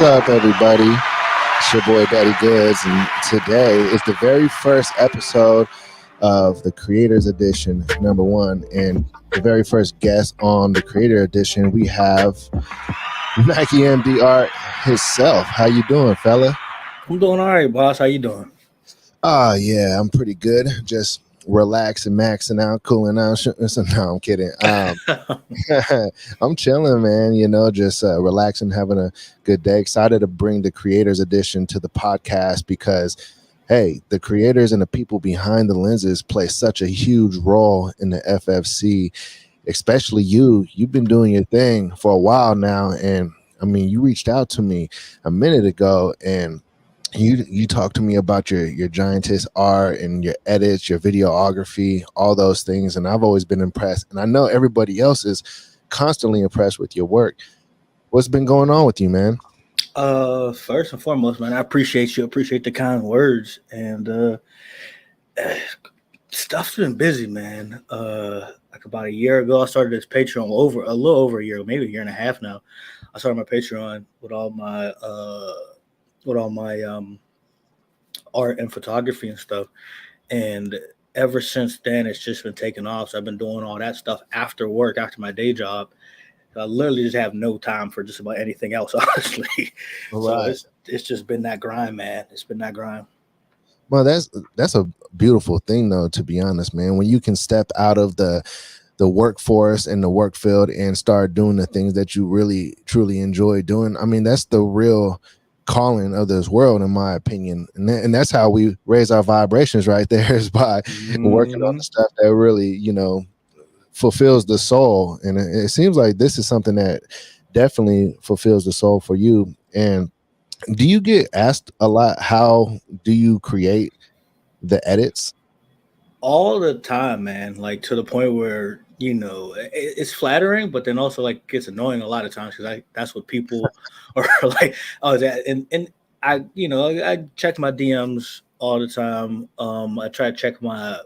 What's up, everybody? It's your boy Daddy Goodz, and today is the very first episode of the Creators Edition, number one. And the very first guest on the Creator Edition, we have NikeMD Art himself. How you doing, fella? I'm doing all right, boss. How you doing? Yeah, I'm pretty good. Just relaxing, maxing out, cooling out. So, no, I'm kidding. I'm chilling, man. Just relaxing, having a good day. Excited to bring the Creators Edition to the podcast because, hey, the creators and the people behind the lenses play such a huge role in the FFC. Especially you. You've been doing your thing for a while now, and I mean, you reached out to me a minute ago, and you talked to me about your Giantess art and your edits, your videography, all those things, and I've always been impressed, and I know everybody else is constantly impressed with your work. What's been going on with you, man? First and foremost, man, I appreciate you. Appreciate the kind words, and stuff's been busy, man. Like about a year ago, I started this Patreon a little over a year, maybe a year and a half now. I started my Patreon with all my art and photography and stuff. And ever since then, it's just been taking off. So I've been doing all that stuff after work, after my day job. I literally just have no time for just about anything else, honestly. Right. So it's just been that grind, man. It's been that grind. Well, that's a beautiful thing, though, to be honest, man. When you can step out of the workforce and the work field and start doing the things that you really truly enjoy doing. I mean, that's the real calling of this world, in my opinion, and that's how we raise our vibrations right there, is by working on the stuff that really fulfills the soul. And it seems like this is something that definitely fulfills the soul for you. And do you get asked a lot, how do you create the edits? All the time, man. Like to the point where it's flattering, but then also like gets annoying a lot of times because that's what people are like. Oh, that and I check my DMs all the time. I try to check my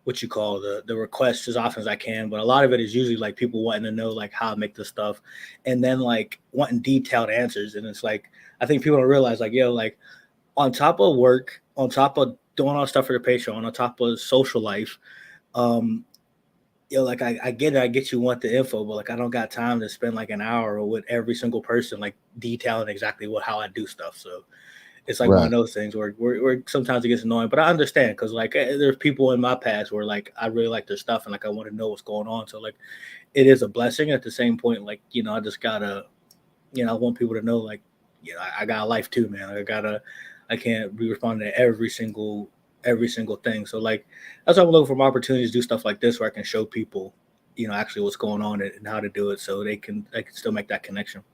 what you call the requests as often as I can, but a lot of it is usually like people wanting to know like how I make this stuff, and then like wanting detailed answers. And it's like I think people don't realize like like on top of work, on top of doing all stuff for the Patreon, on top of social life, um, like I get it, I get you want the info, but like I don't got time to spend like an hour with every single person like detailing exactly how I do stuff. So it's like one of those things where sometimes it gets annoying, but I understand because like there's people in my past where like I really like their stuff and like I want to know what's going on. So like it is a blessing. At the same point, like I just gotta, I want people to know like I got a life too, man. I can't be responding to every single thing. So like that's why I'm looking for more opportunities to do stuff like this where I can show people, actually what's going on and how to do it so they can still make that connection.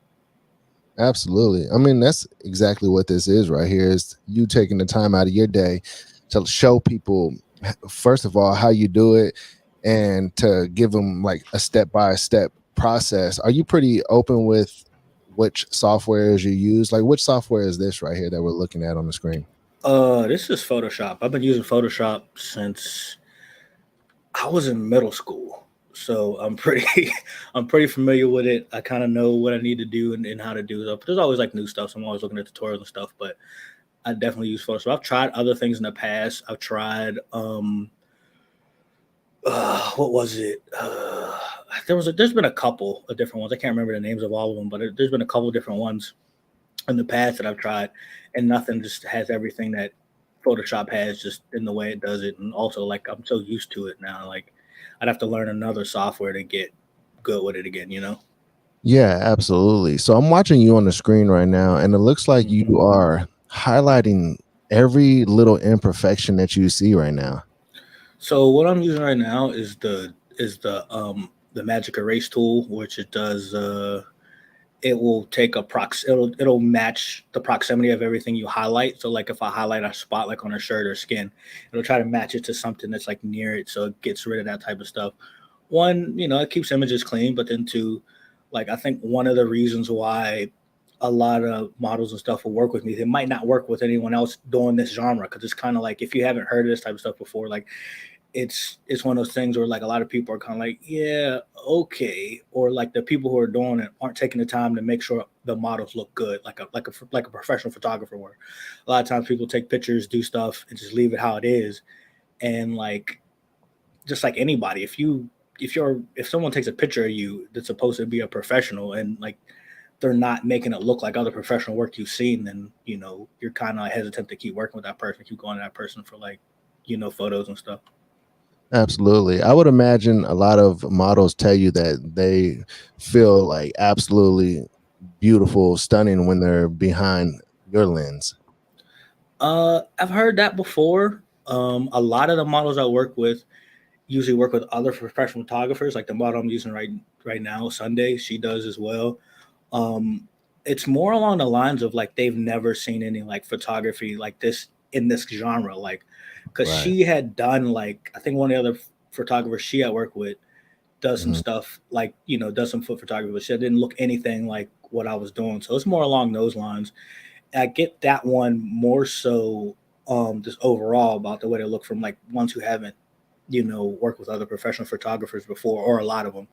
Absolutely. I mean, that's exactly what this is right here, is you taking the time out of your day to show people, first of all, how you do it and to give them like a step-by-step process. Are you pretty open with which softwares you use? Like, which software is this right here that we're looking at on the screen? This is Photoshop. I've been using Photoshop since I was in middle school. So I'm pretty familiar with it. I kind of know what I need to do and how to do it. But there's always like new stuff. So I'm always looking at tutorials and stuff, but I definitely use Photoshop. I've tried other things in the past. I've tried what was it? There's been a couple of different ones. I can't remember the names of all of them, but there's been a couple of different ones in the past that I've tried, and nothing just has everything that Photoshop has just in the way it does it. And also like I'm so used to it now, like I'd have to learn another software to get good with it again, Yeah, absolutely. So I'm watching you on the screen right now, and it looks like you are highlighting every little imperfection that you see right now. So what I'm using right now is the magic erase tool, which it does it will take it'll match the proximity of everything you highlight. So like if I highlight a spot like on a shirt or skin, it'll try to match it to something that's like near it, so it gets rid of that type of stuff. One, it keeps images clean, but then two, like I think one of the reasons why a lot of models and stuff will work with me, they might not work with anyone else doing this genre, because it's kind of like if you haven't heard of this type of stuff before, like it's one of those things where like a lot of people are kind of like, yeah, okay, or like the people who are doing it aren't taking the time to make sure the models look good, like a professional photographer would. A lot of times people take pictures, do stuff, and just leave it how it is. And like just like anybody, if someone takes a picture of you that's supposed to be a professional and like they're not making it look like other professional work you've seen, then you're kind of hesitant to keep working with that person, keep going to that person for like photos and stuff. Absolutely. I would imagine a lot of models tell you that they feel like absolutely beautiful, stunning when they're behind your lens. I've heard that before. A lot of the models I work with usually work with other professional photographers, like the model I'm using right now, Sunday. She does as well. Um, it's more along the lines of like they've never seen any like photography like this in this genre, like because Right. she had done like I think one of the other photographers she had worked with does some Mhm. stuff like does some foot photography, but she didn't look anything like what I was doing. So it's more along those lines. I get that one more so just overall about the way they look from like ones who haven't worked with other professional photographers before, or a lot of them,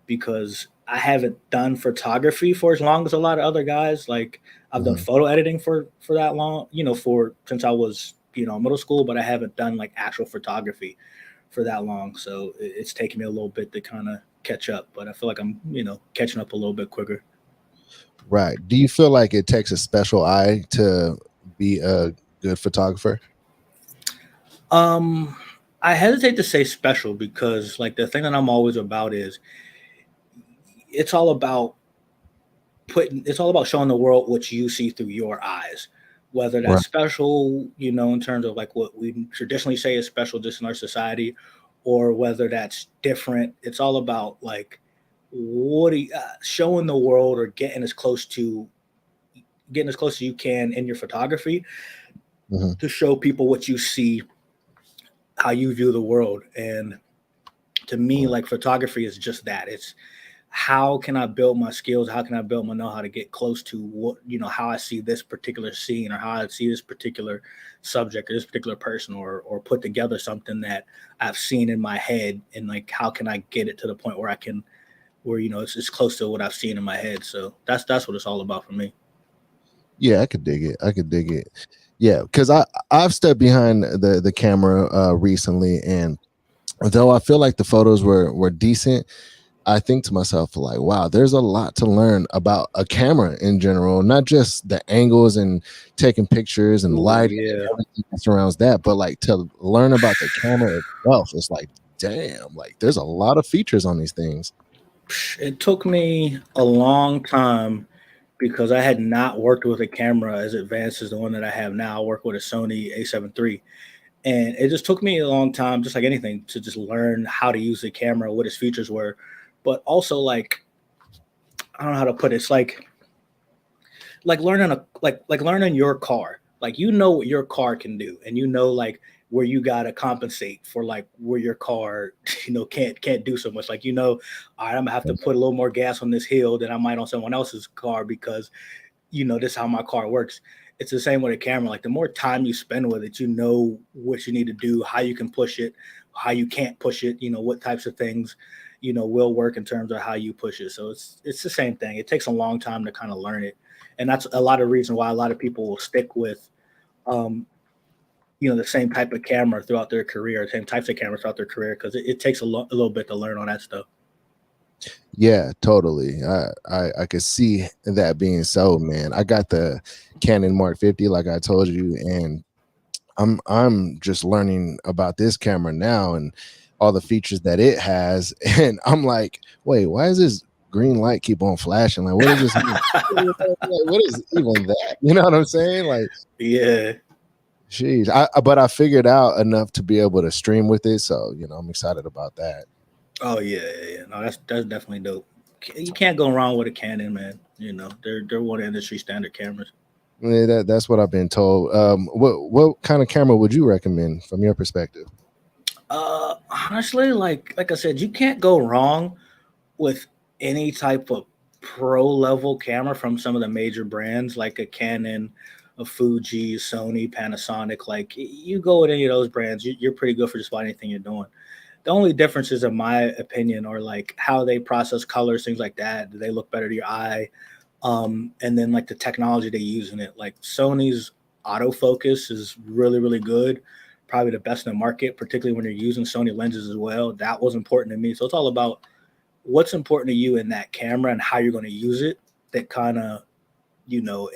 because I haven't done photography for as long as a lot of other guys. Like I've done Mhm. photo editing for that long, for since I was middle school, but I haven't done like actual photography for that long. So it's taken me a little bit to kind of catch up, but I feel like I'm catching up a little bit quicker. Right. Do you feel like it takes a special eye to be a good photographer? Um, I hesitate to say special because like the thing that I'm always about is it's all about it's all about showing the world what you see through your eyes, whether that's Right. special in terms of like what we traditionally say is special just in our society, or whether that's different. It's all about like what are you, showing the world, or getting as close as you can in your photography Mhm. to show people what you see, how you view the world. And to me, Right. like photography is just that. It's how can I build my skills? How can I build my know how to get close to what, how I see this particular scene, or how I see this particular subject, or this particular person, or put together something that I've seen in my head, and like how can I get it to the point where I can, where it's close to what I've seen in my head. So that's what it's all about for me. Yeah, I could dig it. I could dig it. Yeah, because I've stepped behind the camera recently, and though I feel like the photos were decent, I think to myself like, wow, there's a lot to learn about a camera in general, not just the angles and taking pictures and Ooh, lighting and yeah. everything that surrounds that, but like to learn about the camera itself, it's like, damn, like there's a lot of features on these things. It took me a long time because I had not worked with a camera as advanced as the one that I have now. I work with a Sony A7 III. And it just took me a long time, just like anything, to just learn how to use the camera, what its features were. But also, like, I don't know how to put it. It's like learning your car. Like what your car can do, and like where you gotta compensate for like where your car can't do so much. Like all right, I'm gonna have to put a little more gas on this hill than I might on someone else's car because this is how my car works. It's the same with a camera. Like the more time you spend with it, what you need to do, how you can push it, how you can't push it, what types of things, will work in terms of how you push it. So it's the same thing. It takes a long time to kind of learn it. And that's a lot of reason why a lot of people will stick with um, the same type of camera throughout their career, same types of cameras throughout their career, because it takes a little bit to learn all that stuff. Yeah, totally. I could see that being so, man. I got the Canon Mark 50, like I told you, and I'm just learning about this camera now and all the features that it has. And I'm like, wait, why is this green light keep on flashing? Like, what does this mean? Like, what is even that? You know what I'm saying? Like, Yeah. geez. But I figured out enough to be able to stream with it. So, I'm excited about that. Oh yeah. No, that's definitely dope. You can't go wrong with a Canon, man. They're one of the industry standard cameras. Yeah, that's what I've been told. What kind of camera would you recommend from your perspective? Honestly, like I said, you can't go wrong with any type of pro level camera from some of the major brands, like a Canon, a Fuji, Sony, Panasonic. Like you go with any of those brands, you're pretty good for just about anything you're doing. The only differences, in my opinion, are like how they process colors, things like that. Do they look better to your eye? And then like the technology they use in it. Like Sony's autofocus is really, really good. Probably the best in the market, particularly when you're using Sony lenses as well. That was important to me. So it's all about what's important to you in that camera and how you're going to use it. That kind of,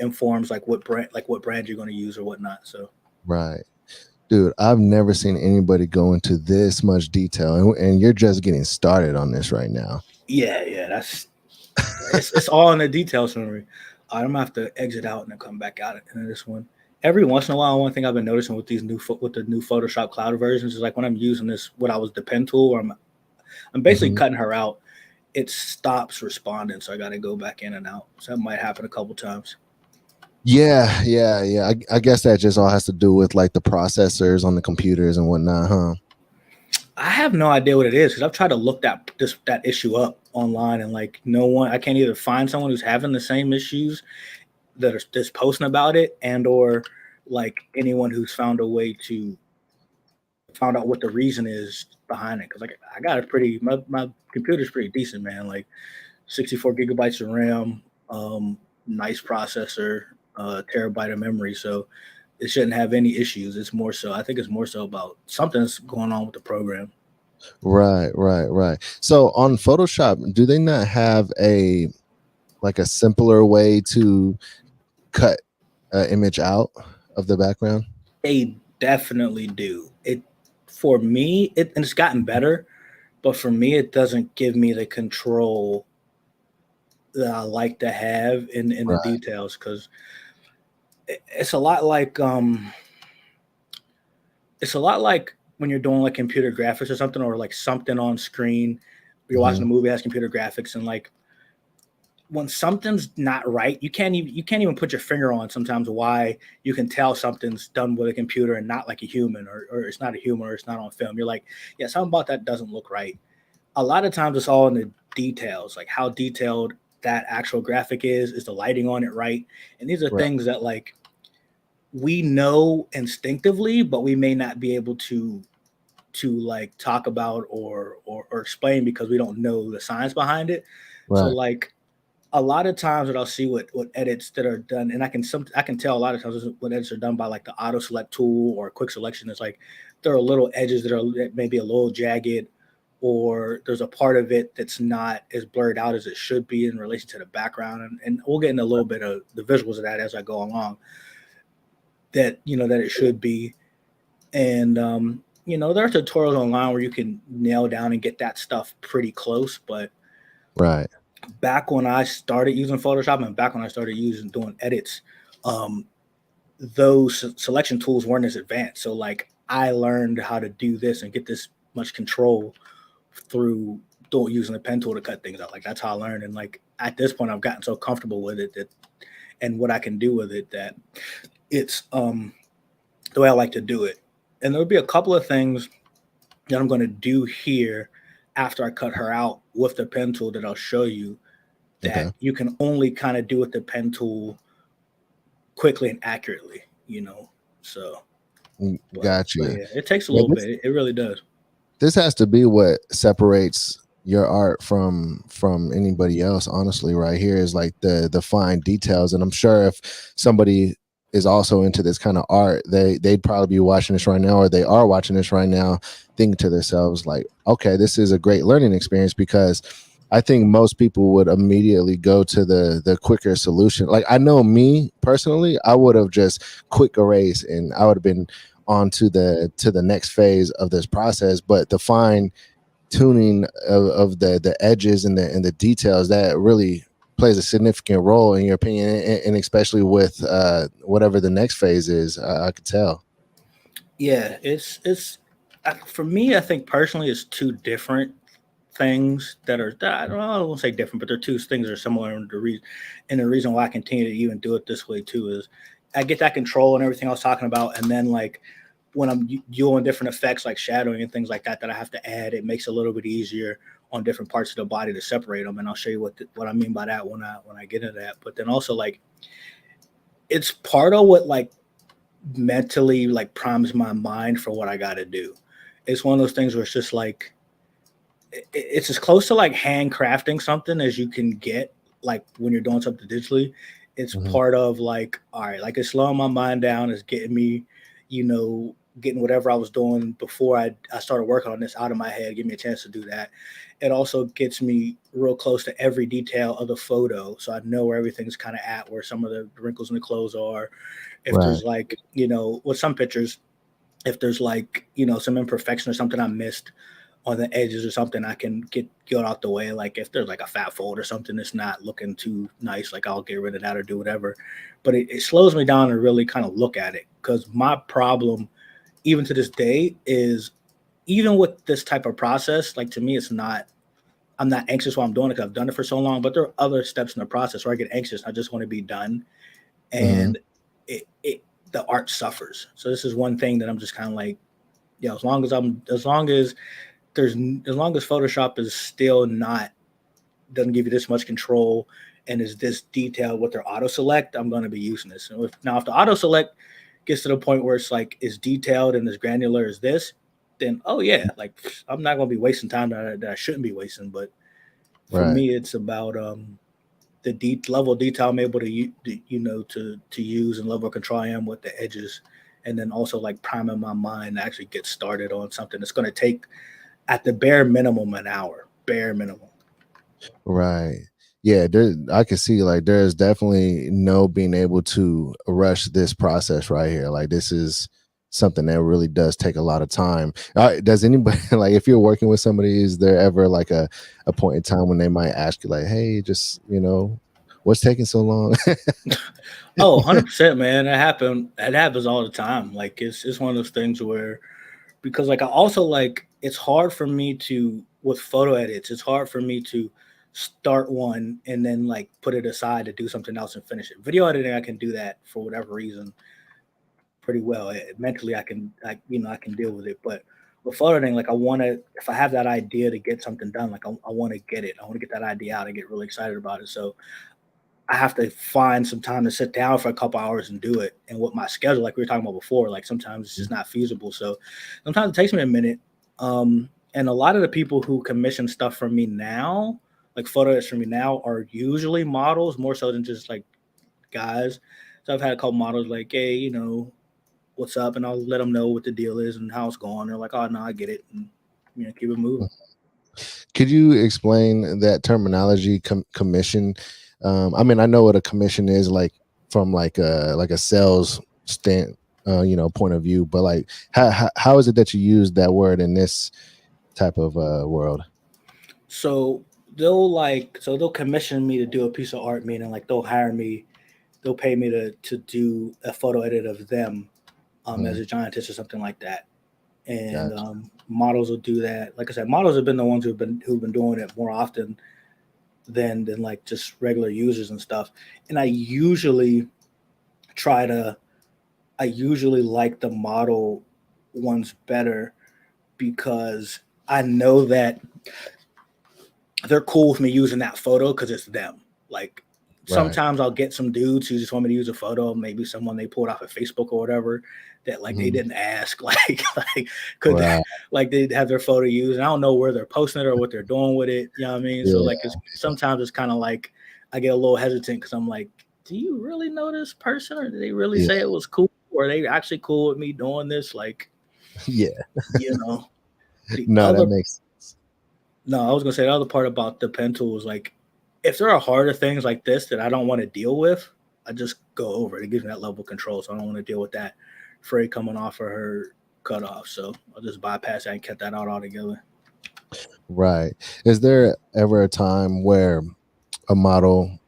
informs like what brand you're going to use or whatnot. So Right. Dude, I've never seen anybody go into this much detail, and you're just getting started on this right now. yeah, it's all in the details for me. I'm gonna have to exit out and then come back out into this one. Every once in a while, one thing I've been noticing with the new Photoshop Cloud versions is like when I'm using this, what I was the pen tool, or I'm basically cutting her out. It stops responding, so I got to go back in and out. So that might happen a couple times. Yeah. I guess that just all has to do with like the processors on the computers and whatnot, huh? I have no idea what it is because I've tried to look that issue up online, and like I can't either find someone who's having the same issues that are just posting about it, and or like anyone who's found a way to found out what the reason is behind it. Because like I got my computer's pretty decent, man. Like 64 gigabytes of RAM, nice processor, terabyte of memory, so it shouldn't have any issues. I think it's more so about something's going on with the program. Right. So on Photoshop, do they not have a simpler way to cut an image out of the background? They definitely do. For me, and it's gotten better, but for me, it doesn't give me the control that I like to have in the Right. details, because it's a lot like when you're doing like computer graphics or something, or like something on screen. You're watching a movie that has computer graphics, and like when something's not right, you can't even put your finger on sometimes why you can tell something's done with a computer and not like a human, or it's not a human, or it's not on film. You're like, yeah, something about that doesn't look right. A lot of times it's all in the details, like how detailed that actual graphic is the lighting on it right? And these are Right. things that like we know instinctively, but we may not be able to like talk about or explain because we don't know the science behind it. So Right. like a lot of times that I'll see what edits that are done, and I can tell a lot of times what edits are done by like the auto select tool or quick selection. It's like there are little edges that maybe a little jagged, or there's a part of it that's not as blurred out as it should be in relation to the background, and we'll get into a little bit of the visuals of that as I go along. That it should be, and there are tutorials online where you can nail down and get that stuff pretty close, but Right. back when I started using Photoshop and back when I started doing edits, those selection tools weren't as advanced. So like I learned how to do this and get this much control through using a pen tool to cut things out. Like that's how I learned. And like at this point, I've gotten so comfortable with it and what I can do with it, that it's the way I like to do it. And there'll be a couple of things that I'm going to do here after I cut her out with the pen tool that I'll show you, that you can only kind of do with the pen tool quickly and accurately, so Got you. yeah, it takes a little bit. It really does. This has to be what separates your art from anybody else, honestly. Right here is like the fine details, and I'm sure if somebody is also into this kind of art, they'd probably be watching this right now, or they are watching this right now, thinking to themselves like, okay, this is a great learning experience, because I think most people would immediately go to the quicker solution. Like I know me personally, I would have just quick erase and I would have been on to the next phase of this process. But the fine tuning of the edges and the details, that really plays a significant role in your opinion, and especially with whatever the next phase is. I could tell. Yeah, it's for me, I think personally it's two different things I won't say different, but they're two things that are similar. And the reason why I continue to even do it this way too is I get that control and everything I was talking about, and then like when I'm doing different effects like shadowing and things like that I have to add, it makes it a little bit easier on different parts of the body to separate them. And I'll show you what I mean by that when I get into that. But then also like it's part of what like mentally like primes my mind for what I got to do. It's one of those things where it's just like it's as close to like handcrafting something as you can get, like when you're doing something digitally. It's Hmm. part of like, all right, like it's slowing my mind down, it's getting me, you know, getting whatever I was doing before I started working on this out of my head, give me a chance to do that. It also gets me real close to every detail of the photo, so I know where everything's kind of at, where some of the wrinkles in the clothes are, if Right. there's like, you know, with some pictures, if there's like, you know, some imperfection or something I missed on the edges or something, I can get out the way. Like if there's like a fat fold or something that's not looking too nice, like I'll get rid of that or do whatever. But it slows me down to really kind of look at it, because my problem, even to this day, is even with this type of process, like to me, it's not. I'm not anxious while I'm doing it because I've done it for so long. But there are other steps in the process where I get anxious. I just want to be done, Hmm. and it the art suffers. So this is one thing that I'm just kind of like, yeah, as long as there's as long as Photoshop is still not, doesn't give you this much control and is this detailed with their auto select, I'm going to be using this. And if the auto select gets to the point where it's like as detailed and as granular as this, then oh yeah, like I'm not going to be wasting time that I shouldn't be wasting. But for Right. me, it's about the level of detail I'm able to to use, and level of control I am with the edges, and then also like priming my mind to actually get started on something that's going to take at the bare minimum an hour, bare minimum. Right. Yeah, I can see like there's definitely no being able to rush this process right here. Like this is something that really does take a lot of time. Does anybody like if you're working with somebody, is there ever like a point in time when they might ask you like, hey, just what's taking so long? Oh, 100%, man. That happens all the time. Like it's one of those things where, because like I also like, it's hard for me to, with photo edits, it's hard for me to start one and then like put it aside to do something else and finish it. Video editing, I can do that for whatever reason pretty well. Mentally, I can deal with it. But with photo editing, like I want to, if I have that idea to get something done, like I want to get it. I want to get that idea out. I get really excited about it. So I have to find some time to sit down for a couple hours and do it. And with my schedule, like we were talking about before, like sometimes it's just not feasible. So sometimes it takes me a minute. And a lot of the people who commission stuff from me now, like photo edits from me now, are usually models more so than just like guys. So I've had a couple models like, hey, what's up? And I'll let them know what the deal is and how it's going. They're like, oh, no, I get it. And, keep it moving. Could you explain that terminology, commission? I mean, I know what a commission is, like from like a sales stand, point of view. But like, how is it that you use that word in this type of world? So they'll commission me to do a piece of art, meaning like they'll pay me to do a photo edit of them as Mm, a giantess or something like that. And gotcha. models will do that. Like I said, models have been the ones who've been doing it more often than like just regular users and stuff. And try to I usually like the model ones better, because I know that they're cool with me using that photo because it's them. Like Right. sometimes I'll get some dudes who just want me to use a photo, maybe someone they pulled off of Facebook or whatever, that like they Mhm. didn't ask, like could Right. like they have their photo used, and I don't know where they're posting it or what they're doing with it. You know what I mean? So Yeah. like it's sometimes it's kind of like I get a little hesitant because I'm like, do you really know this person, or did they really Yeah. say it was cool? Or are they actually cool with me doing this? Like, Yeah. you know, the No, that other makes sense. No, I was gonna say the other part about the pen tool is like, if there are harder things like this that I don't want to deal with, I just go over it. It gives me that level of control, so I don't want to deal with that fray coming off of her cutoff. So I'll just bypass that and cut that out altogether. Right. Is there ever a time where a model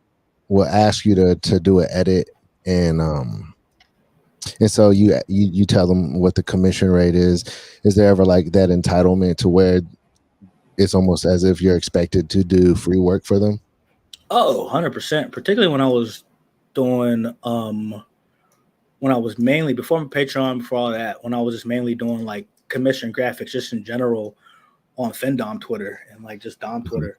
will ask you to do an edit, and so you tell them what the commission rate is? Is there ever like that entitlement to where it's almost as if you're expected to do free work for them? Oh, 100%. Particularly doing when I was mainly before my Patreon, before all that, when I was just mainly doing like commission graphics just in general on FinDom Twitter and like just Dom Mhm. Twitter.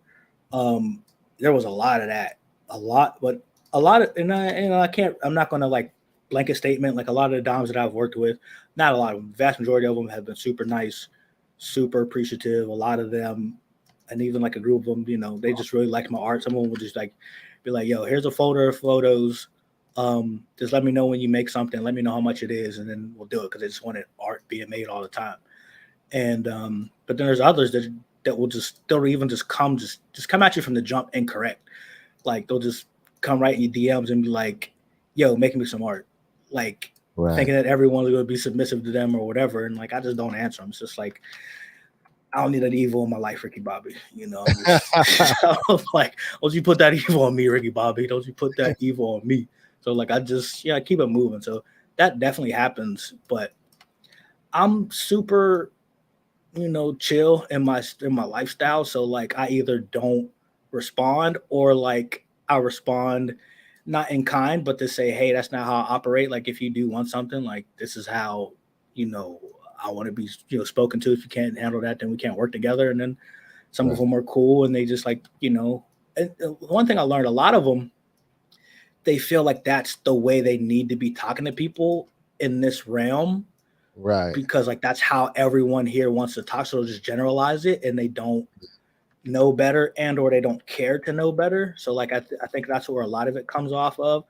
There was a lot of that. A lot, but a lot of, and I'm not going to like blanket statement, like a lot of the doms that I've worked with, not a lot of them, vast majority of them have been super nice, super appreciative. A lot of them, and even like a group of them, they just really like my art. Some of them would just like be like, yo, here's a folder of photos. Just let me know when you make something. Let me know how much it is, and then we'll do it because I just wanted art being made all the time. And but then there's others that will just they'll even just come at you from the jump incorrect. Like they'll just come right in your DMs and be like, "Yo, making me some art," like Right. thinking that everyone's going to be submissive to them or whatever. And like I just don't answer them. It's just like I don't need an evil in my life, Ricky Bobby. I'm just I'm like, don't you put that evil on me, Ricky Bobby? Don't you put that evil on me? So like I just I keep it moving. So that definitely happens, but I'm super chill in my lifestyle. So like I either don't respond or like I respond not in kind, but to say, hey, that's not how I operate. Like if you do want something, like this is how, I want to be, spoken to. If you can't handle that, then we can't work together. And then some of them are cool and they just like, and one thing I learned, a lot of them, they feel like that's the way they need to be talking to people in this realm Right. because like that's how everyone here wants to talk. So they'll just generalize it and they don't know better and or they don't care to know better. So like I think that's where a lot of it comes off of.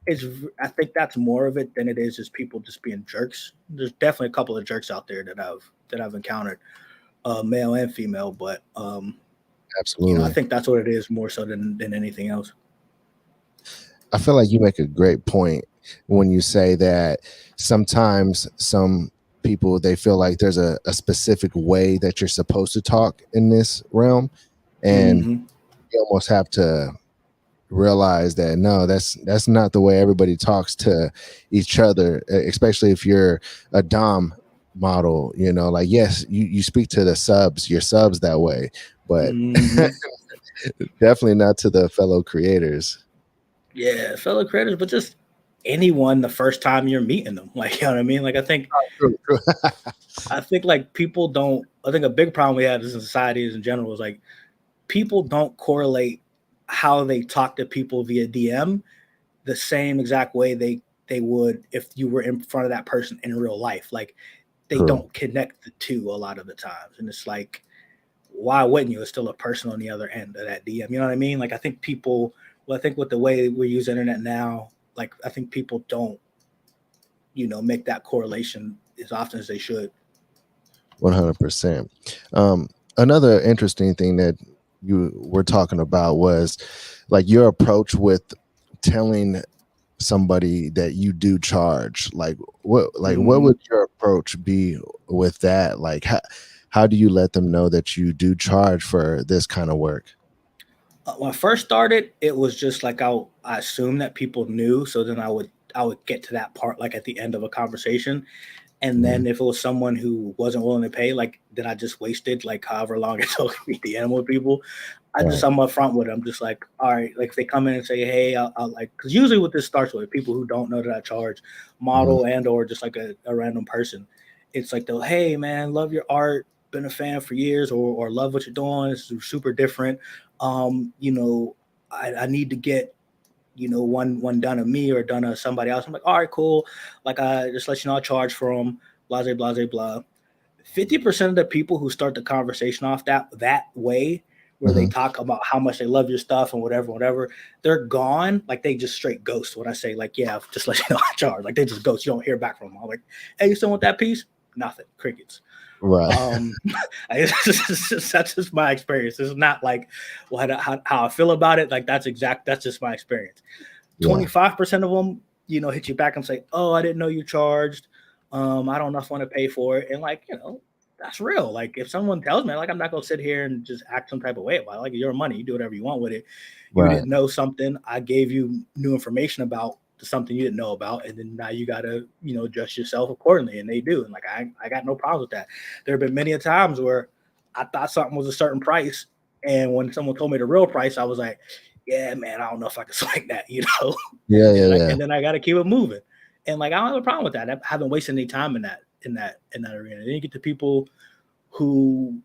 I think that's more of it than it is just people just being jerks. There's definitely a couple of jerks out there that I've encountered, male and female, but Absolutely. I think that's what it is more so than anything else. I feel like you make a great point when you say that sometimes some people, they feel like there's a specific way that you're supposed to talk in this realm, and you almost have to realize that no, that's not the way everybody talks to each other, especially if you're a dom model. Like yes, you speak to your subs that way, but definitely not to the fellow creators. Yeah, fellow creators, but just anyone the first time you're meeting them. Like, you know what I mean? Like, I think like people don't, I think a big problem we have as in societies in general is like people don't correlate how they talk to people via DM the same exact way they would if you were in front of that person in real life. Like, they don't connect the two a lot of the times. And it's like, why wouldn't you? It's still a person on the other end of that DM. You know what I mean? Like I think I think with the way we use internet now, like I think people don't, make that correlation as often as they should. 100%. Another interesting thing that you were talking about was like your approach with telling somebody that you do charge. Like what would your approach be with that? Like how do you let them know that you do charge for this kind of work? When I first started, it was just like I assumed that people knew, so then I would get to that part like at the end of a conversation, and then if it was someone who wasn't willing to pay, like then I just wasted like however long it took me to DM with people. I'm upfront with them, just like, all right, like if they come in and say, hey, I'll like, because usually what this starts with people who don't know that I charge, model and or just like a random person. It's like they'll, hey man, love your art, been a fan for years, or love what you're doing. It's super different. I need to get one done of me or done of somebody else. I'm like, all right, cool. Like I just let you know I charge for them, blah, blah, blah, blah. 50% of the people who start the conversation off that way, where they talk about how much they love your stuff and whatever, they're gone. Like they just straight ghost when I say like, yeah, just let you know I charge. Like they just ghost. You don't hear back from them. I'm like, hey, you still want that piece? Nothing. Crickets. Right. That's just my experience. It's not like how I feel about it. Like that's just my experience. 25% of them, hit you back and say, oh, I didn't know you charged. I don't know if I want to pay for it. And like, that's real. Like if someone tells me, like, I'm not going to sit here and just act some type of way about it. Like your money, you do whatever you want with it. You didn't know something. I gave you new information about something you didn't know about, and then now you gotta adjust yourself accordingly, and they do. And like I got no problems with that. There have been many a times where I thought something was a certain price, and when someone told me the real price, I was like, yeah man, I don't know if I can swing that. And then I got to keep it moving, and like I don't have a problem with that. I haven't wasted any time in that arena. Then you get to people who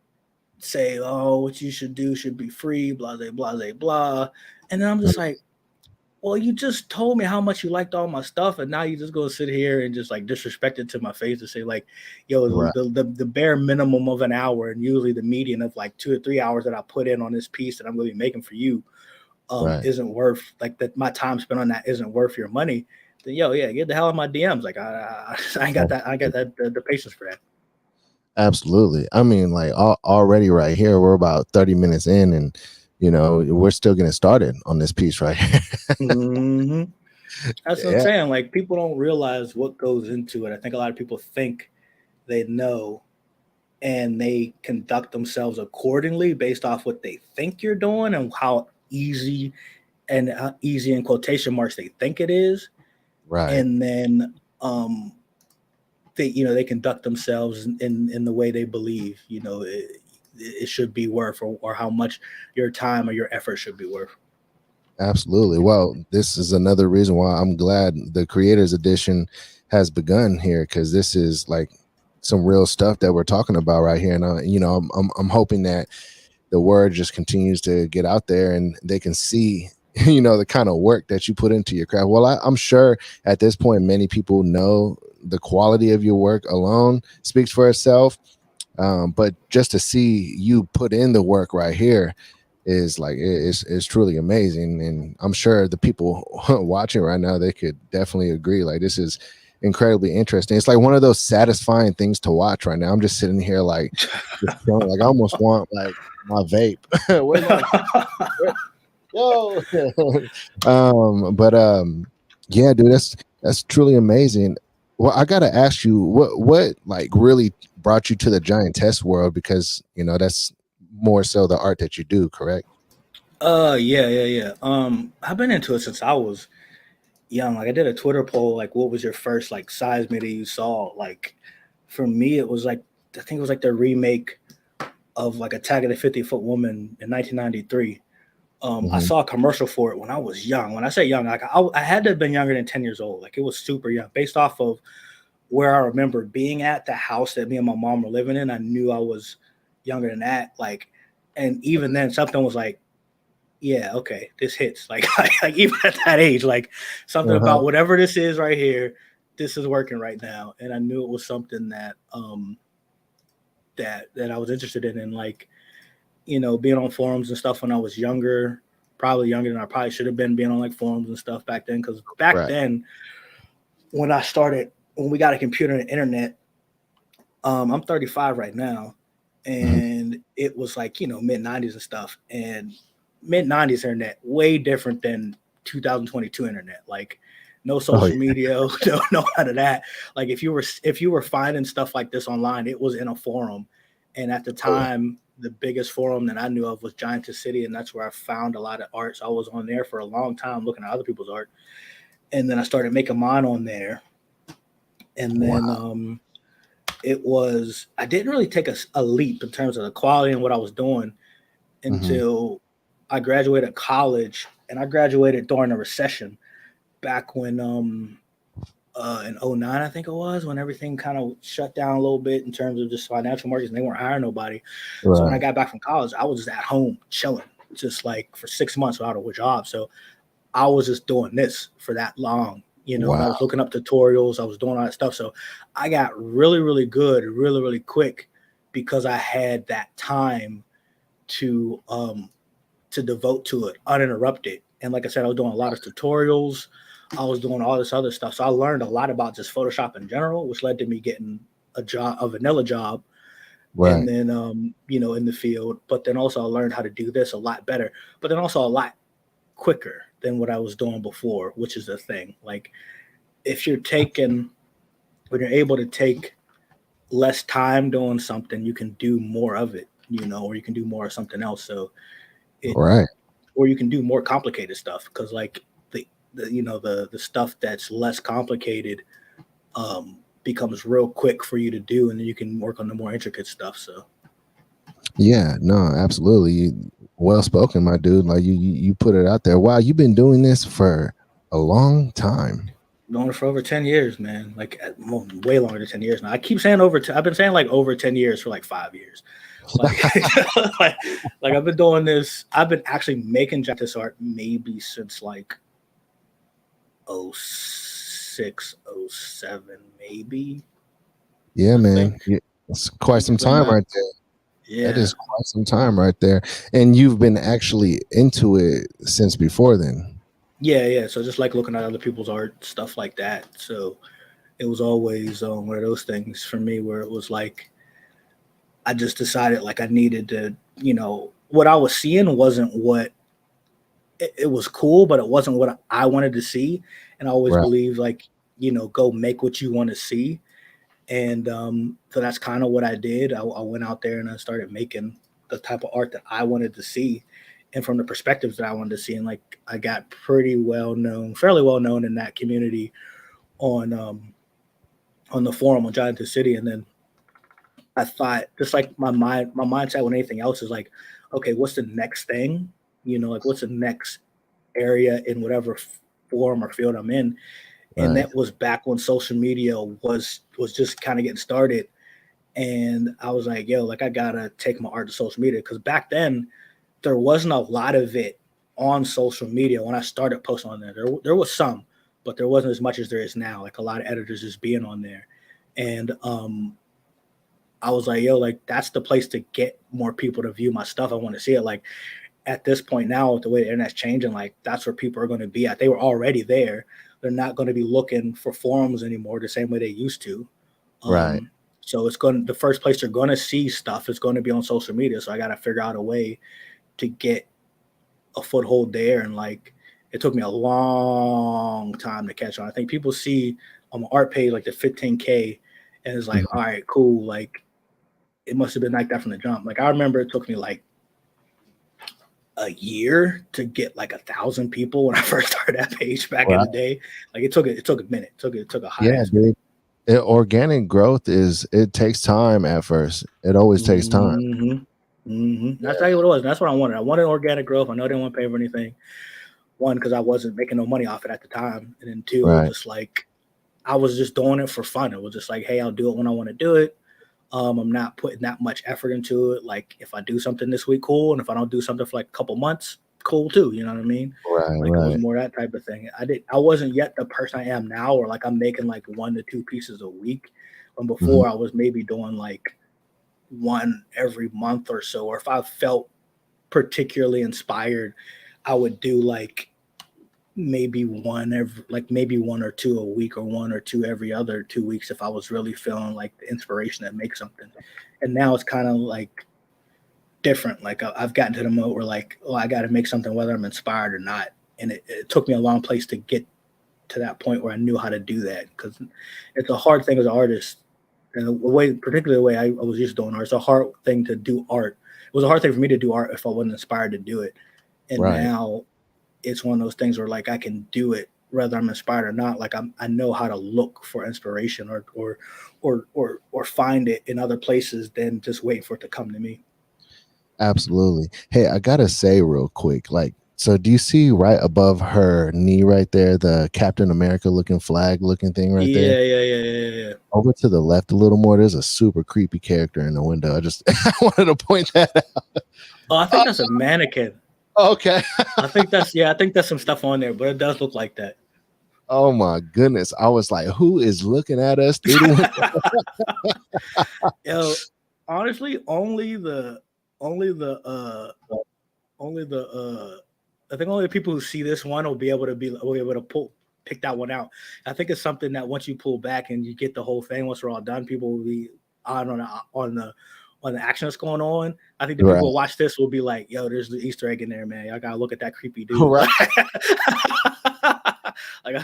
say, oh, what you should do should be free, blah blah blah blah, and then I'm just like, well, you just told me how much you liked all my stuff, and now you just go sit here and just like disrespect it to my face and say like, yo, Right. the bare minimum of an hour, and usually the median of like 2 or 3 hours that I put in on this piece that I'm going to be making for you, Right. isn't worth like that. My time spent on that isn't worth your money. Then yo, yeah, get the hell out of my DMs. Like I ain't got that. I ain't got that the patience for that. Absolutely. I mean, like already right here, we're about 30 minutes in, and we're still getting started on this piece right here. Mm-hmm. That's what I'm Yeah. saying. Like people don't realize what goes into it. I think a lot of people think they know, and they conduct themselves accordingly based off what they think you're doing and how easy and easy in quotation marks they think it is, Right. and then they conduct themselves in the way they believe it should be worth, or how much your time or your effort should be worth. Absolutely. Well, this is another reason why I'm glad the creators edition has begun here, because this is like some real stuff that we're talking about right here. And I'm hoping that the word just continues to get out there and they can see the kind of work that you put into your craft. Well, I'm sure at this point many people know the quality of your work alone speaks for itself, but just to see you put in the work right here is like it's truly amazing. And I'm sure the people watching right now, they could definitely agree, like this is incredibly interesting. It's like one of those satisfying things to watch right now. I'm just sitting here like just chilling, like I almost want like my vape. Where's my yo? But yeah, dude, that's truly amazing. Well, I gotta ask you, what like really brought you to the Giantess world, because that's more so the art that you do, correct? Yeah. I've been into it since I was young. Like I did a Twitter poll, like what was your first like size media you saw? Like for me, it was like I think it was like the remake of like Attack of the 50-Foot Woman in 1993. I Mm-hmm. saw a commercial for it when I was young. When I say young, like I had to have been younger than 10 years old. Like it was super young, based off of where I remember being at the house that me and my mom were living in. I knew I was younger than that. Like, and even then, something was like, yeah, okay, this hits. Like, like even at that age, like something Uh-huh. about whatever this is right here, this is working right now. And I knew it was something that that I was interested in. And like, being on forums and stuff when I was younger, probably younger than I probably should have been, being on like forums and stuff back then. Because back Right. then, when we got a computer and internet, I'm 35 right now, Mm-hmm. and it was like mid 90s and stuff, and mid 90s internet way different than 2022 internet. Like no Oh social yeah. media, no none of that. Like if you were finding stuff like this online, it was in a forum, and at the Oh yeah. time, the biggest forum that I knew of was Giantess City, and that's where I found a lot of art. So I was on there for a long time looking at other people's art, and then I started making mine on there, and then Wow. it was I didn't really take a leap in terms of the quality and what I was doing Mm-hmm. until I graduated college, and I graduated during a recession back when in '09 I think it was, when everything kind of shut down a little bit in terms of just financial markets and they weren't hiring nobody. So when I Right. got back from college, I was just at home chilling, just like for 6 months without a job. So I was just doing this for that long, and I Wow. was looking up tutorials. I was doing all that stuff. So I got really, really good, really, really quick, because I had that time to devote to it uninterrupted. And like I said, I was doing a lot of tutorials. I was doing all this other stuff. So I learned a lot about just Photoshop in general, which led to me getting a vanilla job, and Right. then in the field. But then also I learned how to do this a lot better, but then also a lot quicker than what I was doing before, which is the thing. Like if you're taking when you're able to take less time doing something, you can do more of it, or you can do more of something else. So it Right. or you can do more complicated stuff, because like the stuff that's less complicated becomes real quick for you to do, and then you can work on the more intricate stuff. So Yeah, no, absolutely. Well spoken, my dude. Like you put it out there. Wow, you've been doing this for a long time. doing it for over 10 years, man. Like way longer than 10 years now. I keep saying I've been saying like over 10 years for like 5 years. Like, like I've been doing this. I've been actually making Giantess art maybe since like 06, 07, maybe. Yeah, I man. think. Yeah, it's quite some It's been time that. right there. That Yeah. is quite some time right there. And you've been actually into it since before then. Yeah. So just like looking at other people's art, stuff like that. So it was always one of those things for me where it was like I just decided like I needed to, what I was seeing wasn't what it was cool, but it wasn't what I wanted to see. And I always Right. believe like, go make what you want to see. And so that's kind of what I did. I went out there and I started making the type of art that I wanted to see and from the perspectives that I wanted to see. And like I got pretty well known, fairly well known in that community on the forum on Giantess City. And then I thought just like my mindset with anything else is like, okay, what's the next thing? Like what's the next area in whatever form or field I'm in? And Right. that was back when social media was just kind of getting started. And I was like, yo, like I gotta take my art to social media because back then there wasn't a lot of it on social media when I started posting on there. There was some, but there wasn't as much as there is now. Like a lot of editors just being on there, and I was like, yo, like that's the place to get more people to view my stuff. I want to see it. Like at this point now, with the way the internet's changing, like that's where people are going to be at. They were already there. They're not going to be looking for forums anymore the same way they used to. Right. So the first place they're going to see stuff is going to be on social media. So I got to figure out a way to get a foothold there. And like, it took me a long time to catch on. I think people see on my art page, like the 15K and it's like, Mhm. all right, cool. Like it must've been like that from the jump. Like I remember it took me like a year to get like 1,000 people when I first started that page back in Right. the day. Like it took a minute. It took a hot Yeah, ass minute. dude. Organic growth it takes time at first. It always takes time. That's Yeah. exactly what it was. And that's what I wanted. I wanted organic growth. I know I didn't want to pay for anything. One, because I wasn't making no money off it at the time. And then two, it was Right. just like I was just doing it for fun. It was just like, hey, I'll do it when I want to do it. I'm not putting that much effort into it. Like if I do something this week, cool. And if I don't do something for like a couple months, cool too. You know what I mean? Right. Like it was Right. more that type of thing. I wasn't yet the person I am now, where like I'm making like 1 to 2 pieces a week. When Mhm. before I was maybe doing like one every month or so. Or if I felt particularly inspired, I would do like maybe 1 or 2 a week or 1 or 2 every other 2 weeks if I was really feeling like the inspiration to make something. And now it's kind of like different. Like I've gotten to the mode where like, oh, I got to make something whether I'm inspired or not. And it took me a long place to get to that point where I knew how to do that because it's a hard thing as an artist. And particularly the way I was used to doing art, it's a hard thing to do art. It was a hard thing for me to do art if I wasn't inspired to do it. And Right. now it's one of those things where like I can do it whether I'm inspired or not. Like I know how to look for inspiration or find it in other places than just wait for it to come to me. Absolutely. Hey, I gotta say real quick, like, so do you see right above her knee right there, the Captain America looking flag looking thing right there? Yeah. Over to the left a little more, there's a super creepy character in the window. I just I wanted to point that out. Oh, I think that's a mannequin. Okay. I think that's some stuff on there, but it does look like that. Oh my goodness. I was like, who is looking at us through the window? Yo, honestly, only the I think only the people who see this one will be able to pick that one out. I think it's something that once you pull back and you get the whole thing, once we're all done, people will be on the action that's going on. I think the people Right. who watch this will be like, yo, there's the Easter egg in there, man. I gotta look at that creepy dude. Right.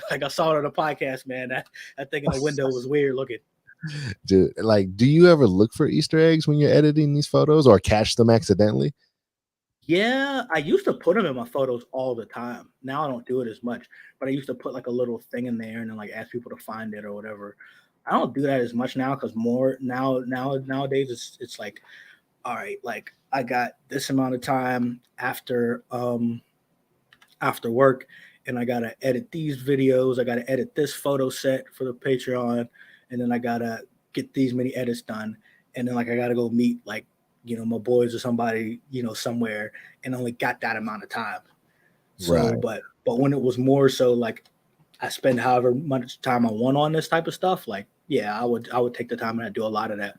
Like I saw it on the podcast, man. That thing in the window was weird looking. Dude, like, do you ever look for Easter eggs when you're editing these photos or catch them accidentally? Yeah, I used to put them in my photos all the time. Now I don't do it as much, but I used to put like a little thing in there and then like ask people to find it or whatever. I don't do that as much now because more nowadays it's like, all right, like I got this amount of time after work and I gotta edit these videos, I gotta edit this photo set for the Patreon, and then I gotta get these many edits done, and then like I gotta go meet like my boys or somebody somewhere, and only got that amount of time. So, Right. but when it was more so like I spend however much time I want on this type of stuff, like, yeah, I would take the time and I do a lot of that.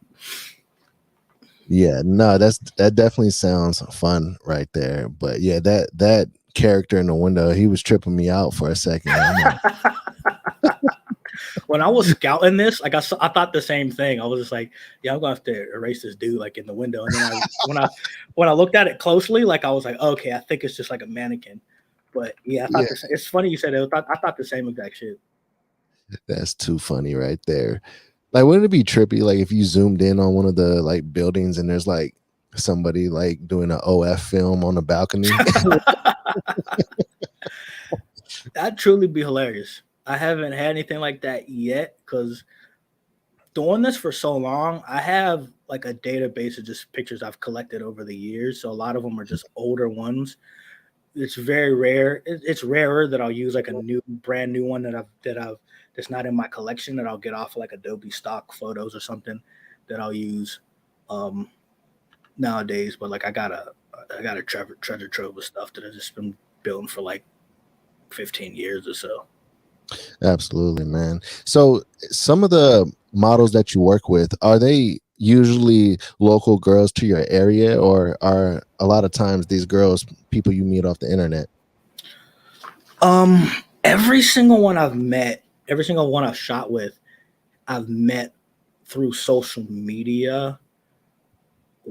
Yeah, no, that definitely sounds fun right there. But yeah, that character in the window, he was tripping me out for a second. When I was scouting this, like I thought the same thing. I was just like, yeah, I'm gonna have to erase this dude like in the window. And then when I looked at it closely, like I was like, okay, I think it's just like a mannequin. But yeah, I thought this. It's funny you said it. I thought the same exact shit. That's too funny right there. Like, wouldn't it be trippy, like if you zoomed in on one of the like buildings and there's like somebody like doing an OF film on the balcony? That'd truly be hilarious. I haven't had anything like that yet because doing this for so long, I have like a database of just pictures I've collected over the years. So a lot of them are just older ones. It's very rare. It's rarer that I'll use like a brand new one that's not in my collection that I'll get off like Adobe stock photos or something that I'll use nowadays. But like I got a treasure trove of stuff that I've just been building for like 15 years or so. Absolutely, man. So some of the models that you work with, are they usually local girls to your area, or are a lot of times these girls people you meet off the internet? Every single one I've met, every single one I've shot with, I've met through social media.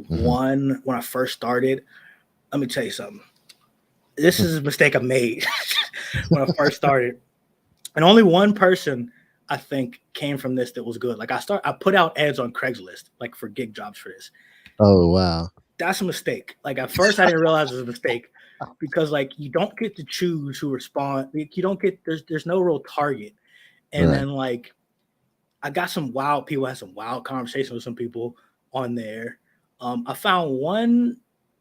One, when I first started, let me tell you something. This is a mistake I made when I first started. And only one person I think came from this that was good. Like I put out ads on Craigslist, like for gig jobs for this. Oh wow. That's a mistake. Like at first I didn't realize it was a mistake because like you don't get to choose who respond. Like, you don't get there's no real target. And Right. then like I got some wild people, had some wild conversations with some people on there. I found one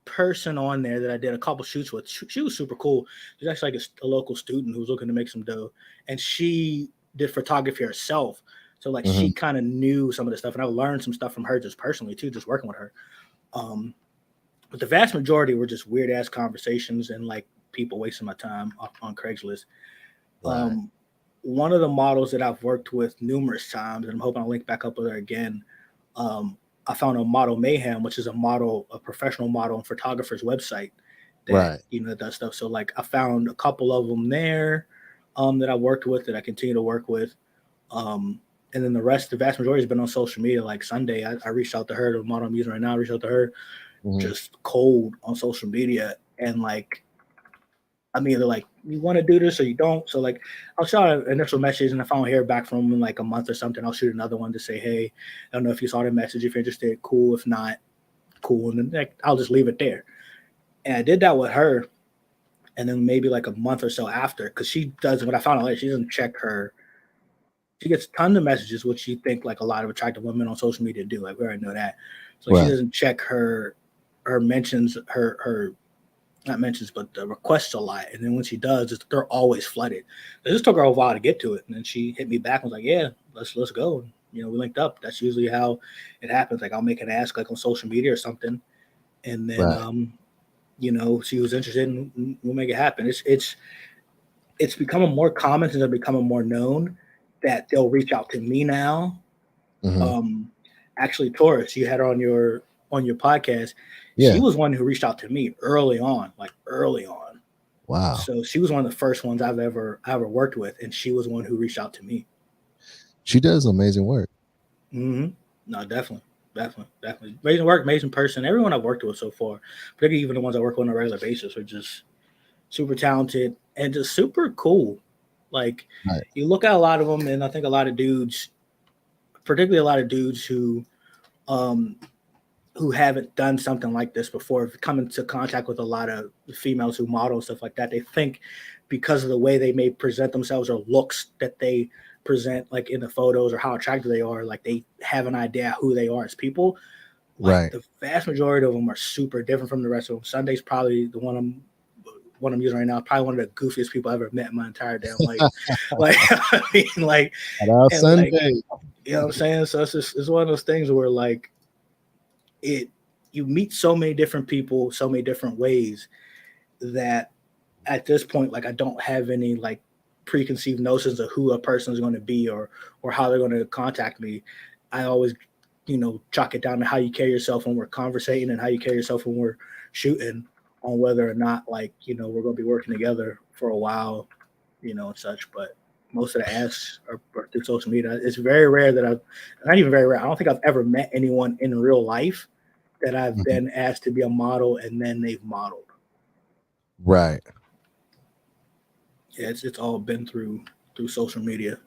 person on there that I did a couple shoots with. She was super cool. She's actually like a local student who was looking to make some dough, and she did photography herself. So like she kind of knew some of the stuff, and I learned some stuff from her just personally too, just working with her. But the vast majority were just weird ass conversations and like people wasting my time on Craigslist. Right. One of the models that I've worked with numerous times, and I'm hoping I'll link back up with her again. I found a Model Mayhem, which is a professional model and photographer's website that does stuff. So like I found a couple of them there that I worked with that I continue to work with. And then the vast majority has been on social media. Like Sunday, I reached out to her, the model I'm using right now, I reached out to her just cold on social media. And like, I'm either like, you want to do this or you don't. So like, I'll shoot an initial message, and if I don't hear back from them in like a month or something, I'll shoot another one to say, hey, I don't know if you saw the message. If you're interested, cool. If not, cool. And then like, I'll just leave it there. And I did that with her. And then maybe like a month or so after, because she does what I found out later, she doesn't check her. She gets tons of messages, which you think like a lot of attractive women on social media do. Like we already know that. So she doesn't check her mentions, her not mentions, but the requests a lot. And then when she does, they're always flooded. It just took her a while to get to it. And then she hit me back and was like, yeah, let's go. And, we linked up. That's usually how it happens. Like I'll make an ask like on social media or something. And then, she was interested and we'll make it happen. It's becoming more common since they're becoming more known that they'll reach out to me now. Actually, Taurus, you had her on your podcast. Yeah. She was one who reached out to me early on. Wow. So she was one of the first ones I've ever worked with, and she was one who reached out to me. She does amazing work. No, definitely. Amazing work, amazing person. Everyone I've worked with so far, particularly even the ones I work with on a regular basis, are just super talented and just super cool. Like you look at a lot of them, and I think a lot of dudes, particularly a lot of dudes who haven't done something like this before, come into contact with a lot of females who model and stuff like that, they think because of the way they may present themselves or looks that they present like in the photos or how attractive they are, like they have an idea who they are as people. Like the vast majority of them are super different from the rest of them. Sunday's probably the one I'm using right now, probably one of the goofiest people I've ever met in my entire damn life. I mean, like, Sunday. You know what I'm saying? So it's one of those things where like you meet so many different people, so many different ways that at this point, like I don't have any like preconceived notions of who a person is going to be or how they're going to contact me. I always, chalk it down to how you carry yourself when we're conversating and how you carry yourself when we're shooting, on whether or not we're going to be working together for a while, and such. But most of the asks are through social media. It's very rare that not even very rare. I don't think I've ever met anyone in real life that I've been asked to be a model and then they've modeled. Right. Yeah, it's all been through social media.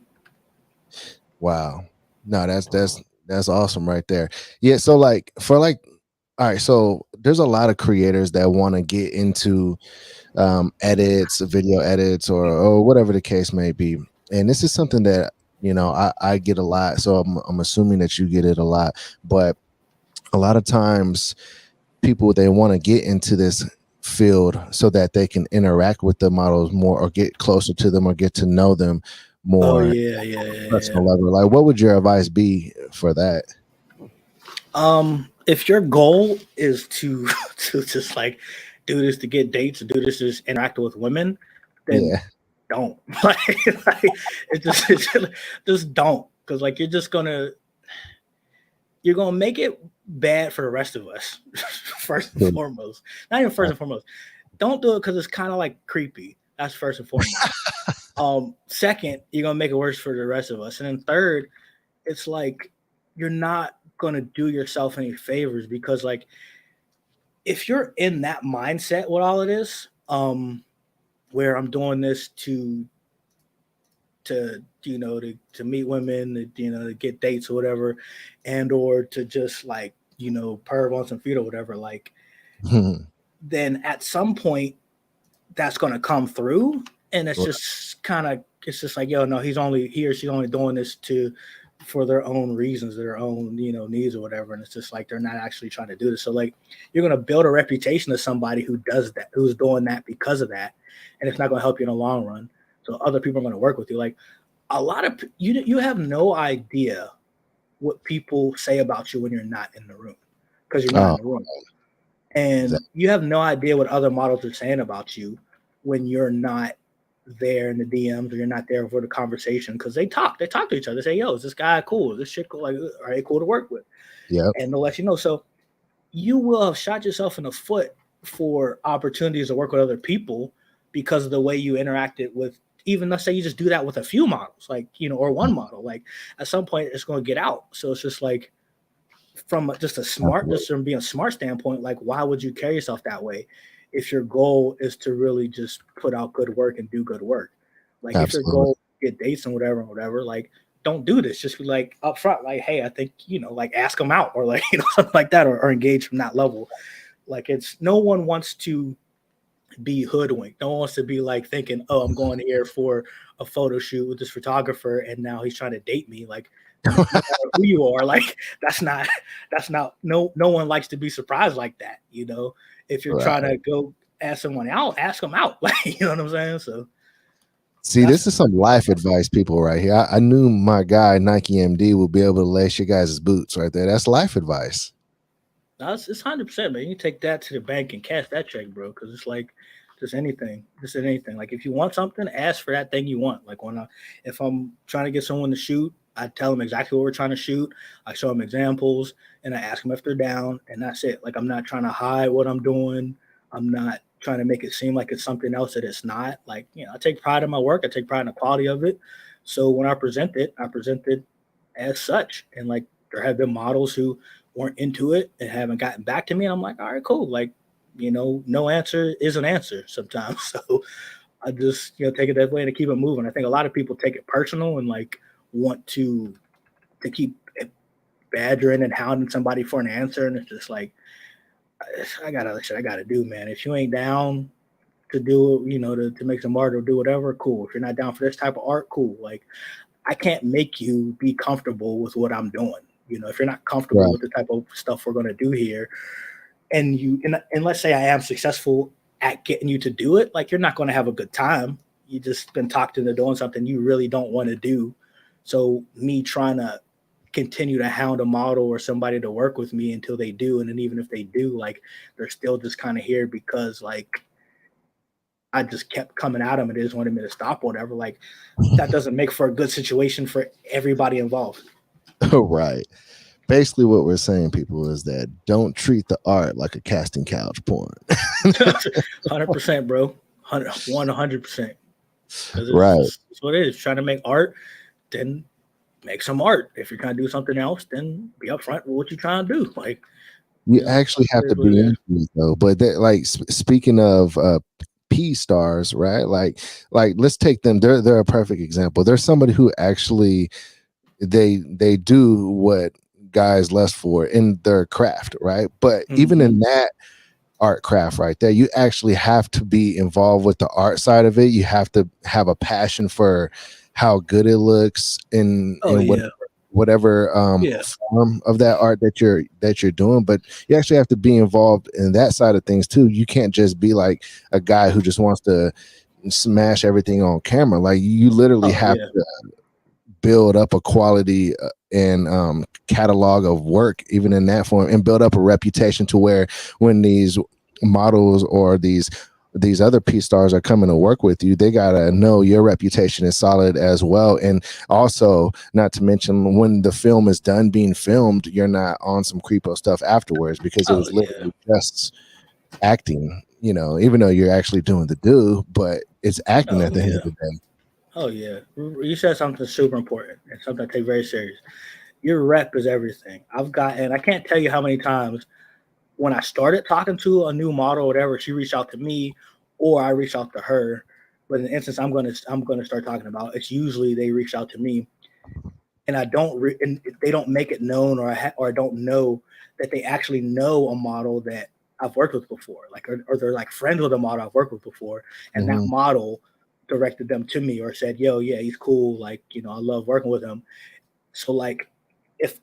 Wow. No, that's awesome right there. Yeah. So all right. So there's a lot of creators that want to get into edits, video edits, or whatever the case may be. And this is something that I get a lot. So I'm assuming that you get it a lot. But a lot of times, people, they want to get into this field so that they can interact with the models more, or get closer to them, or get to know them more. Oh yeah. Personal level. Like, what would your advice be for that? If your goal is to just do this to get dates, do this to just interact with women, then don't. Just don't, because you're gonna make it bad for the rest of us. First and foremost, not even first and foremost. Don't do it because it's kind of creepy. That's first and foremost. Second, you're gonna make it worse for the rest of us, and then third, it's you're not gonna do yourself any favors, because if you're in that mindset with all of this, where I'm doing this to meet women, to get dates or whatever, and or to just perv on some feet or whatever, then at some point that's going to come through, and it's just yo, no, he or she's only doing this for their own reasons, their own needs or whatever, and it's just they're not actually trying to do this. So you're going to build a reputation of somebody who does that, who's doing that because of that, and it's not going to help you in the long run. So other people are going to work with you. A lot of you have no idea what people say about you when you're not in the room, because you're not in the room, and you have no idea what other models are saying about you when you're not there in the DMs, or you're not there for the conversation, because they talk to each other. They say, yo, is this guy cool? Is this shit cool? Are they cool to work with? Yeah. And they'll let you know. So you will have shot yourself in the foot for opportunities to work with other people because of the way you interacted with, even let's say you just do that with a few models, or one model, at some point it's going to get out. So it's just from being a smart standpoint, why would you carry yourself that way if your goal is to really just put out good work and do good work? If your goal is to get dates and whatever, don't do this. Just be up front, hey, I think, ask them out, or something like that, or engage from that level. No one wants to be hoodwinked. No one wants to be thinking, oh, I'm going here for a photo shoot with this photographer, and now he's trying to date me. No matter who you are, that's not no one likes to be surprised like that. If you're trying to go ask someone out, ask them out. You know what I'm saying? So see, this is some life advice, people, right here. I knew my guy NikeMD would be able to lace your guys' boots right there. That's life advice. It's 100%, man. You can take that to the bank and cash that check, bro. Because it's just anything. If you want something, ask for that thing you want. If I'm trying to get someone to shoot, I tell them exactly what we're trying to shoot. I show them examples, and I ask them if they're down, and that's it. I'm not trying to hide what I'm doing. I'm not trying to make it seem like it's something else that it's not. I take pride in my work. I take pride in the quality of it. So when I present it as such. And there have been models who weren't into it and haven't gotten back to me. And I'm all right, cool. No answer is an answer sometimes. So I just, take it that way and keep it moving. I think a lot of people take it personal and want to keep badgering and hounding somebody for an answer. And it's just I got other shit I got to do, man. If you ain't down to do it, to make some art or do whatever, cool. If you're not down for this type of art, cool. I can't make you be comfortable with what I'm doing. If you're not comfortable with the type of stuff we're going to do here, and let's say I am successful at getting you to do it, you're not going to have a good time. You just been talked into doing something you really don't want to do. So me trying to continue to hound a model or somebody to work with me until they do, and then even if they do, they're still just kind of here because I I just kept coming at them and they just wanted me to stop or whatever. Like that doesn't make for a good situation for everybody involved. Right. Basically, what we're saying, people, is that don't treat the art like a casting couch porn. 100%, bro. 100%. Because Right. it's what it is. Trying to make art, then make some art. If you're trying to do something else, then be upfront with what you're trying to do. Like You actually have to be into it, though. But that, like, speaking of P stars, right? Like let's take them. They're a perfect example. There's somebody who actually they do what guys lust for in their craft, right? But even in that art craft right there, you actually have to be involved with the art side of it. You have to have a passion for how good it looks in whatever form of that art that you're doing. But you actually have to be involved in that side of things too. You can't just be like a guy who just wants to smash everything on camera. Like you literally have to build up a quality and catalog of work even in that form, and build up a reputation to where when these models or these other P stars are coming to work with you, they gotta know your reputation is solid as well. And also, not to mention, when the film is done being filmed, you're not on some creepo stuff afterwards, because it was literally just acting, you know, even though you're actually doing the do, but it's acting at the end of the day. Oh yeah, you said something super important and something I take very serious. Your rep is everything. I can't tell you how many times when I started talking to a new model or whatever, she reached out to me, or I reached out to her. But in the instance I'm gonna start talking about, it's usually they reach out to me, and and they don't make it known, or I don't know that they actually know a model that I've worked with before, like or they're like friends with a model I've worked with before, and that model directed them to me or said, yo, yeah, he's cool. Like, you know, I love working with him. So like if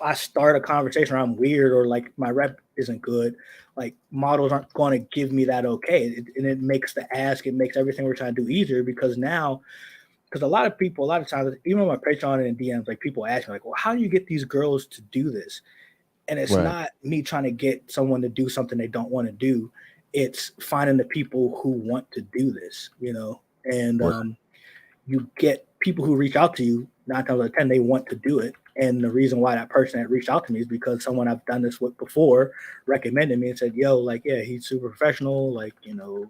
I start a conversation or I'm weird or like my rep isn't good, like models aren't going to give me that okay. And it makes it makes everything we're trying to do easier, because a lot of times, even on my Patreon and DMs, like people ask me like, well, how do you get these girls to do this? And it's not me trying to get someone to do something they don't want to do. It's finding the people who want to do this, you know, and you get people who reach out to you 9 times out of 10, they want to do it. And the reason why that person that reached out to me is because someone I've done this with before recommended me and said, yo, like, yeah, he's super professional. Like, you know,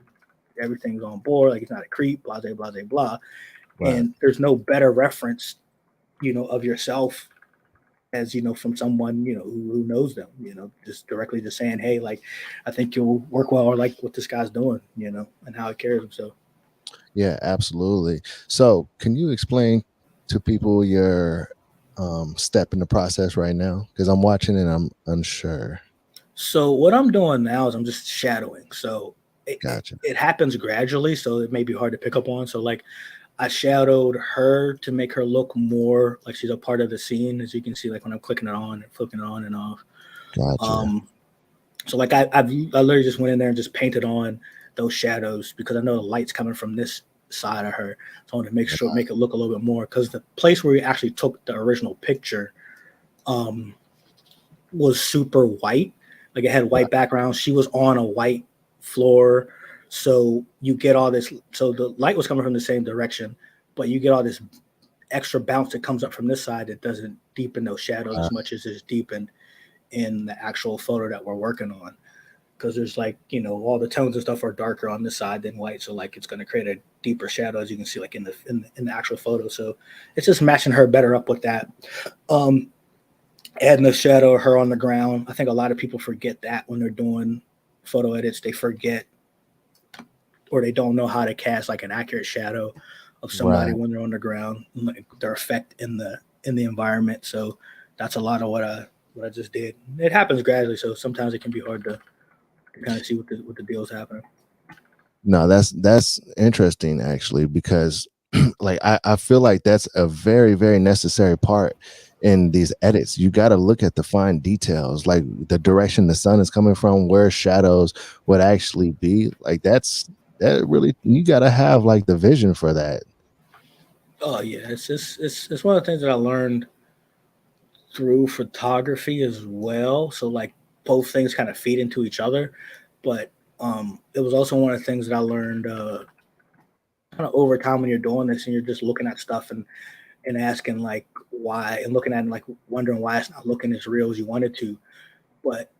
everything's on board. Like, he's not a creep, blah, blah, blah, blah. And there's no better reference, you know, of yourself as, you know, from someone, you know, who knows them, you know, just directly just saying, hey, like, I think you'll work well, or like what this guy's doing, you know, and how he carries himself. Yeah, absolutely. So can you explain to people your step in the process right now? Because I'm watching and I'm unsure. So what I'm doing now is I'm just shadowing. So Gotcha. it happens gradually, so it may be hard to pick up on. So like I shadowed her to make her look more like she's a part of the scene, as you can see, like when I'm clicking it on and flipping it on and off. Gotcha. So like I literally just went in there and just painted on those shadows, because I know the light's coming from this side of her. So I wanted to make it look a little bit more, because the place where we actually took the original picture was super white. Like it had white background. She was on a white floor. So you get all this. So the light was coming from the same direction, but you get all this extra bounce that comes up from this side that doesn't deepen those shadows as much as is deepened in the actual photo that we're working on. Because there's like, you know, all the tones and stuff are darker on this side than white. So like it's going to create a deeper shadow, as you can see, like in the actual photo. So it's just matching her better up with that. Adding the shadow of her on the ground. I think a lot of people forget that when they're doing photo edits. They forget, or they don't know how to cast like an accurate shadow of somebody when they're on the ground, like their effect in the environment. So that's a lot of what I just did. It happens gradually, so sometimes it can be hard to kind of see what the deal's happening. No, that's interesting actually, because like I feel like that's a very, very necessary part in these edits. You got to look at the fine details, like the direction the sun is coming from, where shadows would actually be. Like that really, you got to have like the vision for that. Oh yeah, it's one of the things that I learned through photography as well. So like both things kind of feed into each other, but It was also one of the things that I learned kind of over time when you're doing this and you're just looking at stuff and asking like why, and looking at it, like wondering why it's not looking as real as you wanted to. But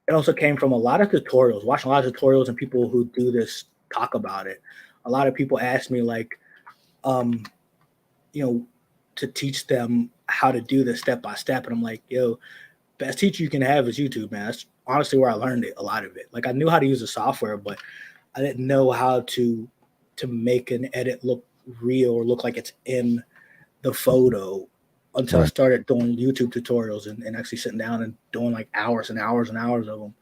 it also came from a lot of tutorials, watching a lot of tutorials and people who do this talk about it. A lot of people ask me like, to teach them how to do this step by step. And I'm like, yo, best teacher you can have is YouTube, man. That's honestly where I learned it, a lot of it. Like I knew how to use the software, but I didn't know how to make an edit look real or look like it's in the photo until I started doing YouTube tutorials and actually sitting down and doing like hours and hours and hours of them.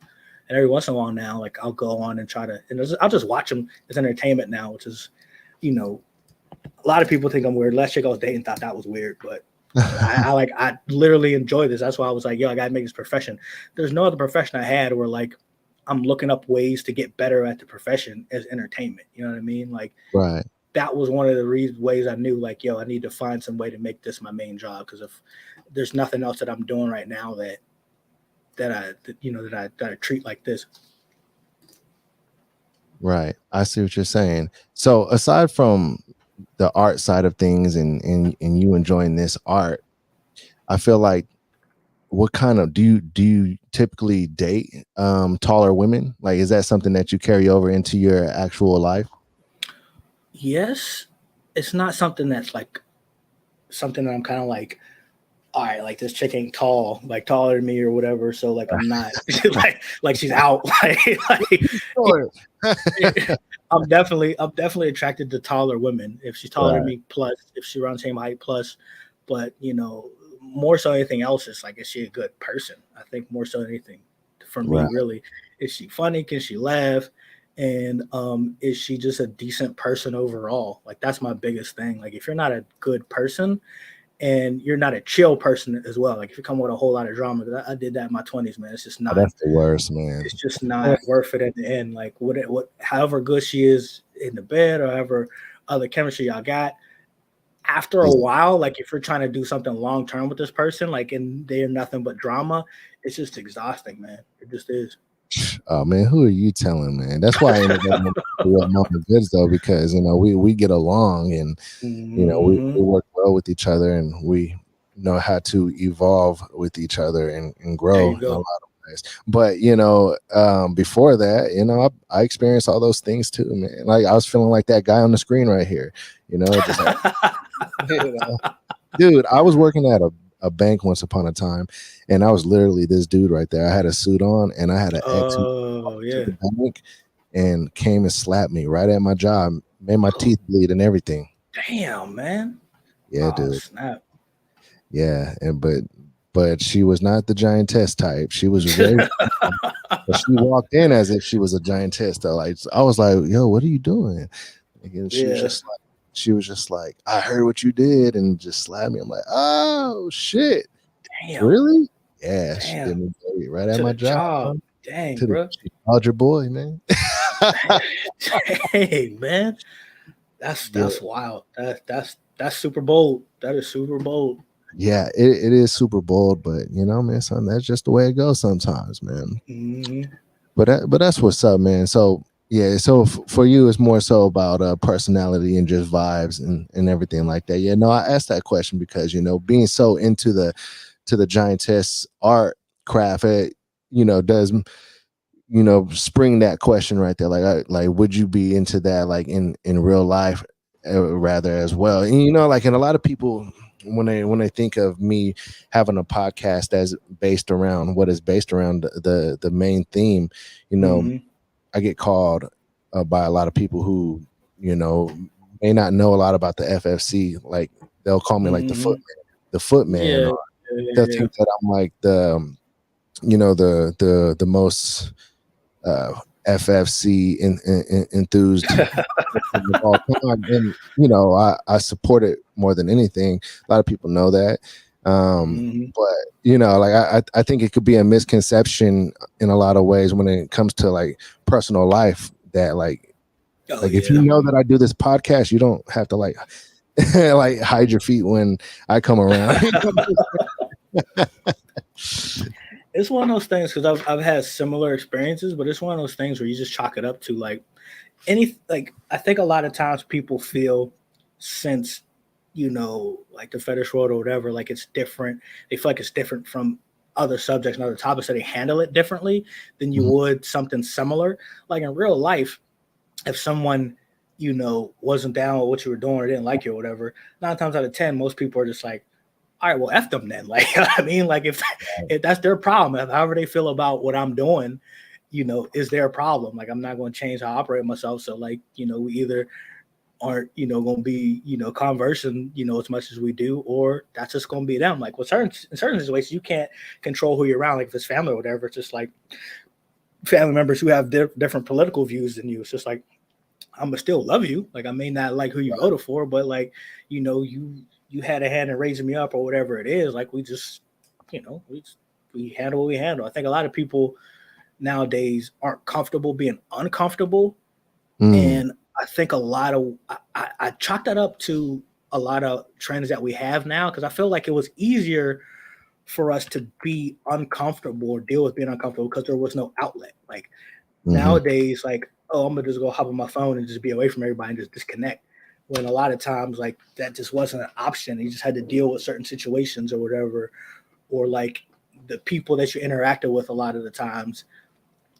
And every once in a while now, like I'll go on and try to, and I'll just watch them as entertainment now, which is, a lot of people think I'm weird. Last chick I was dating thought that was weird, but I literally enjoy this. That's why I was like, yo, I gotta make this profession. There's no other profession I had where like I'm looking up ways to get better at the profession as entertainment. You know what I mean? Like, that was one of the ways I knew, like, yo, I need to find some way to make this my main job. Because if there's nothing else that I'm doing right now that I treat like this. Right. I see what you're saying. So aside from the art side of things and you enjoying this art, I feel like, what kind of do you typically date taller women? Like, is that something that you carry over into your actual life? Yes. It's not something that's like something that I'm kind of like, all right, like this chick ain't tall, like taller than me or whatever. So like I'm not like she's out. I'm definitely attracted to taller women. If she's taller than me, plus if she runs same height, plus. But more so anything else, it's like, is she a good person? I think more so anything for me, really. Is she funny? Can she laugh? And is she just a decent person overall? Like that's my biggest thing. Like if you're not a good person and you're not a chill person as well, like if you come with a whole lot of drama, I did that in my 20s, man. It's just not. That's the worst, man. It's just not worth it at the end. Like however good she is in the bed or however other chemistry y'all got, after a while, like if you're trying to do something long term with this person, like and they're nothing but drama, it's just exhausting, man. It just is. Oh man, who are you telling, man? That's why I ended up knowing Goodz though, because we get along and we work well with each other and we know how to evolve with each other and grow in a lot of ways. But before that, I experienced all those things too, man. Like I was feeling like that guy on the screen right here, just like, dude, I was working at a bank once upon a time, and I was literally this dude right there. I had a suit on and I had an ex to the bank and came and slapped me right at my job, made my teeth bleed and everything. Damn, man. Yeah, dude. Snap. Yeah, but she was not the giantess type. She was very but she walked in as if she was a giantess though. Like I was like, yo, what are you doing? And she was just like, I heard what you did, and just slapped me. I'm like, oh shit. Damn. Really? Yeah. Damn. She did me dirty right at my job. Dang, bro. She called your boy, man. Hey, man. That's wild. That's super bold. That is super bold. Yeah, it is super bold, but man, son, that's just the way it goes sometimes, man. Mm-hmm. But that's what's up, man. So yeah, so for you, it's more so about personality and just vibes and everything like that. Yeah, no, I asked that question because being so into the giantess art craft, it does spring that question right there. Like would you be into that like in real life rather as well? And like, and a lot of people when they think of me having a podcast that's based around what is based around the main theme, Mm-hmm. I get called by a lot of people who, may not know a lot about the FFC. Like they'll call me like the footman. Yeah, or they'll think that I'm like the most FFC enthused of all time. And I support it more than anything. A lot of people know that. But like I think it could be a misconception in a lot of ways when it comes to like personal life, that like if you know that I do this podcast, you don't have to like like hide your feet when I come around. It's one of those things because I've had similar experiences, but it's one of those things where you just chalk it up to like I think a lot of times people feel since like the fetish world or whatever, like it's different. They feel like it's different from other subjects and other topics, so they handle it differently than you would something similar. Like in real life, if someone wasn't down with what you were doing or didn't like you or whatever, 9 times out of 10, most people are just like, all right, well, F them then. Like, I mean, like if that's their problem, if however they feel about what I'm doing, is their problem. Like, I'm not going to change how I operate myself. So like, we either aren't, going to be, conversing, as much as we do, or that's just going to be them. Like in certain situations, you can't control who you're around. Like if it's family or whatever, it's just like family members who have different political views than you. It's just like, I'm gonna still love you. Like I may not like who you voted for, but like, you had a hand in raising me up or whatever it is. Like we just, we handle what we handle. I think a lot of people nowadays aren't comfortable being uncomfortable. And I think a lot of, I chalk that up to a lot of trends that we have now. Cause I feel like it was easier for us to be uncomfortable or deal with being uncomfortable because there was no outlet. Like nowadays, like, oh, I'm gonna just go hop on my phone and just be away from everybody and just disconnect. When a lot of times, like that just wasn't an option. You just had to deal with certain situations or whatever, or like the people that you interacted with a lot of the times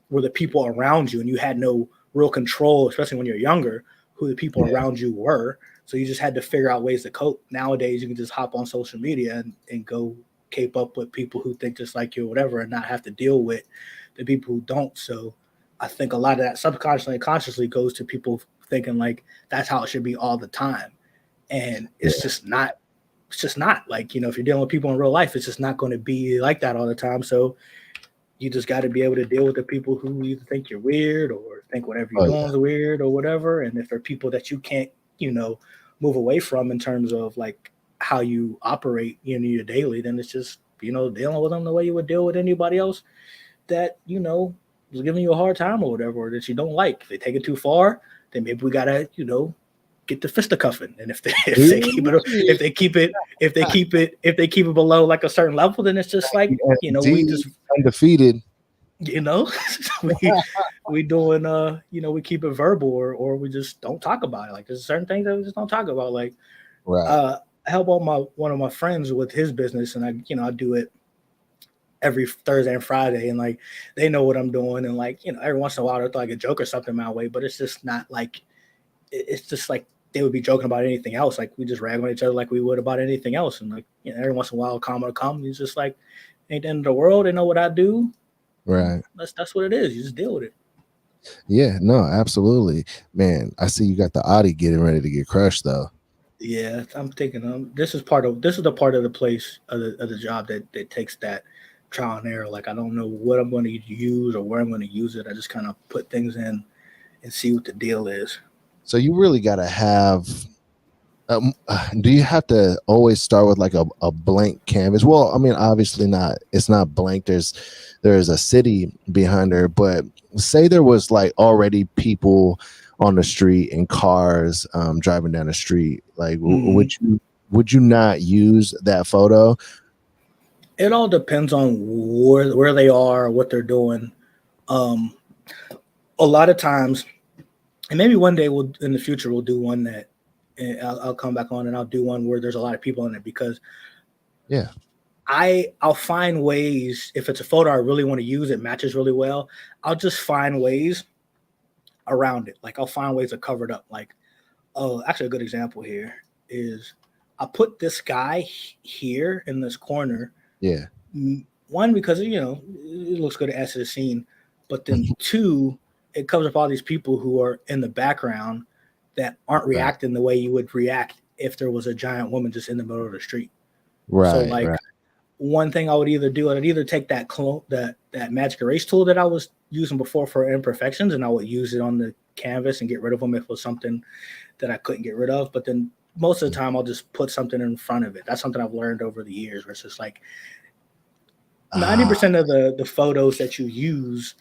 were the people around you, and you had no real control, especially when you're younger, who the people around you were. So you just had to figure out ways to cope. Nowadays, you can just hop on social media and go cape up with people who think just like you or whatever, and not have to deal with the people who don't. So I think a lot of that subconsciously and consciously goes to people thinking like that's how it should be all the time. And it's just not, like, if you're dealing with people in real life, it's just not going to be like that all the time. So you just got to be able to deal with the people who either think you're weird or think whatever you're doing is weird or whatever. And if there are people that you can't, move away from in terms of like how you operate, your daily, then it's just, dealing with them the way you would deal with anybody else that, was giving you a hard time or whatever, or that you don't like. If they take it too far, then maybe we gotta, get the fisticuffing. And if they keep it below like a certain level, then it's just like, we just undefeated. we doing we keep it verbal or we just don't talk about it. Like there's certain things that we just don't talk about. Like I help out one of my friends with his business, and I do it every Thursday and Friday, and like they know what I'm doing, and like every once in a while they'll throw like a joke or something my way, but it's just not like it's just like they would be joking about anything else. Like we just rag on each other like we would about anything else, and like every once in a while a comment will come. He's just like, ain't the end of the world. They know what I do. Right. That's what it is. You just deal with it. Yeah. No. Absolutely, man. I see you got the Audi getting ready to get crushed though. Yeah, I'm thinking this is the part of the place of the job that takes that trial and error. Like I don't know what I'm going to use or where I'm going to use it. I just kind of put things in and see what the deal is. So you really got to have. Do you have to always start with like a blank canvas? Well, I mean, obviously not. It's not blank. There's a city behind her, but say there was like already people on the street and cars driving down the street. Like, would you not use that photo? It all depends on where they are, what they're doing. A lot of times, and maybe one day in the future we'll do one that I'll come back on and I'll do one where there's a lot of people in it, because I'll find ways. If it's a photo I really want to use, it matches really well, I'll just find ways around it. Like I'll find ways to cover it up. Like, oh, actually a good example here is I put this guy here in this corner. Yeah. One, because it looks good to add to the scene, but then two, it covers up all these people who are in the background that aren't reacting the way you would react if there was a giant woman just in the middle of the street. Right. So like one thing I would either do, I'd either take that that magic erase tool that I was using before for imperfections, and I would use it on the canvas and get rid of them if it was something that I couldn't get rid of. But then most of the time I'll just put something in front of it. That's something I've learned over the years, where it's just like 90% of the photos that you use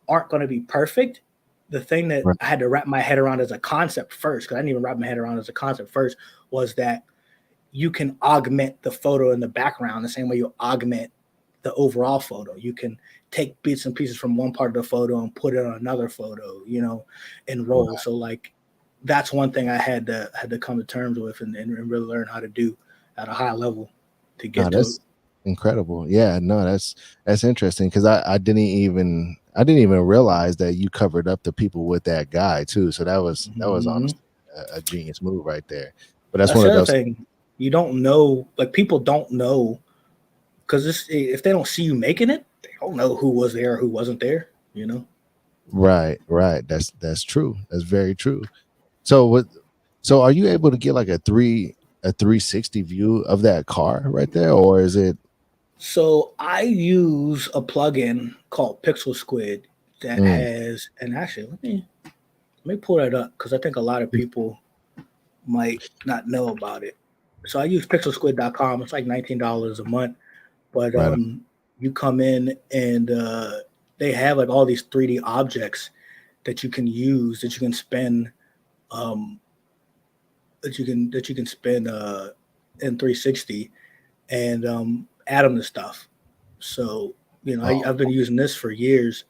aren't going to be perfect. The thing that I had to wrap my head around as a concept first, because I didn't even wrap my head around as a concept first, was that you can augment the photo in the background the same way you augment the overall photo. You can take bits and pieces from one part of the photo and put it on another photo, you know, and roll. Right. So like that's one thing I had to come to terms with and really learn how to do at a high level to No, get to it. that's incredible. Yeah, no, that's interesting because I didn't even realize that you covered up the people with that guy too. So that was Mhm. honestly a genius move right there. But that's That's one the of other those. thing. You don't know, like people don't know because if they don't see you making it, they don't know who was there or who wasn't there. You know. Right, right. That's true. That's very true. So what? So are you able to get like a 360 view of that car right there, or is it? So I use a plugin called Pixel Squid that Mm, has, and actually let me pull that up because I think a lot of people might not know about it. So I use pixelsquid.com. It's like $19 a month, but right. you come in and they have like all these 3D objects that you can use that you can spend um, that you can spend in 360 and add them to stuff. So you know Oh, I've been using this for years,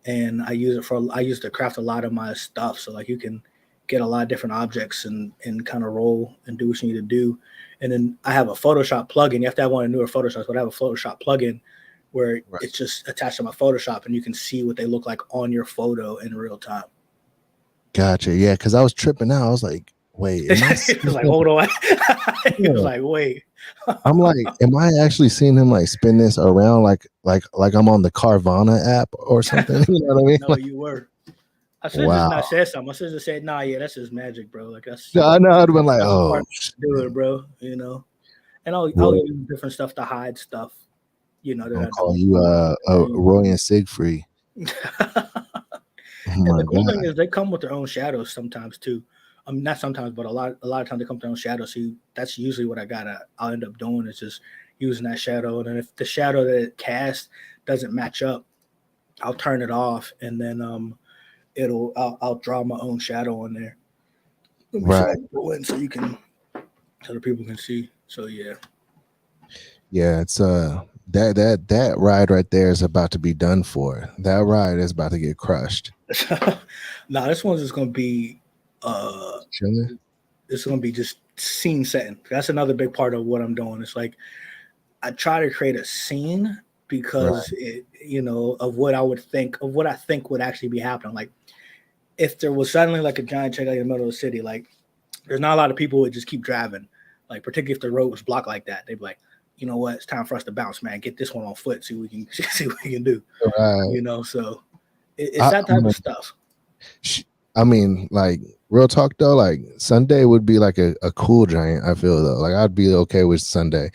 and I use it to craft a lot of my stuff. So like you can get a lot of different objects and kind of roll and do what you need to do. And then I have a Photoshop plugin. You have to have one of the newer Photoshops, but I have a Photoshop plugin where right. it's just attached to my Photoshop and you can see what they look like on your photo in real time. Gotcha. Yeah, because I was tripping out. I was like, wait, am I It was seeing like, him? hold on. It was Yeah. like, wait. I'm like, am I actually seeing him like spin this around like I'm on the Carvana app or something? You know what I mean? No, Like, you were. I should have just wow. not said something. I should have just said, nah, yeah, that's just magic, bro. Like No, I know I'd have been like, that's the oh, part to do it, bro. You know. And I'll Roy, use different stuff to hide stuff, you know, that I'm I call don't you want Roy and Siegfried. Oh And the my cool thing god. is they come with their own shadows sometimes too. I mean, not sometimes, but a lot of times they come with their own shadows. So that's usually what I'll end up doing is just using that shadow. And then if the shadow that it casts doesn't match up, I'll turn it off, and then I'll draw my own shadow on there. Let me see if I Right. can go in so the people can see. So yeah. Yeah, it's that ride right there is about to be done for. That ride is about to get crushed. Now this one's just gonna be uh Chilling. it's gonna be just scene setting. That's another big part of what I'm doing. It's like I try to create a scene Right. because of what I think would actually be happening. Like if there was suddenly like a giant check like in the middle of the city, like there's not a lot of people who would just keep driving. Like particularly if the road was blocked like that, they'd be like, you know what, it's time for us to bounce, man. Get this one on foot, see what we can see what we can do. Right. So it's I, that I type mean, of stuff. sh- I mean, like real talk though, like Sunday would be like a cool giant. I feel though, like I'd be okay with Sunday.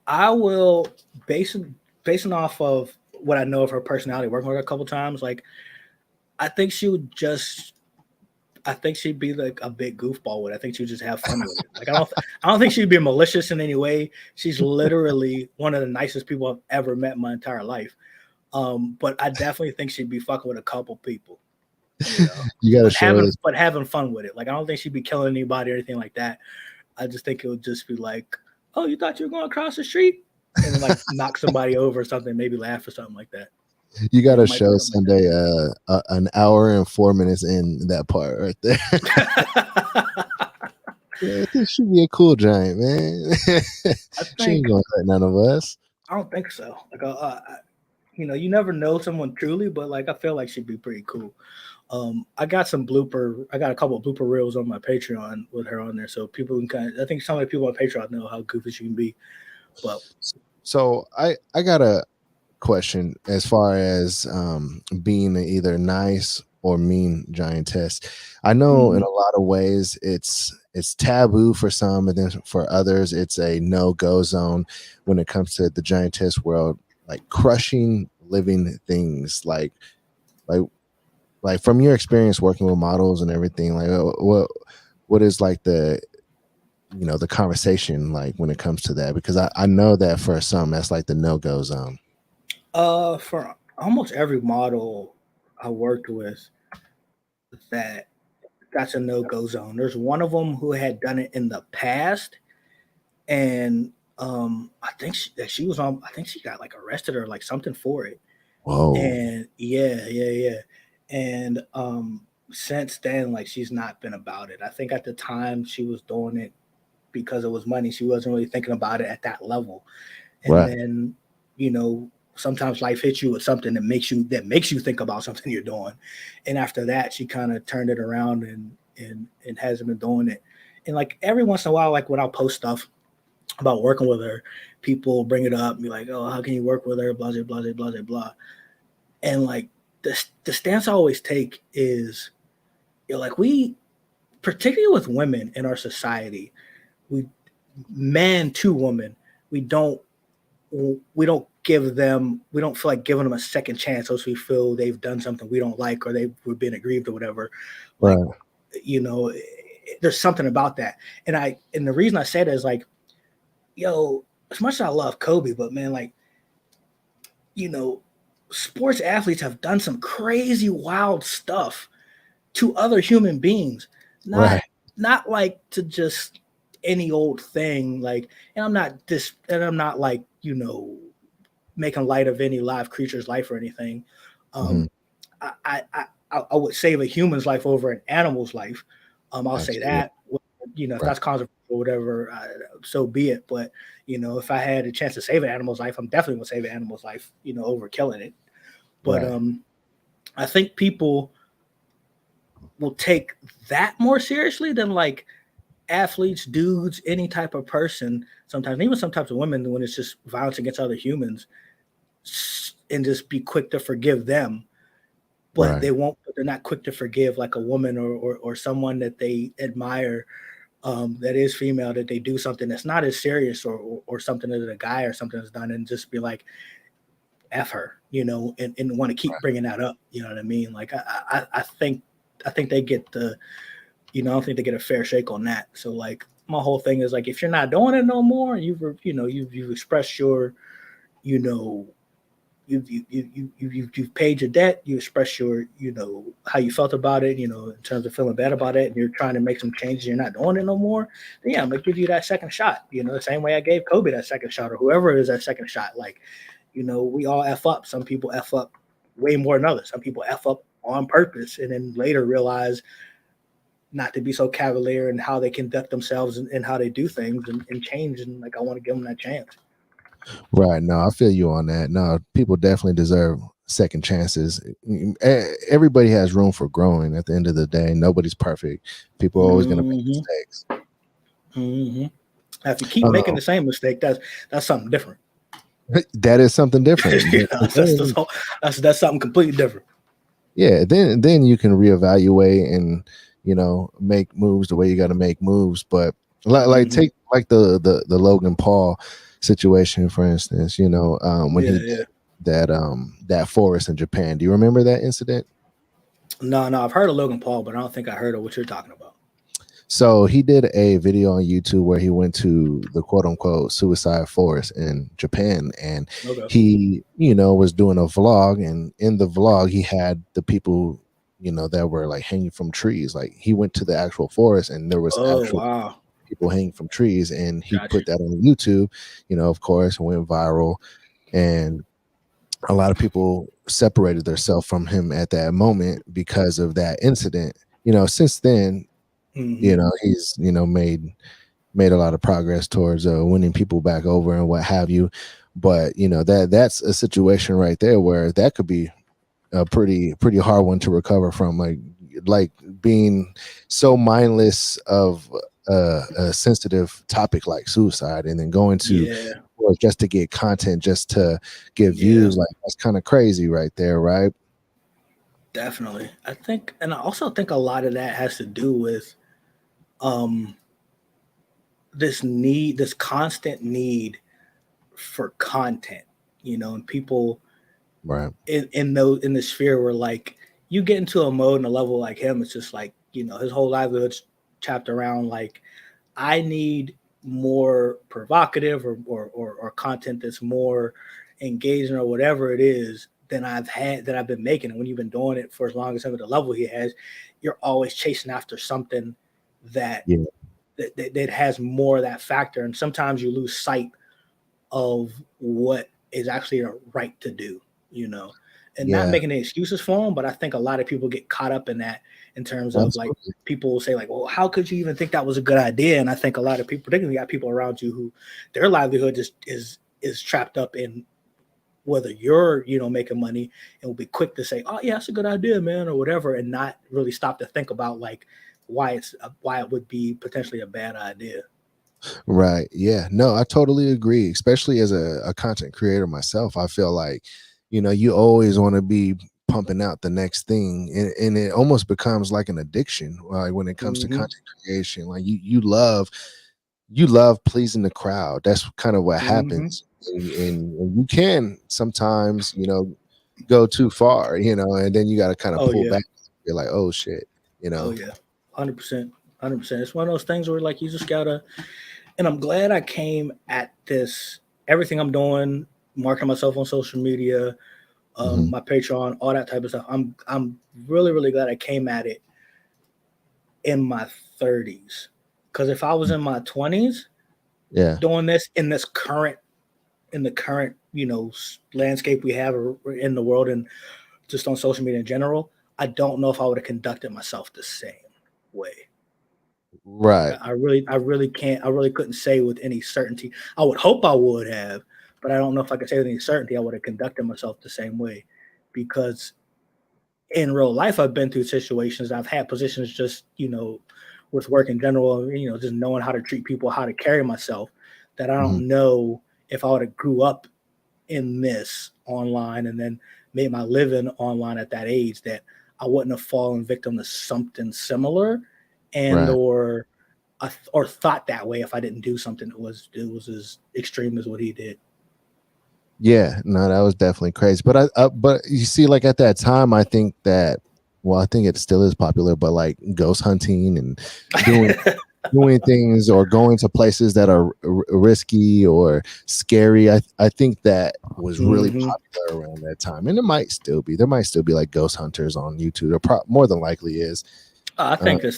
I will basing off of what I know of her personality, working with her a couple times, like I think she would just I think she'd be like a big goofball with it. I think she'd just have fun with it. Like I don't think she'd be malicious in any way. She's literally one of the nicest people I've ever met in my entire life. But I definitely think she'd be fucking with a couple people, you know. You got to But show having this. but having fun with it. Like I don't think she'd be killing anybody or anything like that. I just think it would just be like, oh, you thought you were going across the street? And then like knock somebody over or something, maybe laugh or something like that. You got to It might be show something like Sunday an hour and 4 minutes in that part right there. that. Yeah, this should be a cool giant, man. I She ain't think gonna hurt none of us. I don't think so. Like, you never know someone truly, but like, I feel like she'd be pretty cool. I got a couple of blooper reels on my Patreon with her on there, so people can I think some of the people on Patreon know how goofy she can be. But So I got a question as far as being either nice or mean giantess. I know in mm, a lot of ways it's taboo for some, and then for others it's a no-go zone when it comes to the giantess world, like crushing living things, like like from your experience working with models and everything, like what is like the conversation like when it comes to that, because I know that for some that's like the no-go zone. for almost every model I worked with, that that's a no go zone. There's one of them who had done it in the past, and I think she was on. I think she got like arrested or like something for it. Whoa. And yeah. And since then, like she's not been about it. I think at the time she was doing it because it was money. She wasn't really thinking about it at that level. And Right. then, you know, sometimes life hits you with something that makes you think about something you're doing. And after that, she kind of turned it around and hasn't been doing it. And like every once in a while, like when I'll post stuff about working with her, people bring it up and be like, "Oh, how can you work with her?" Blah blah blah blah blah blah. And like the stance I always take is, you know, like we, particularly with women in our society, we, man to woman, we don't we don't feel like giving them a second chance unless we feel they've done something we don't like or we've been aggrieved or whatever. Like, Right. you know, there's something about that. And the reason I say that is like, yo, as much as I love Kobe, but man, like, you know, sports athletes have done some crazy wild stuff to other human beings. Right. Not like to just any old thing. Like, and I'm not like, you know, making light of any live creature's life or anything. Hmm. Um, I would save a human's life over an animal's life. I'll say Absolutely. that. You know, if Right. that's controversial or whatever, so be it. But you know, if I had a chance to save an animal's life, I'm definitely gonna save an animal's life. You know, over killing it. But Right. I think people will take that more seriously than like athletes, dudes, any type of person. Sometimes even some types of women when it's just violence against other humans, and just be quick to forgive them, but Right. they're not quick to forgive like a woman or someone that they admire, that is female, that they do something that's not as serious or something that a guy or something has done, and just be like, F her, you know, and want to keep bringing that up. You know what I mean? Like I think they get the, you know, I don't think they get a fair shake on that. So like my whole thing is like, if you're not doing it no more, you've expressed your, you know, you've paid your debt, you express your, you know, how you felt about it, you know, in terms of feeling bad about it, and you're trying to make some changes, you're not doing it no more, then yeah, I'm gonna give you that second shot, you know, the same way I gave Kobe that second shot or whoever is that second shot. Like, you know, we all F up. Some people F up way more than others. Some people F up on purpose and then later realize not to be so cavalier in how they conduct themselves and how they do things and change. And like, I want to give them that chance. Right. No, I feel you on that. No, people definitely deserve second chances. Everybody has room for growing. At the end of the day, nobody's perfect. People are always going to make Mm-hmm. mistakes. Mm-hmm. If you keep making Um, the same mistake, that's something different. that is something different. Yeah, that's something completely different. Yeah, then you can reevaluate and make moves the way you got to make moves. But like Mm-hmm. take like the Logan Paul situation for instance. When he did Yeah. that forest in Japan. Do you remember that incident? No, I've heard of Logan Paul, but I don't think I heard of what you're talking about. So he did a video on YouTube where he went to the quote unquote suicide forest in Japan, and Okay. he, was doing a vlog, and in the vlog he had the people, that were like hanging from trees. Like he went to the actual forest and there was Oh actual wow, people hanging from trees, and he got you. put that on YouTube, of course, and went viral. And a lot of people separated themselves from him at that moment because of that incident. Since then, Mm-hmm. he's made a lot of progress towards winning people back over and what have you. But that's a situation right there where that could be a pretty hard one to recover from, like being so mindless of a sensitive topic like suicide, and then going to Yeah, or just to get content, just to get yeah, views. Like that's kind of crazy right there, right? definitely. I think, and I also think a lot of that has to do with um this constant need for content, you know, and people Right. in the sphere where like you get into a mode and a level like him, it's just like, you know, his whole livelihood's chapped around like, I need more provocative or content that's more engaging or whatever it is than I've been making. And when you've been doing it for as long as him at the level he has, you're always chasing after something that Yeah. that has more of that factor. And sometimes you lose sight of what is actually a right to do, and not Yeah, making any excuses for them. But I think a lot of people get caught up in that in terms of like absolutely. people will say like, well, how could you even think that was a good idea? And I think a lot of people, particularly got people around you who their livelihood is trapped up in whether you're making money and will be quick to say, oh yeah, that's a good idea, man, or whatever, and not really stop to think about like why it would be potentially a bad idea. Right. Yeah. No, I totally agree. Especially as a content creator myself, I feel like, you always want to be pumping out the next thing, and it almost becomes like an addiction. Like when it comes to Mm-hmm. content creation, like you love pleasing the crowd. That's kind of what Mm-hmm. happens, and you can sometimes, go too far, and then you got to kind of Oh pull yeah. back. You're like, oh shit, Oh yeah. 100%. 100%. It's one of those things where like you just gotta. And I'm glad I came at this. Everything I'm doing, marketing myself on social media, Mhm. my Patreon, all that type of stuff. I'm really really glad I came at it in my 30s, because if I was in my 20s Yeah. doing this in the current landscape we have in the world and just on social media in general, I don't know if I would have conducted myself the same way. Right. I really can't. I really couldn't say with any certainty. I would hope I would have, but I don't know if I could say with any certainty I would have conducted myself the same way, because in real life I've been through situations. I've had positions just with work in general. Just knowing how to treat people, how to carry myself. That I Mhm. don't know if I would have grew up in this online and then made my living online at that age, that I wouldn't have fallen victim to something similar, and Right. or thought that way if I didn't do something that was as extreme as what he did. Yeah, no, that was definitely crazy. But but you see, like at that time, I think that, well, I think it still is popular, but like ghost hunting and doing doing things or going to places that are risky or scary. I think that was really Mm-hmm. popular around that time, and it might still be. There might still be like ghost hunters on YouTube. There more than likely is. Uh, I think that's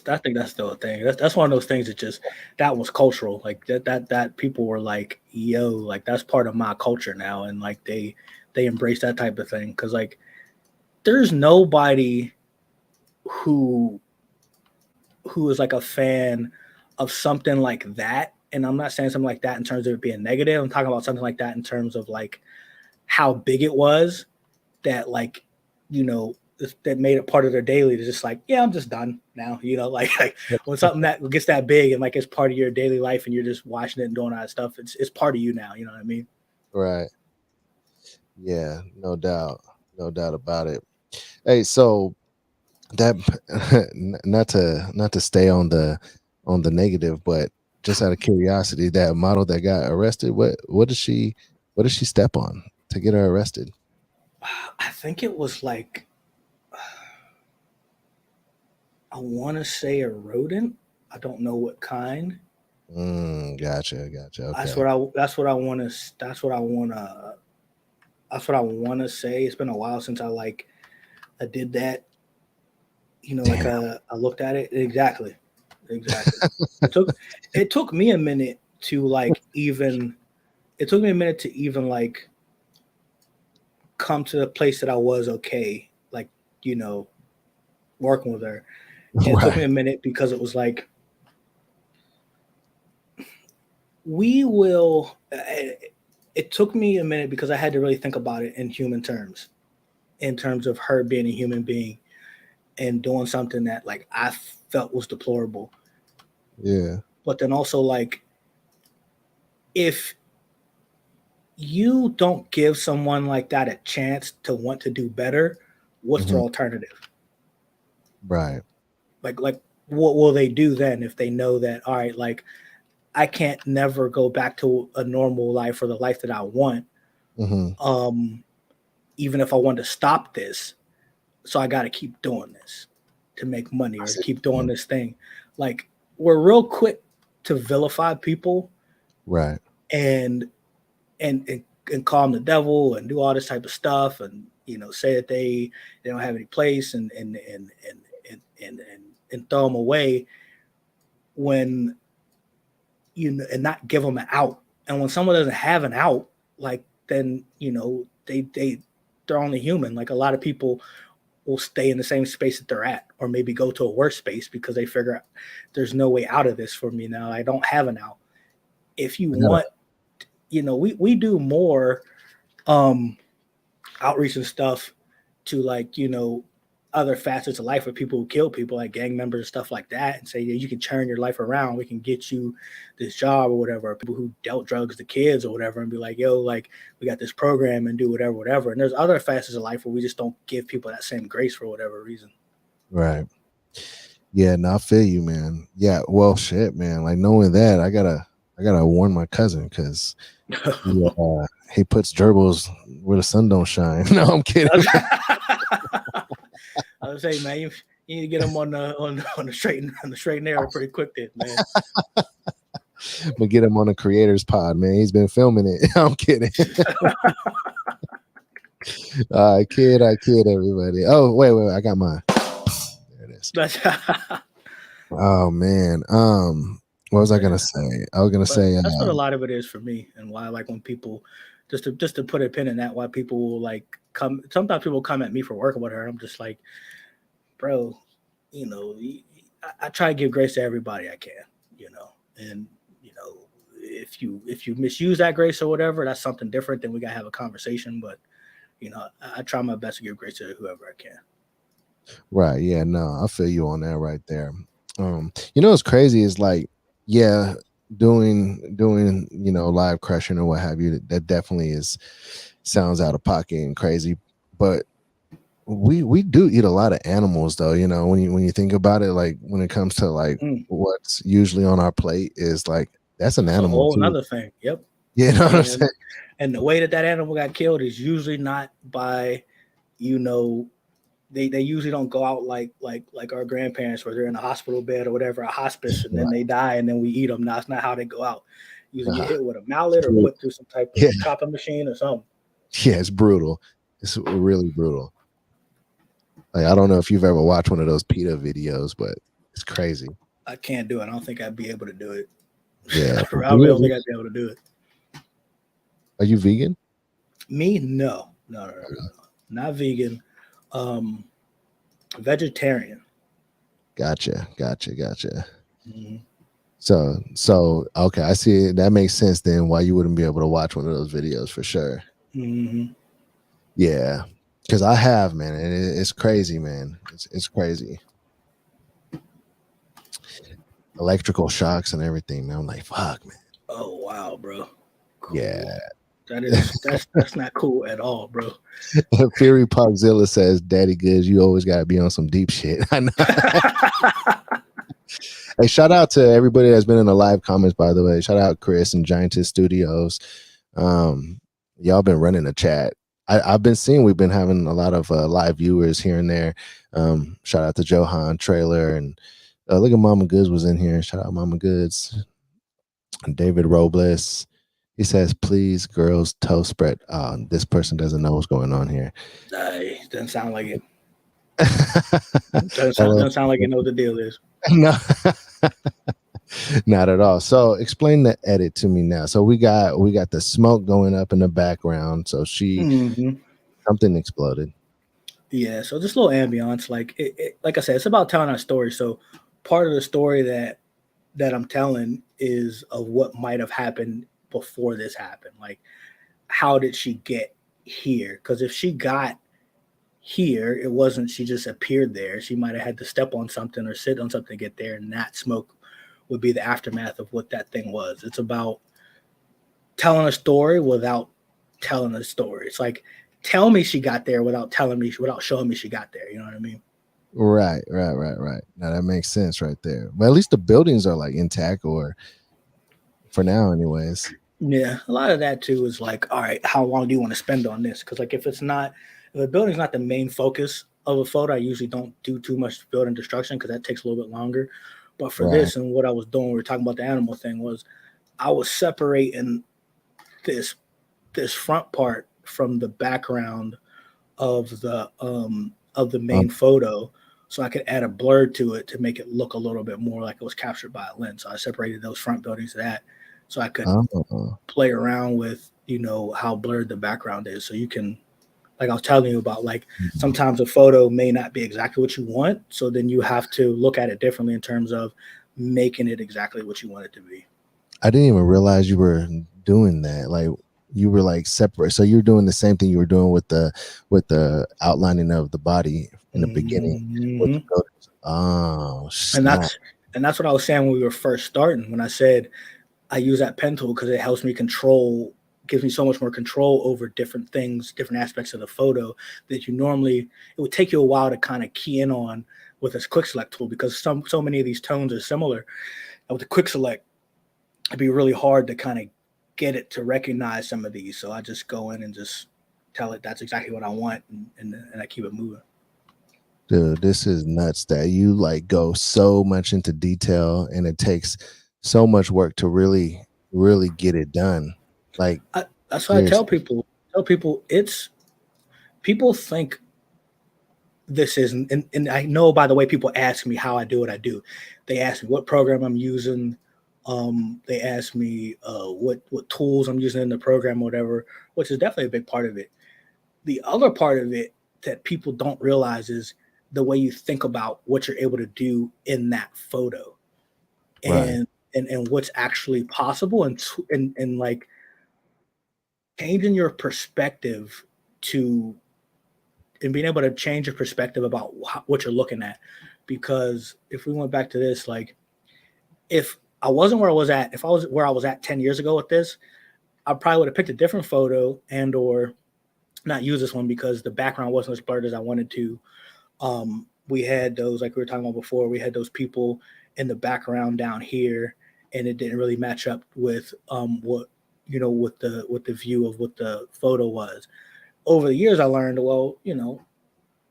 still a thing. That's one of those things that just that was cultural. Like that people were like, yo, like that's part of my culture now, and like they embrace that type of thing, because like there's nobody who who is like a fan of something like that. And I'm not saying something like that in terms of it being negative. I'm talking about something like that in terms of like how big it was, that like, that made it part of their daily to just like, yeah, I'm just done now. Like when something that gets that big and like it's part of your daily life and you're just watching it and doing all that stuff, it's part of you now. You know what I mean? right. Yeah, no doubt about it. Hey, so that not to stay on the negative, but just out of curiosity, that model that got arrested, what did she step on to get her arrested? I think it was like, I want to say a rodent. I don't know what kind. Gotcha. That's Okay. what I. That's what I want to. That's what I want to. That's what I want to say. It's been a while since I did that. Like Damn. I looked at it exactly. Exactly. It took it took me a minute to like even. It took me a minute to even like come to the place that I was okay. Like you know, working with her, and it took me Right. a minute because it was like we will. It took me a minute because I had to really think about it in human terms, in terms of her being a human being and doing something that like I felt was deplorable. Yeah. But then also like if you don't give someone like that a chance to want to do better, what's their Mhm. alternative? Right. Like what will they do then if they know that all right, like I can't never go back to a normal life or the life that I want. Hmm. Um Even if I want to stop this, so I got to keep doing this to make money I or to see. keep doing this thing. Like we're real quick to vilify people Right. and and and, and call them the devil and do all this type of stuff and say that they don't have any place and throw them away when and not give them an out. And when someone doesn't have an out, like then they're only human. Like a lot of people will stay in the same space that they're at, or maybe go to a worse space because they figure out there's no way out of this for me now. I don't have an out. If you want, we do more outreach and stuff to other facets of life with people who kill people, like gang members and stuff like that, and say, yeah, you can turn your life around. We can get you this job or whatever. Or people who dealt drugs to kids or whatever, and be like, yo, like we got this program and do whatever. And there's other facets of life where we just don't give people that same grace for whatever reason. Right. Yeah, no, I feel you, man. Yeah, well, shit, man. Like knowing that, I gotta warn my cousin because he puts gerbils where the sun don't shine. No, I'm kidding. I was saying, man, you need to get him on the straight and narrow pretty quick, then, man. But get him on the creators pod, man. He's been filming it. I'm kidding. I kid everybody. Oh, wait, I got mine. There it is. Oh man. What was I gonna say? I was gonna say that's what a lot of it is for me, and why, like, when people just to put a pin in that, why people will like come. Sometimes people come at me for working with her. I'm just like, bro, I try to give grace to everybody I can, and if you misuse that grace or whatever, that's something different. Then we gotta have a conversation. But I try my best to give grace to whoever I can. Right. Yeah. No, I feel you on that right there. What's crazy is like, yeah, doing live crushing or what have you, that definitely sounds out of pocket and crazy, but we do eat a lot of animals though, when you think about it, like when it comes to like what's usually on our plate is like that's an animal, a whole another thing. Yep. You know what I'm saying? And the way that animal got killed is usually not by they usually don't go out like our grandparents, where they're in a hospital bed or whatever, a hospice, and then they die and then we eat them. That's not how they go out. Usually get hit with a mallet or put through some type of chopping machine or something. Yeah, it's brutal. It's really brutal. Like, I don't know if you've ever watched one of those PETA videos, but it's crazy. I can't do it. I don't think I'd be able to do it. Yeah. I really don't think I'd be able to do it. Are you vegan? Me? No. Not vegan. Vegetarian. Gotcha. Mm-hmm. So okay, I see. That makes sense then why you wouldn't be able to watch one of those videos for sure. Mm-hmm. Yeah, because I have, man, and it's crazy, man. It's crazy. Electrical shocks and everything, man. I'm like, fuck, man. Oh wow, bro. Cool. Yeah. That's not cool at all, bro. Fury Pogzilla says, Daddy Goodz, you always gotta be on some deep shit. I know. Hey, shout out to everybody that's been in the live comments, by the way. Shout out Chris and Giantess Studios. Y'all been running the chat. I've been seeing we've been having a lot of live viewers here and there. Shout out to Johan Trailer, and look at Mama Goodz was in here. Shout out Mama Goodz. And David Robles. He says, please, girls, toe spread. This person doesn't know what's going on here. Doesn't sound like it. Doesn't sound like you know what the deal is. No, not at all. So explain the edit to me now. So we got the smoke going up in the background. So something exploded. Yeah. So just a little ambiance. Like like I said, it's about telling our story. So part of the story that I'm telling is of what might have happened before this happened. Like, how did she get here? Because if she got here, it wasn't she just appeared there. She might have had to step on something or sit on something to get there, and that smoke would be the aftermath of what that thing was. It's about telling a story without telling a story. It's like, tell me she got there without showing me she got there. You know what I mean? Right. Now that makes sense right there. But at least the buildings are like intact, or for now anyways. Yeah, a lot of that too is like, all right, how long do you want to spend on this? Because like if the building's not the main focus of a photo, I usually don't do too much building destruction because that takes a little bit longer. But for this, and what I was doing, we were talking about the animal thing, was I was separating this front part from the background of the main photo, so I could add a blur to it to make it look a little bit more like it was captured by a lens. So I separated those front buildings to that. so I could Oh, play around with, you know, how blurred the background is. So you can, like I was telling you about, like sometimes a photo may not be exactly what you want. So then you have to look at it differently in terms of making it exactly what you want it to be. I didn't even realize you were doing that. Like you were like separate. So you're doing the same thing you were doing with the outlining of the body in the beginning with the Mm-hmm. filters. Oh, And snap. that's what I was saying when we were first starting, when I said I use that pen tool because it helps me control, gives me so much more control over different things, different aspects of the photo that you normally, it would take you a while to kind of key in on with this quick select tool, because so many of these tones are similar. And with the quick select, it'd be really hard to kind of get it to recognize some of these. So I just go in and just tell it that's exactly what I want, and I keep it moving. Dude, this is nuts that you like go so much into detail and it takes so much work to really, really get it done. Like That's what I tell seriously. people. Tell people it's, people think this is, and I know by the way people ask me how I do what I do. They ask me what program I'm using. They ask me what tools I'm using in the program, or whatever, which is definitely a big part of it. The other part of it that people don't realize is the way you think about what you're able to do in that photo, Right. and what's actually possible, and like changing your perspective to, and being able to change your perspective about what you're looking at. Because if we went back to this, like if I wasn't where I was at, if I was where I was at 10 years ago with this, I probably would have picked a different photo, and or not use this one because the background wasn't as blurred as I wanted to. We had those, like we were talking about before, we had those people in the background down here, and it didn't really match up with what, you know, with the view of what the photo was. Over the years, I learned, well, you know,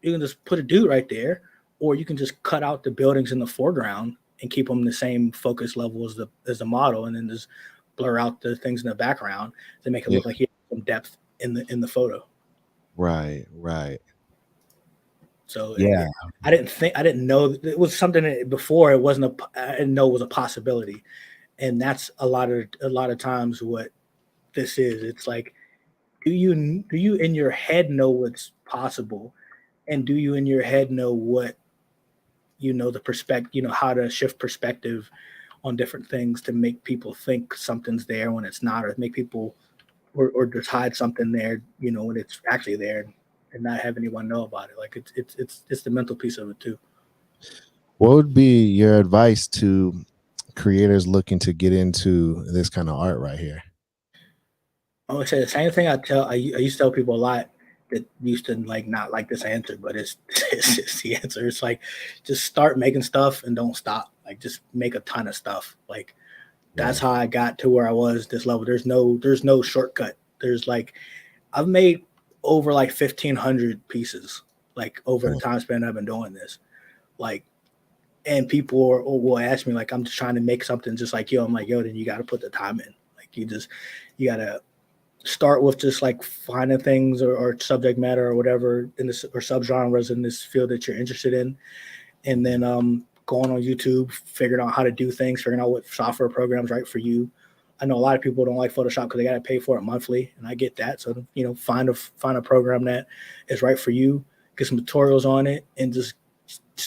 you can just put a dude right there, or you can just cut out the buildings in the foreground and keep them the same focus level as the model, and then just blur out the things in the background to make it Yeah. look like you have some depth in the photo. Right. Right. So Yeah. I didn't know it was something that before it wasn't I didn't know it was a possibility, and that's a lot of times what this is. It's like, do you in your head know what's possible, and do you in your head know what, you know, the perspective, you know, how to shift perspective on different things to make people think something's there when it's not, or make people, or just hide something there, you know, when it's actually there, and not have anyone know about it. Like it's the mental piece of it too. What would be your advice to creators looking to get into this kind of art right here? I would say the same thing I used to tell people a lot that used to like not like this answer, but it's it's just the answer. It's like, just start making stuff and don't stop. Like just make a ton of stuff. Like that's Yeah. how I got to where I was this level. There's no shortcut. There's like, I've made over like 1,500 pieces, like over the Yeah. time span I've been doing this. Like, and people will ask me, like, I'm just trying to make something just like you. I'm like, yo, then you got to put the time in. Like you got to start with just like finding things, or subject matter or whatever in this, or subgenres in this field that you're interested in, and then going on YouTube, figuring out how to do things, figuring out what software programs right for you. I know a lot of people don't like Photoshop because they got to pay for it monthly, and I get that. So, you know, find a program that is right for you, get some tutorials on it, and just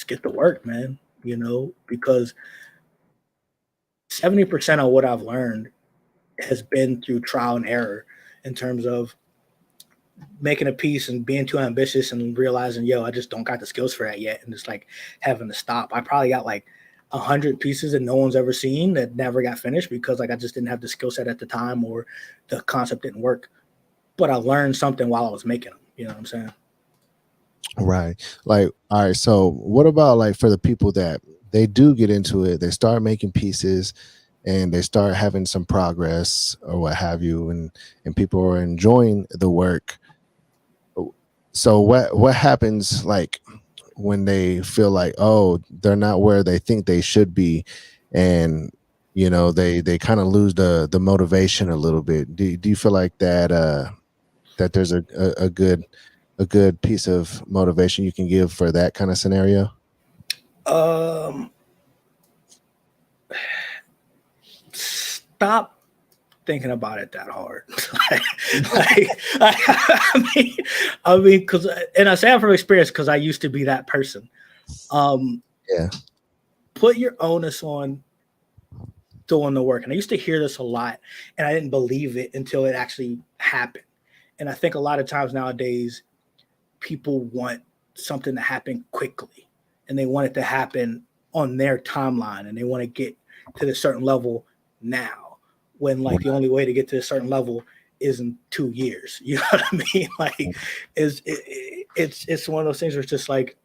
get to work, man. You know, because 70% of what I've learned has been through trial and error, in terms of making a piece and being too ambitious and realizing, yo, I just don't got the skills for that yet, and just like having to stop. I probably got like 100 pieces that no one's ever seen that never got finished because like I just didn't have the skill set at the time, or the concept didn't work. But I learned something while I was making them. You know what I'm saying? Right. Like, all right. So, what about like for the people that they do get into it, they start making pieces and they start having some progress or what have you, and people are enjoying the work. So, what happens like when they feel like, oh, they're not where they think they should be, and they kind of lose the motivation a little bit. Do you feel like that that there's a good piece of motivation you can give for that kind of scenario? Um, stop. thinking about it that hard. I mean, because, and I say it from experience because I used to be that person. Yeah. Put your onus on doing the work. And I used to hear this a lot, and I didn't believe it until it actually happened. And I think a lot of times nowadays, people want something to happen quickly, and they want it to happen on their timeline, and they want to get to this certain level now, when like the only way to get to a certain level is in 2 years. You know what I mean? Like, it's one of those things where it's just like,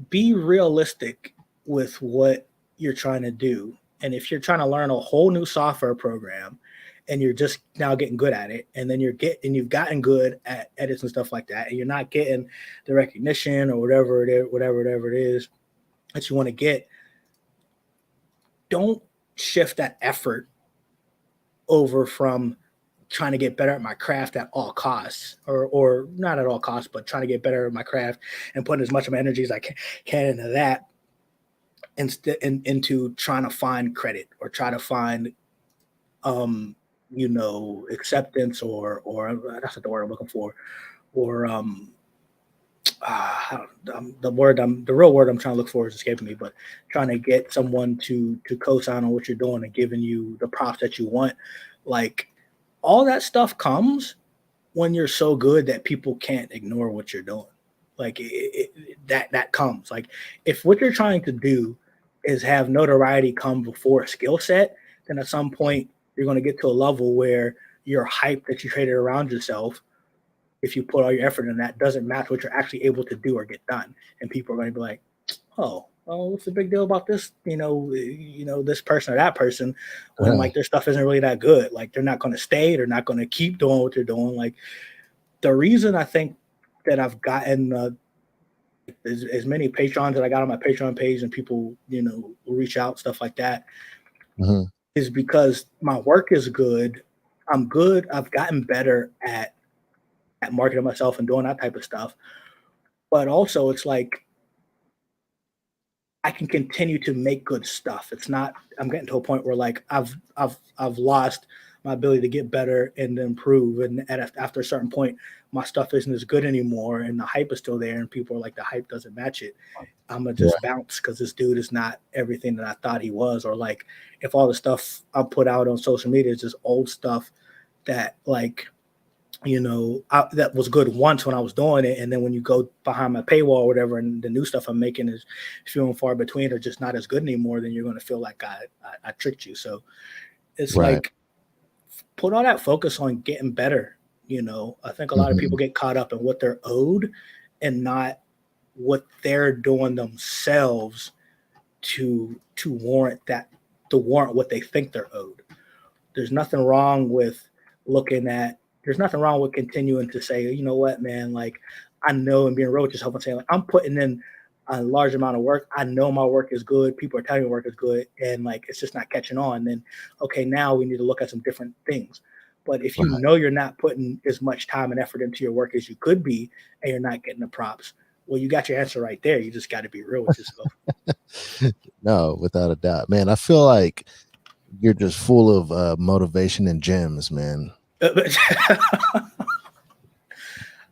be realistic with what you're trying to do. And if you're trying to learn a whole new software program and you're just now getting good at it, and then you've gotten good at edits and stuff like that, and you're not getting the recognition or whatever it is that you want to get, don't shift that effort over from trying to get better at my craft at all costs, or not at all costs, but trying to get better at my craft and putting as much of my energy as I can into that, instead into trying to find credit or try to find acceptance, or that's not the word I'm looking for, or the real word I'm trying to look for is escaping me, but trying to get someone to co-sign on what you're doing and giving you the props that you want. Like, all that stuff comes when you're so good that people can't ignore what you're doing. Like, that comes. Like, if what you're trying to do is have notoriety come before a skill set, then at some point you're going to get to a level where your hype that you created around yourself, if you put all your effort in that, doesn't match what you're actually able to do or get done. And people are going to be like, oh, what's the big deal about this? This person or that person, when like their stuff isn't really that good. Like, they're not going to stay. They're not going to keep doing what they're doing. Like, the reason I think that I've gotten as many patrons that I got on my Patreon page, and people, will reach out, stuff like that, is because my work is good. I'm good. I've gotten better at marketing myself and doing that type of stuff. But also, it's like, I can continue to make good stuff. It's not, I'm getting to a point where like I've lost my ability to get better and improve. And after a certain point, my stuff isn't as good anymore, and the hype is still there, and people are like, the hype doesn't match it. I'm gonna just bounce because this dude is not everything that I thought he was. Or like, if all the stuff I put out on social media is just old stuff that like, that was good once when I was doing it, and then when you go behind my paywall or whatever, and the new stuff I'm making is few and far between, or just not as good anymore, then you're going to feel like I tricked you. So it's like, put all that focus on getting better. I think a lot of people get caught up in what they're owed and not what they're doing themselves to warrant what they think they're owed. There's nothing wrong with continuing to say, you know what, man, like, I know, and being real with yourself and saying, like, I'm putting in a large amount of work. I know my work is good. People are telling me work is good, and like, it's just not catching on. Then, okay, now we need to look at some different things. But if you know you're not putting as much time and effort into your work as you could be, and you're not getting the props, well, you got your answer right there. You just got to be real with yourself. No, without a doubt, man. I feel like you're just full of motivation and gems, man.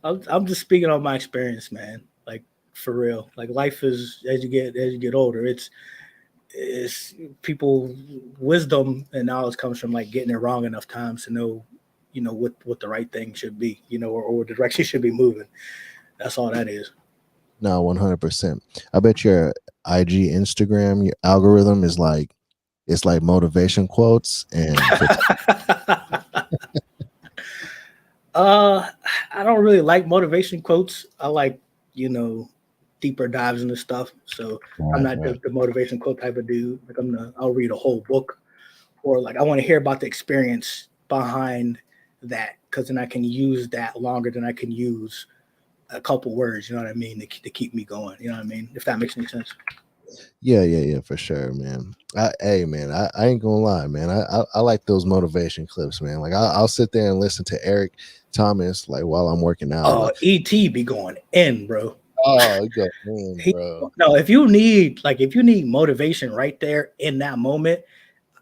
I'm just speaking on my experience, man. Like, for real. Like, life is, as you get older, it's people wisdom and knowledge comes from like getting it wrong enough times to know, what the right thing should be, or the direction you should be moving. That's all that is. No, 100%. I bet your IG, Instagram, your algorithm is like, it's like motivation quotes and I don't really like motivation quotes. I like, deeper dives into stuff. So I'm not just the motivation quote type of dude. Like, I'll read a whole book, or like, I want to hear about the experience behind that, because then I can use that longer than I can use a couple words, you know what I mean, to keep me going, you know what I mean, if that makes any sense. Yeah, for sure, man. I ain't gonna lie, man. I like those motivation clips, man. Like, I'll sit there and listen to Eric Thomas like while I'm working out. Oh, ET be going in, bro. Oh, you go in, bro. No, if you need motivation right there in that moment,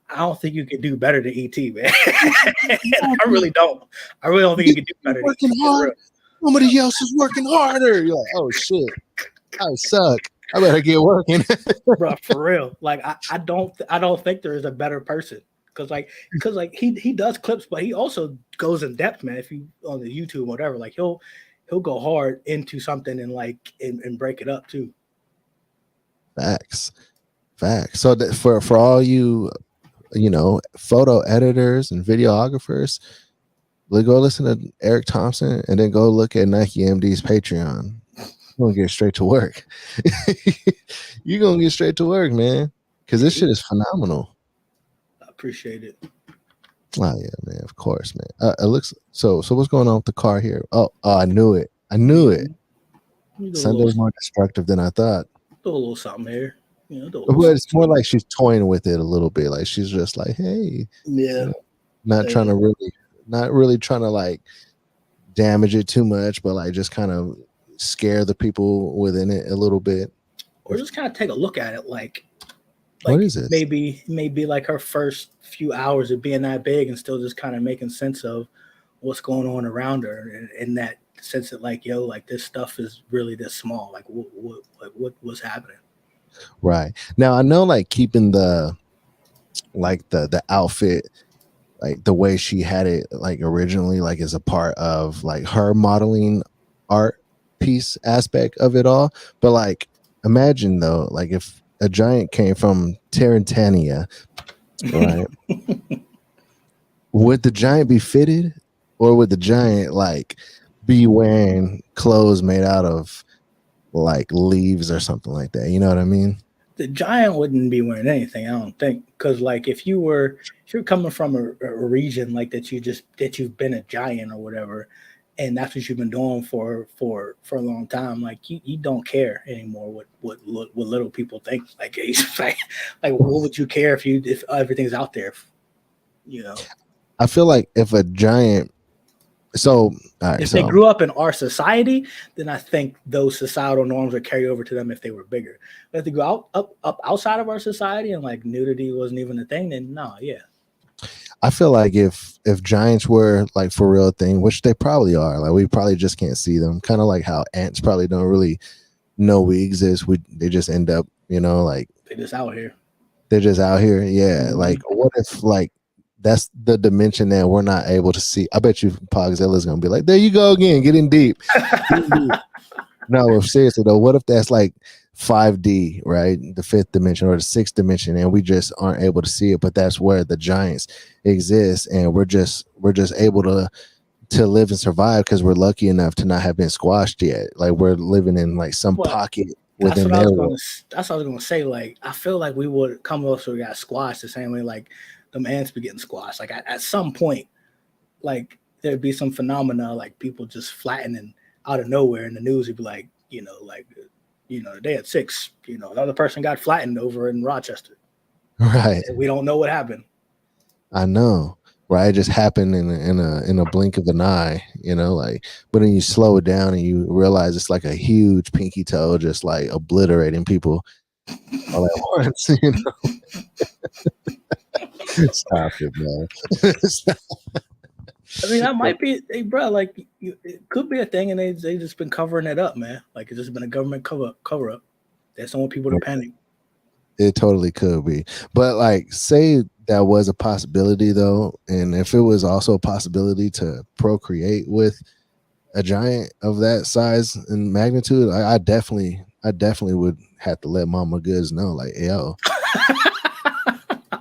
I don't think you can do better than ET, man. I really don't. I really don't think you can do better than working ET. hard. Somebody else is working harder. You're like, oh shit, I suck. I better get working. Bro, for real. Like I don't think there is a better person. Cause he does clips, but he also goes in depth, man. If you on the YouTube or whatever, like he'll go hard into something and like and break it up too. Facts. So that for all you photo editors and videographers, go listen to Eric Thompson and then go look at NikeMD's Patreon. You're gonna get straight to work. You're gonna get straight to work, man, because this shit is phenomenal. I appreciate it. Oh yeah, man, of course, man. It looks so what's going on with the car here? Oh, I knew it. Sunday's more destructive than I thought. Do a little something here. But it's more like she's toying with it a little bit. Like she's just like, hey, yeah, not really trying to like damage it too much, but like just kind of scare the people within it a little bit, or just kind of take a look at it. Like what is it? Maybe like her first few hours of being that big and still just kind of making sense of what's going on around her, and that sense that like, yo, like this stuff is really this small. Like what's happening? Right now, I know like keeping the outfit like the way she had it like originally, like is a part of like her modeling art piece aspect of it all. But like imagine though, like if a giant came from Terrantania, right? Would the giant be fitted, or would the giant like be wearing clothes made out of like leaves or something like that? You know what I mean? The giant wouldn't be wearing anything, I don't think, because like if you're coming from a region like that you've been a giant or whatever, and that's what you've been doing for a long time, like you don't care anymore what little people think. Like what would you care if everything's out there, I feel like if a giant if they grew up in our society, then I think those societal norms would carry over to them if they were bigger. But if they go up outside of our society and like nudity wasn't even a thing, then no, yeah. I feel like if giants were like for real thing, which they probably are, like we probably just can't see them. Kind of like how ants probably don't really know we exist. They just end up, like they're just out here. Yeah. Mm-hmm. Like what if like that's the dimension that we're not able to see? I bet you Pogzilla's gonna be like, there you go again, getting deep. No, seriously though, what if that's like 5D, right? The fifth dimension or the sixth dimension, and we just aren't able to see it, but that's where the giants exist, and we're just able to live and survive because we're lucky enough to not have been squashed yet. Like we're living in like some pocket within their world. That's what I was gonna say. Like I feel like we would come up so we got squashed the same way like them ants be getting squashed. Like at some point, like there'd be some phenomena like people just flattening out of nowhere, and the news would be like, today at 6, another person got flattened over in Rochester. Right. And we don't know what happened. I know. Right. It just happened in a blink of an eye, like, but then you slow it down and you realize it's like a huge pinky toe just like obliterating people all at once, Stop it, man. I mean, that might be, hey, bro. Like, it could be a thing, and they just been covering it up, man. Like, it's just been a government cover up. They don't want people to panic. It totally could be, but like, say that was a possibility though, and if it was also a possibility to procreate with a giant of that size and magnitude, I definitely would have to let Mama Goodz know, like, yo.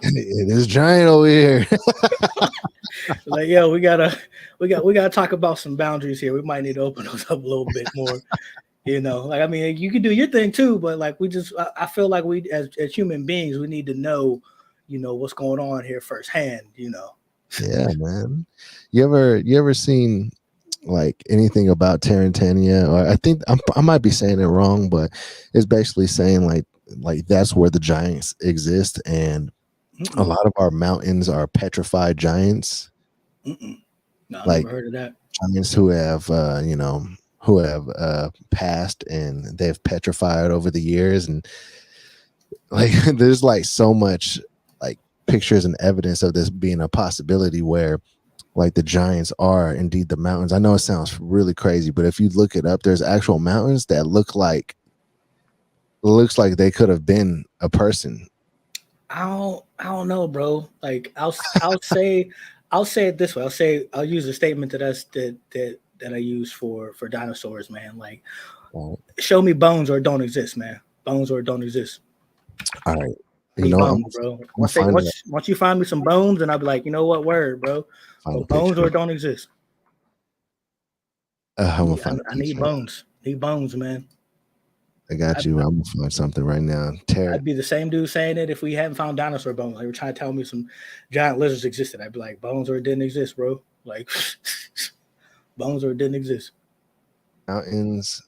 It is giant over here. Like, yo, we gotta talk about some boundaries here. We might need to open those up a little bit more. Like, I mean, you can do your thing too, but like I feel like we as human beings, we need to know, what's going on here firsthand. Yeah, man. You ever seen like anything about Terrantania? Or I think I might be saying it wrong, but it's basically saying like that's where the giants exist, and a lot of our mountains are petrified giants. No, I've like never heard of that. Giants who have passed and they've petrified over the years, and like there's like so much like pictures and evidence of this being a possibility where like the giants are indeed the mountains. I know it sounds really crazy, but if you look it up, there's actual mountains that looks like they could have been a person. I don't know, bro. Like I'll say it this way. I'll use a statement that I use for dinosaurs, man. Like, show me bones or it don't exist, man. Bones or it don't exist. All right. You Need know, bones, bro. Once you find me some bones, and I'll be like, you know what, word, bro. But bones or it don't exist. I'm gonna find I need bones. Need bones, man. I got you. I'm gonna find something right now. I'd be the same dude saying it if we hadn't found dinosaur bones. Like, we're trying to tell me some giant lizards existed. I'd be like, bones or it didn't exist, bro. Like, bones or it didn't exist. Mountains.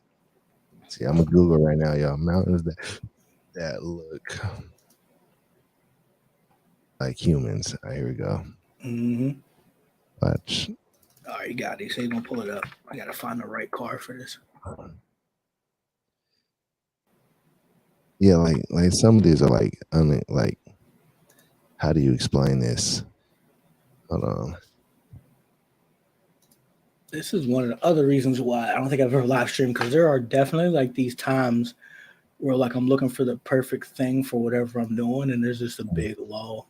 See, I'm gonna Google right now, y'all. Mountains that look like humans. All right, here we go. Mm-hmm. Watch. All right, you got it. So you're gonna pull it up. I gotta find the right car for this. Yeah, like some of these are like how do you explain this? Hold on. This is one of the other reasons why I don't think I've ever live streamed, because there are definitely like these times where like I'm looking for the perfect thing for whatever I'm doing, and there's just a big lull.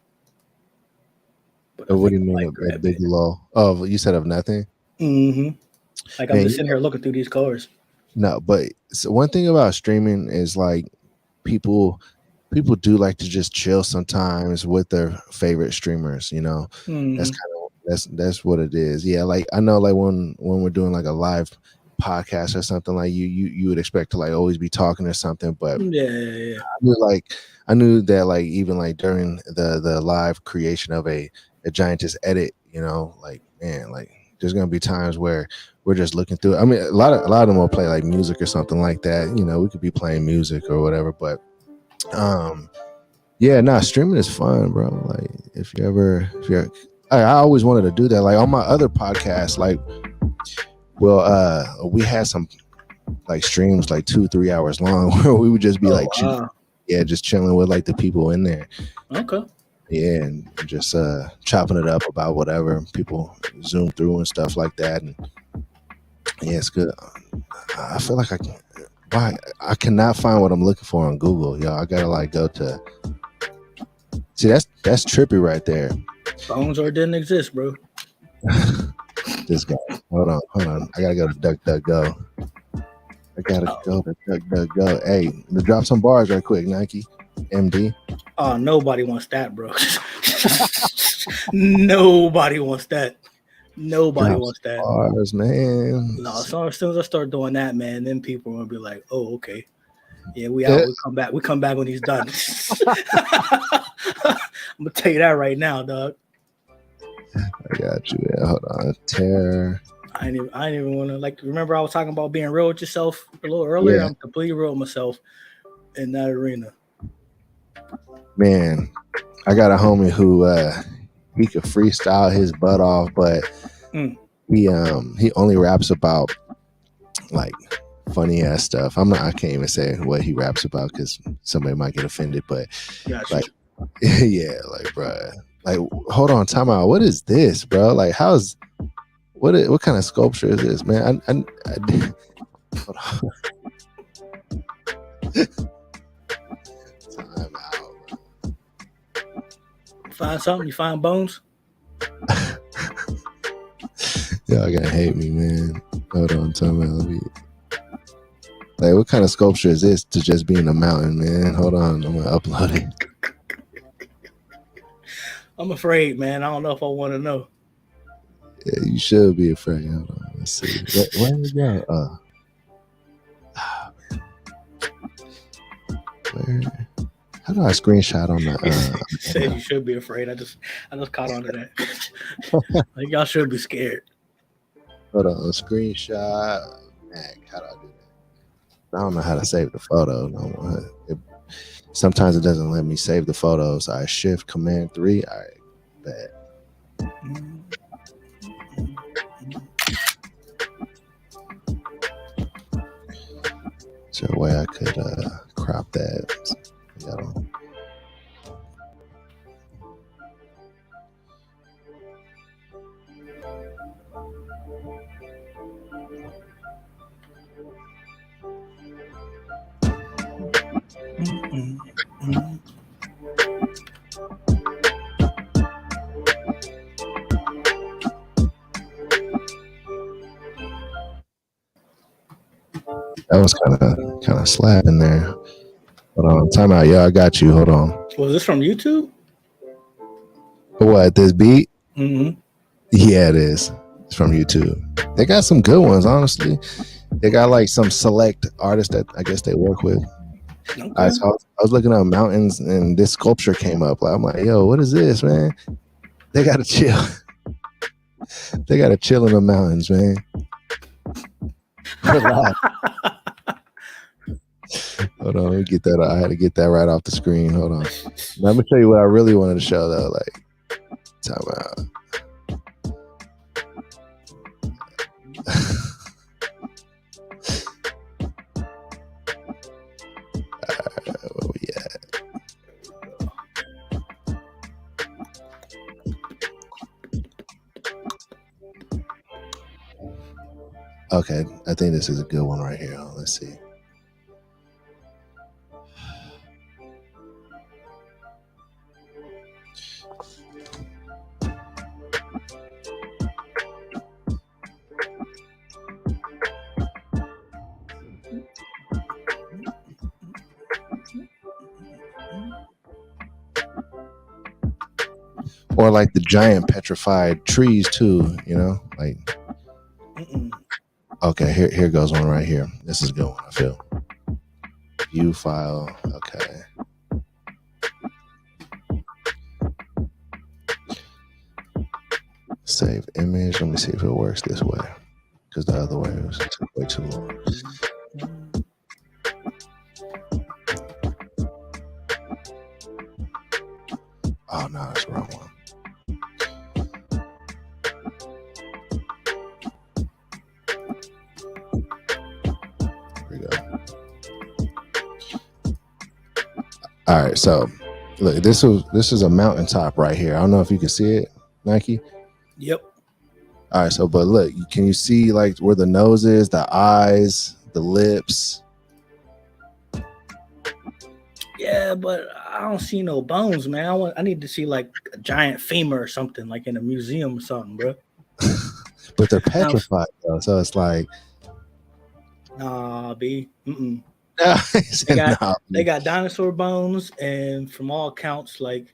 But what do you mean a big lull? Oh, you said of nothing? Mm-hmm. Like I'm just sitting here looking through these cars. No, but one thing about streaming is like people do like to just chill sometimes with their favorite streamers, you know. Mm-hmm. That's kind of that's what it is. Yeah, like I know like when we're doing like a live podcast or something, like you would expect to like always be talking or something, but yeah. I knew that like even like during the live creation of a Giantess edit, you know, like man, like there's gonna be times where we're just looking through it. I mean, a lot of them will play like music or something like that. You know, we could be playing music or whatever, but yeah, streaming is fun, bro. Like if you're I always wanted to do that. Like on my other podcast, like we had some like streams like 2-3 hours long where we would just be just chilling with like the people in there. Okay. Yeah, and just chopping it up about whatever people zoom through and stuff like that. And yeah, it's good. I feel like I cannot find what I'm looking for on Google, y'all. I gotta like go to see that's trippy right there. Bones or it didn't exist, bro. This guy. Hold on. I gotta go to DuckDuckGo. I gotta go to DuckDuckGo. Hey, drop some bars right quick, NikeMD. Oh, nobody wants that, bro. Nobody wants that. Nobody wants that. Bars, man. No, so as soon as I start doing that, man, then people are gonna be like, "Oh, okay, yeah, we out. We come back. We come back when he's done." I'm gonna tell you that right now, dog. I got you. Yeah, hold on. Tear. I ain't even want to like. Remember, I was talking about being real with yourself a little earlier. Yeah. I'm completely real with myself in that arena. Man, I got a homie who he could freestyle his butt off, but he only raps about like funny ass stuff. I can't even say what he raps about because somebody might get offended. But like, yeah, like, bro, like, hold on, time out. What is this, bro? Like, what kind of sculpture is this, man? Hold on. Time out. Find something. You find bones. Y'all gonna hate me, man. Hold on, time out. Like, what kind of sculpture is this to just be in a mountain, man? Hold on, I'm gonna upload it. I'm afraid, man. I don't know if I want to know. Yeah, you should be afraid. Hold on, let's see. Where did it go? Where? How do I screenshot on that? Said you should be afraid. I just caught on to that. Like, y'all should be scared. Hold on, screenshot. Mac, how do I do that? I don't know how to save the photo. Sometimes it doesn't let me save the photos. I shift command 3. All right, bad. Is there a way I could crop that? That was kind of slapping there. Hold on, time out, yo. I got you. Hold on. Was this from YouTube? What, this beat? Mm-hmm. Yeah, it is. It's from YouTube. They got some good ones, honestly. They got like some select artists that I guess they work with. Okay. I was looking at mountains and this sculpture came up. I'm like, yo, what is this, man? They gotta chill. They gotta chill in the mountains, man. Relax. Hold on, let me get that. I had to get that right off the screen. Hold on. Let me show you what I really wanted to show though. Like, time out. Where we at? Okay, I think this is a good one right here. Let's see. Or like the giant petrified trees too, you know, like. Okay, here goes one right here. This is a good one, I feel. View file. Okay. Save image. Let me see if it works this way, because the other way was way too long. Oh no, that's the wrong one. All right, so look, this is a mountaintop right here. I don't know if you can see it, Nike. Yep. All right, so but look, can you see like where the nose is, the eyes, the lips? Yeah, but I don't see no bones, man. I need to see like a giant femur or something, like in a museum or something, bro. But they're petrified though, so it's like, nah, B. Mm-mm. Nah, they got dinosaur bones, and from all accounts, like,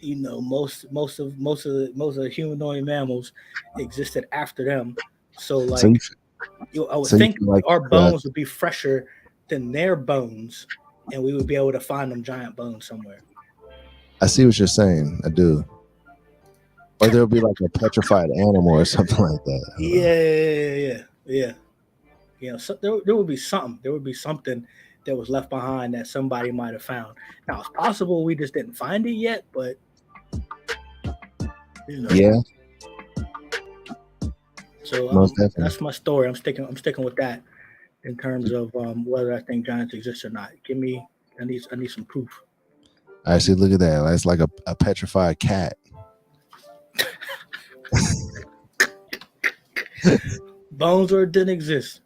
you know, most of the humanoid mammals existed after them. So like, I would think like our bones would be fresher than their bones, and we would be able to find them giant bones somewhere. I see what you're saying. I do. Or there'll be like a petrified animal or something like that. Yeah. You know, so there would be something. There would be something that was left behind that somebody might have found. Now, it's possible we just didn't find it yet, but you know. Yeah. So that's my story. I'm sticking with that in terms of whether I think giants exist or not. I need some proof. I see. Look at that. That's like a petrified cat. Bones or it didn't exist.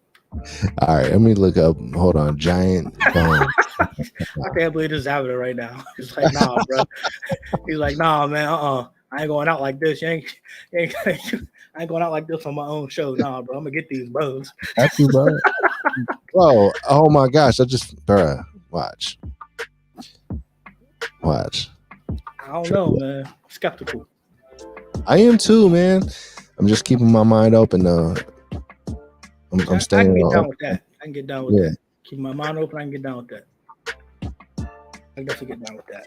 All right, let me look up. Hold on, giant bones. I can't believe this is happening right now. He's like, nah, bro. He's like, nah, man. I ain't going out like this. I ain't going out like this on my own show. Nah, bro. I'm gonna get these bones. That's you, bro. Bro, oh my gosh! Bruh, watch. I don't know, man. I'm skeptical. I am too, man. I'm just keeping my mind open though. I'm staying. I can get down with that. I can get down with that. Keep my mind open. I can get down with that. I can definitely get down with that.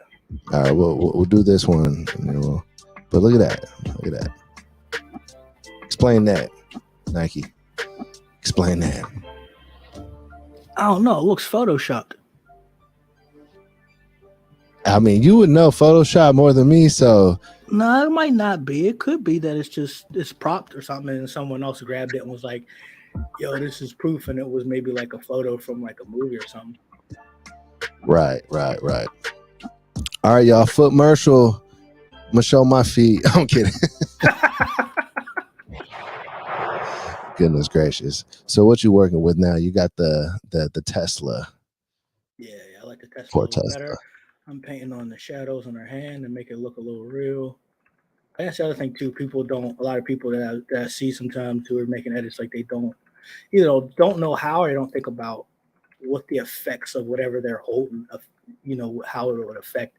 All right, we'll do this one, and then but look at that. Look at that. Explain that, Nike. Explain that. I don't know. It looks photoshopped. I mean, you would know Photoshop more than me, so. No, it might not be. It could be that it's propped or something, and someone else grabbed it and was like, yo, this is proof, and it was maybe like a photo from like a movie or something. Right. All right, y'all. Footmercial. I'm gonna show my feet. I'm kidding. Goodness gracious. So what you working with now? You got the Tesla. Yeah, I like to test it a Poor little Tesla. better. I'm painting on the shadows on her hand and make it look a little real. That's the other thing too. A lot of people that I see sometimes who are making edits, like they don't know how, or they don't think about what the effects of whatever they're holding, how it would affect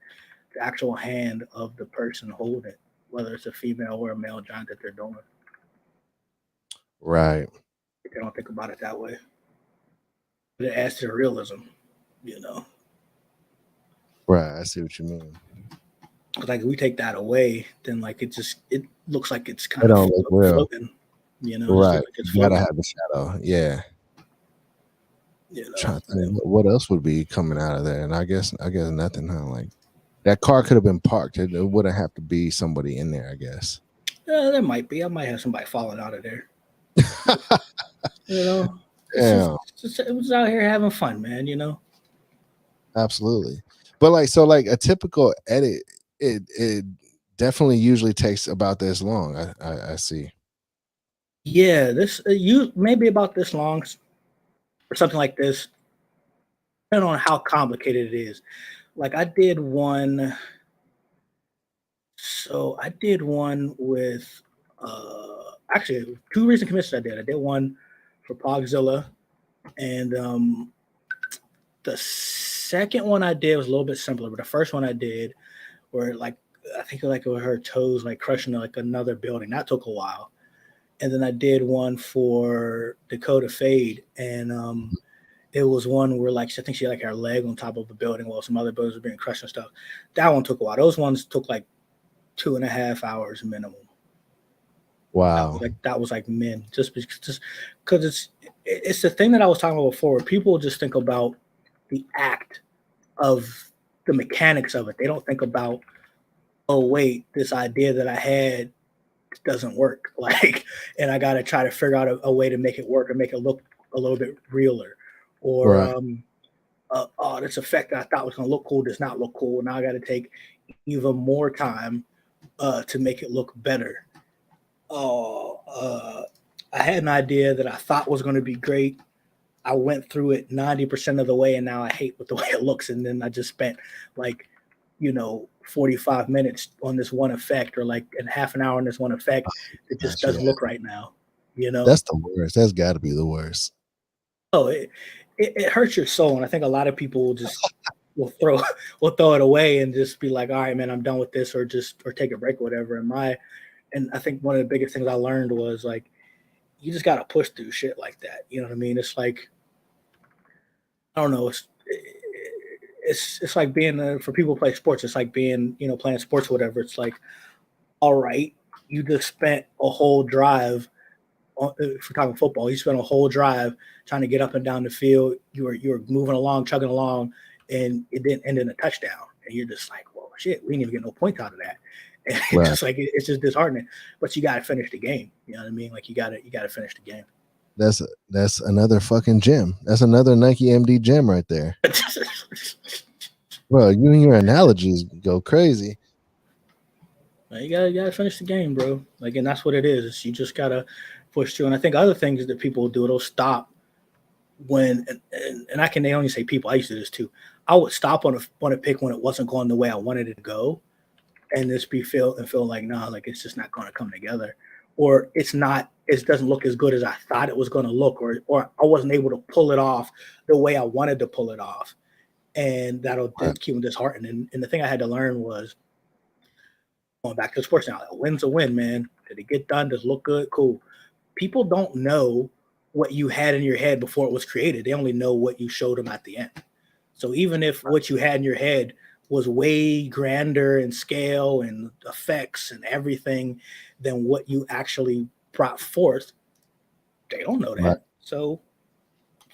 the actual hand of the person holding it, whether it's a female or a male giant that they're doing. Right. They don't think about it that way. But it adds to the realism, Right. I see what you mean. Like if we take that away, then like it looks like it's It kind don't of look real. floating, Right. Like it's You gotta floating. have a shadow. Yeah. Trying to think Yeah. what else would be coming out of there, and I guess nothing. Huh? Like that car could have been parked. It wouldn't have to be somebody in there. I guess. There might be. I might have somebody falling out of there. Yeah. It was out here having fun, man. Absolutely. But like a typical edit, it definitely usually takes about this long. I see. Yeah, this you maybe about this long or something like this, depending on how complicated it is. Like I did one. So I did one with actually two recent commissions I did. I did one for Pogzilla, and the second one I did was a little bit simpler. But the first one I did, where like I think like with her toes like crushing like another building, that took a while. And then I did one for Dakota Fade, and it was one where like I think she had like her leg on top of a building while some other buildings were being crushed and stuff. That one took a while. Those ones took like 2.5 hours minimum. Wow. That was like men, just because it's the thing that I was talking about before. People just think about the act of the mechanics of it. They don't think about, oh wait, this idea that I had doesn't work. Like, and I got to try to figure out a way to make it work or make it look a little bit realer. Or right. Oh, this effect that I thought was going to look cool does not look cool. Now I got to take even more time to make it look better. I had an idea that I thought was going to be great. I went through it 90% of the way, and now I hate the way it looks. And then I just spent like, 45 minutes on this one effect, or like in half an hour on this one effect. It just doesn't look right now. That's the worst. That's got to be the worst. Oh, it hurts your soul, and I think a lot of people will just will throw it away and just be like, all right, man, I'm done with this, or take a break or whatever. And I think one of the biggest things I learned was like, you just got to push through shit like that. You know what I mean? It's like, I don't know. It's like being for people who play sports. It's like being, playing sports or whatever. It's like, all right, you just spent a whole drive if we're talking football, you spent a whole drive trying to get up and down the field. You were moving along, chugging along, and it didn't end in a touchdown. And you're just like, well, shit, we didn't even get no points out of that. And it's just like it's just disheartening. But you got to finish the game. You know what I mean? Like you got to finish the game. That's another fucking gem. That's another NikeMD gem right there. Bro, you and your analogies go crazy. You gotta finish the game, bro. Like, and that's what it is. You just gotta push through. And I think other things that people do, they'll stop when, and I can only say people. I used to do this too. I would stop on a pick when it wasn't going the way I wanted it to go, and just feel like, nah, like it's just not going to come together, or it's not. It doesn't look as good as I thought it was going to look, or I wasn't able to pull it off the way I wanted to pull it off, and that'll keep me disheartened. And the thing I had to learn was, going back to the sports now, a win's a win, man. Did it get done? Does it look good? Cool. People don't know what you had in your head before it was created. They only know what you showed them at the end. So even if what you had in your head was way grander in scale and effects and everything than what you actually brought forth, they don't know that. Right. So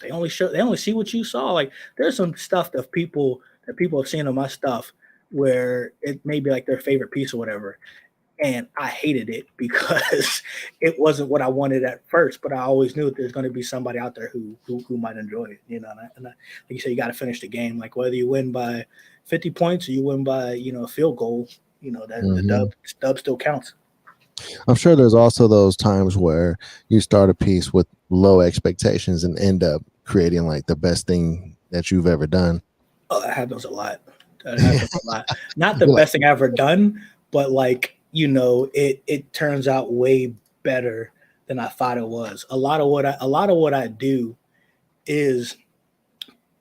they only see what you saw. Like there's some stuff that people have seen on my stuff where it may be like their favorite piece or whatever. And I hated it because it wasn't what I wanted at first, but I always knew that there's going to be somebody out there who might enjoy it, And like you said, you got to finish the game. Like whether you win by 50 points or you win by, a field goal, that the dub still counts. I'm sure there's also those times where you start a piece with low expectations and end up creating like the best thing that you've ever done. Oh, that happens a lot. That happens a lot. Not the best thing I've ever done, but like, it turns out way better than I thought it was. A lot of what I do is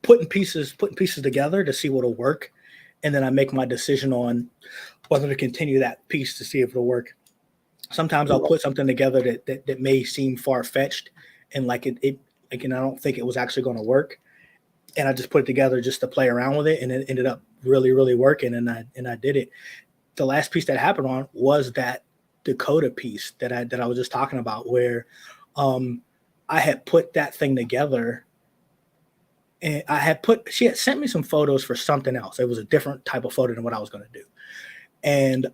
putting pieces together to see what'll work, and then I make my decision on whether to continue that piece to see if it'll work. Sometimes I'll put something together that may seem far fetched, and like like, and I don't think it was actually going to work, and I just put it together just to play around with it, and it ended up really, really working, and I did it. The last piece that happened on was that Dakota piece that I was just talking about, where I had put that thing together, and she had sent me some photos for something else. It was a different type of photo than what I was going to do, and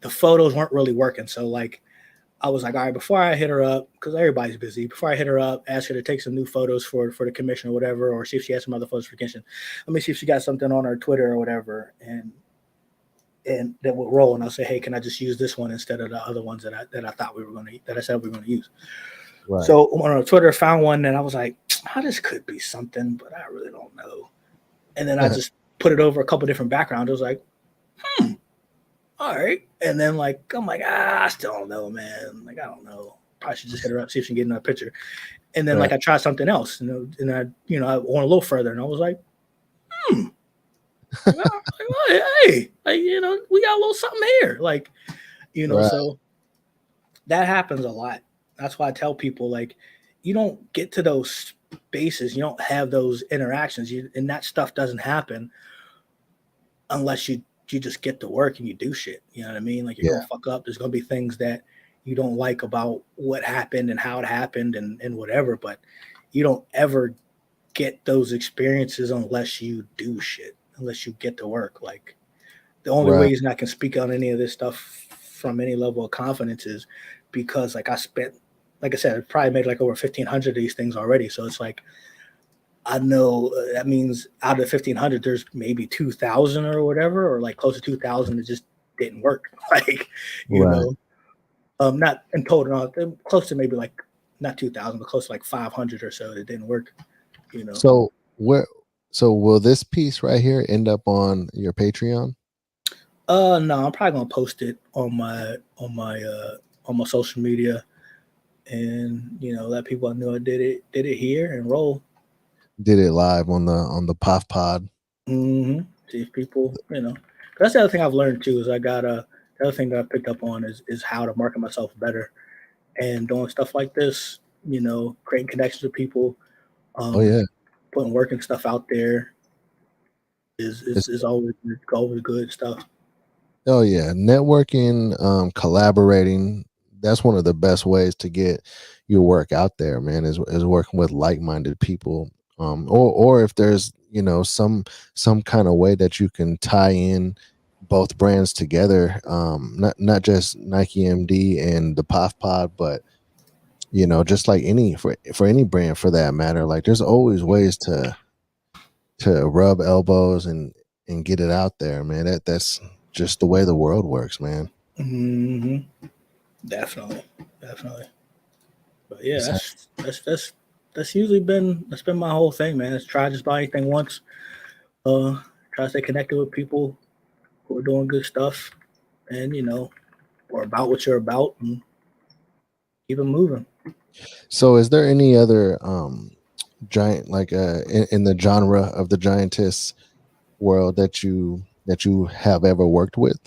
the photos weren't really working. So like, I was like, all right, before I hit her up, because everybody's busy, before I hit her up, ask her to take some new photos for the commission or whatever, or see if she has some other photos for the commission. Let me see if she got something on her Twitter or whatever, and that would roll. And I'll say, hey, can I just use this one instead of the other ones that I thought that I said we were going to use. Right. So on Twitter, I found one, and I was like, this could be something, but I really don't know. And then I just put it over a couple different backgrounds. I was like, all right. And then like, I'm like, I still don't know, man. Like, I don't know. Probably should just hit her up, see if she can get another picture. And then like, I tried something else, and I I went a little further, and I was like, hey, like, we got a little something here. Like, so that happens a lot. That's why I tell people, like, you don't get to those spaces, you don't have those interactions, and that stuff doesn't happen unless you just get to work and you do shit. You know what I mean? Like, you're gonna fuck up. There's gonna be things that you don't like about what happened and how it happened and whatever, but you don't ever get those experiences unless you do shit, unless you get to work. Like, the only reason I can speak on any of this stuff from any level of confidence is because, like, I spent, like I said, I probably made like over 1,500 of these things already. So it's like, I know that means out of 1,500, there's maybe 2,000 or whatever, or like close to 2,000 that just didn't work. Like, not in total, close to maybe like not 2,000, but close to like 500 or so that didn't work. So will this piece right here end up on your Patreon? No, I'm probably gonna post it on my social media, and let people know I did it here and roll. Did it live on the POF pod. See if people, that's the other thing I've learned too, is the other thing that I picked up on is how to market myself better, and doing stuff like this, creating connections with people, putting work and stuff out there is always good stuff. Oh yeah, networking, collaborating, that's one of the best ways to get your work out there, man, is working with like-minded people. Or if there's, some kind of way that you can tie in both brands together, not just NikeMD and the POF pod, but just like for any brand for that matter, like, there's always ways to rub elbows and get it out there, man. That's just the way the world works, man. Definitely. But yeah, that's usually been my whole thing, man. It's try just buy anything once. Try to stay connected with people who are doing good stuff, and or about what you're about, and keep it moving. So is there any other giant, like in the genre of the Giantess world that you have ever worked with?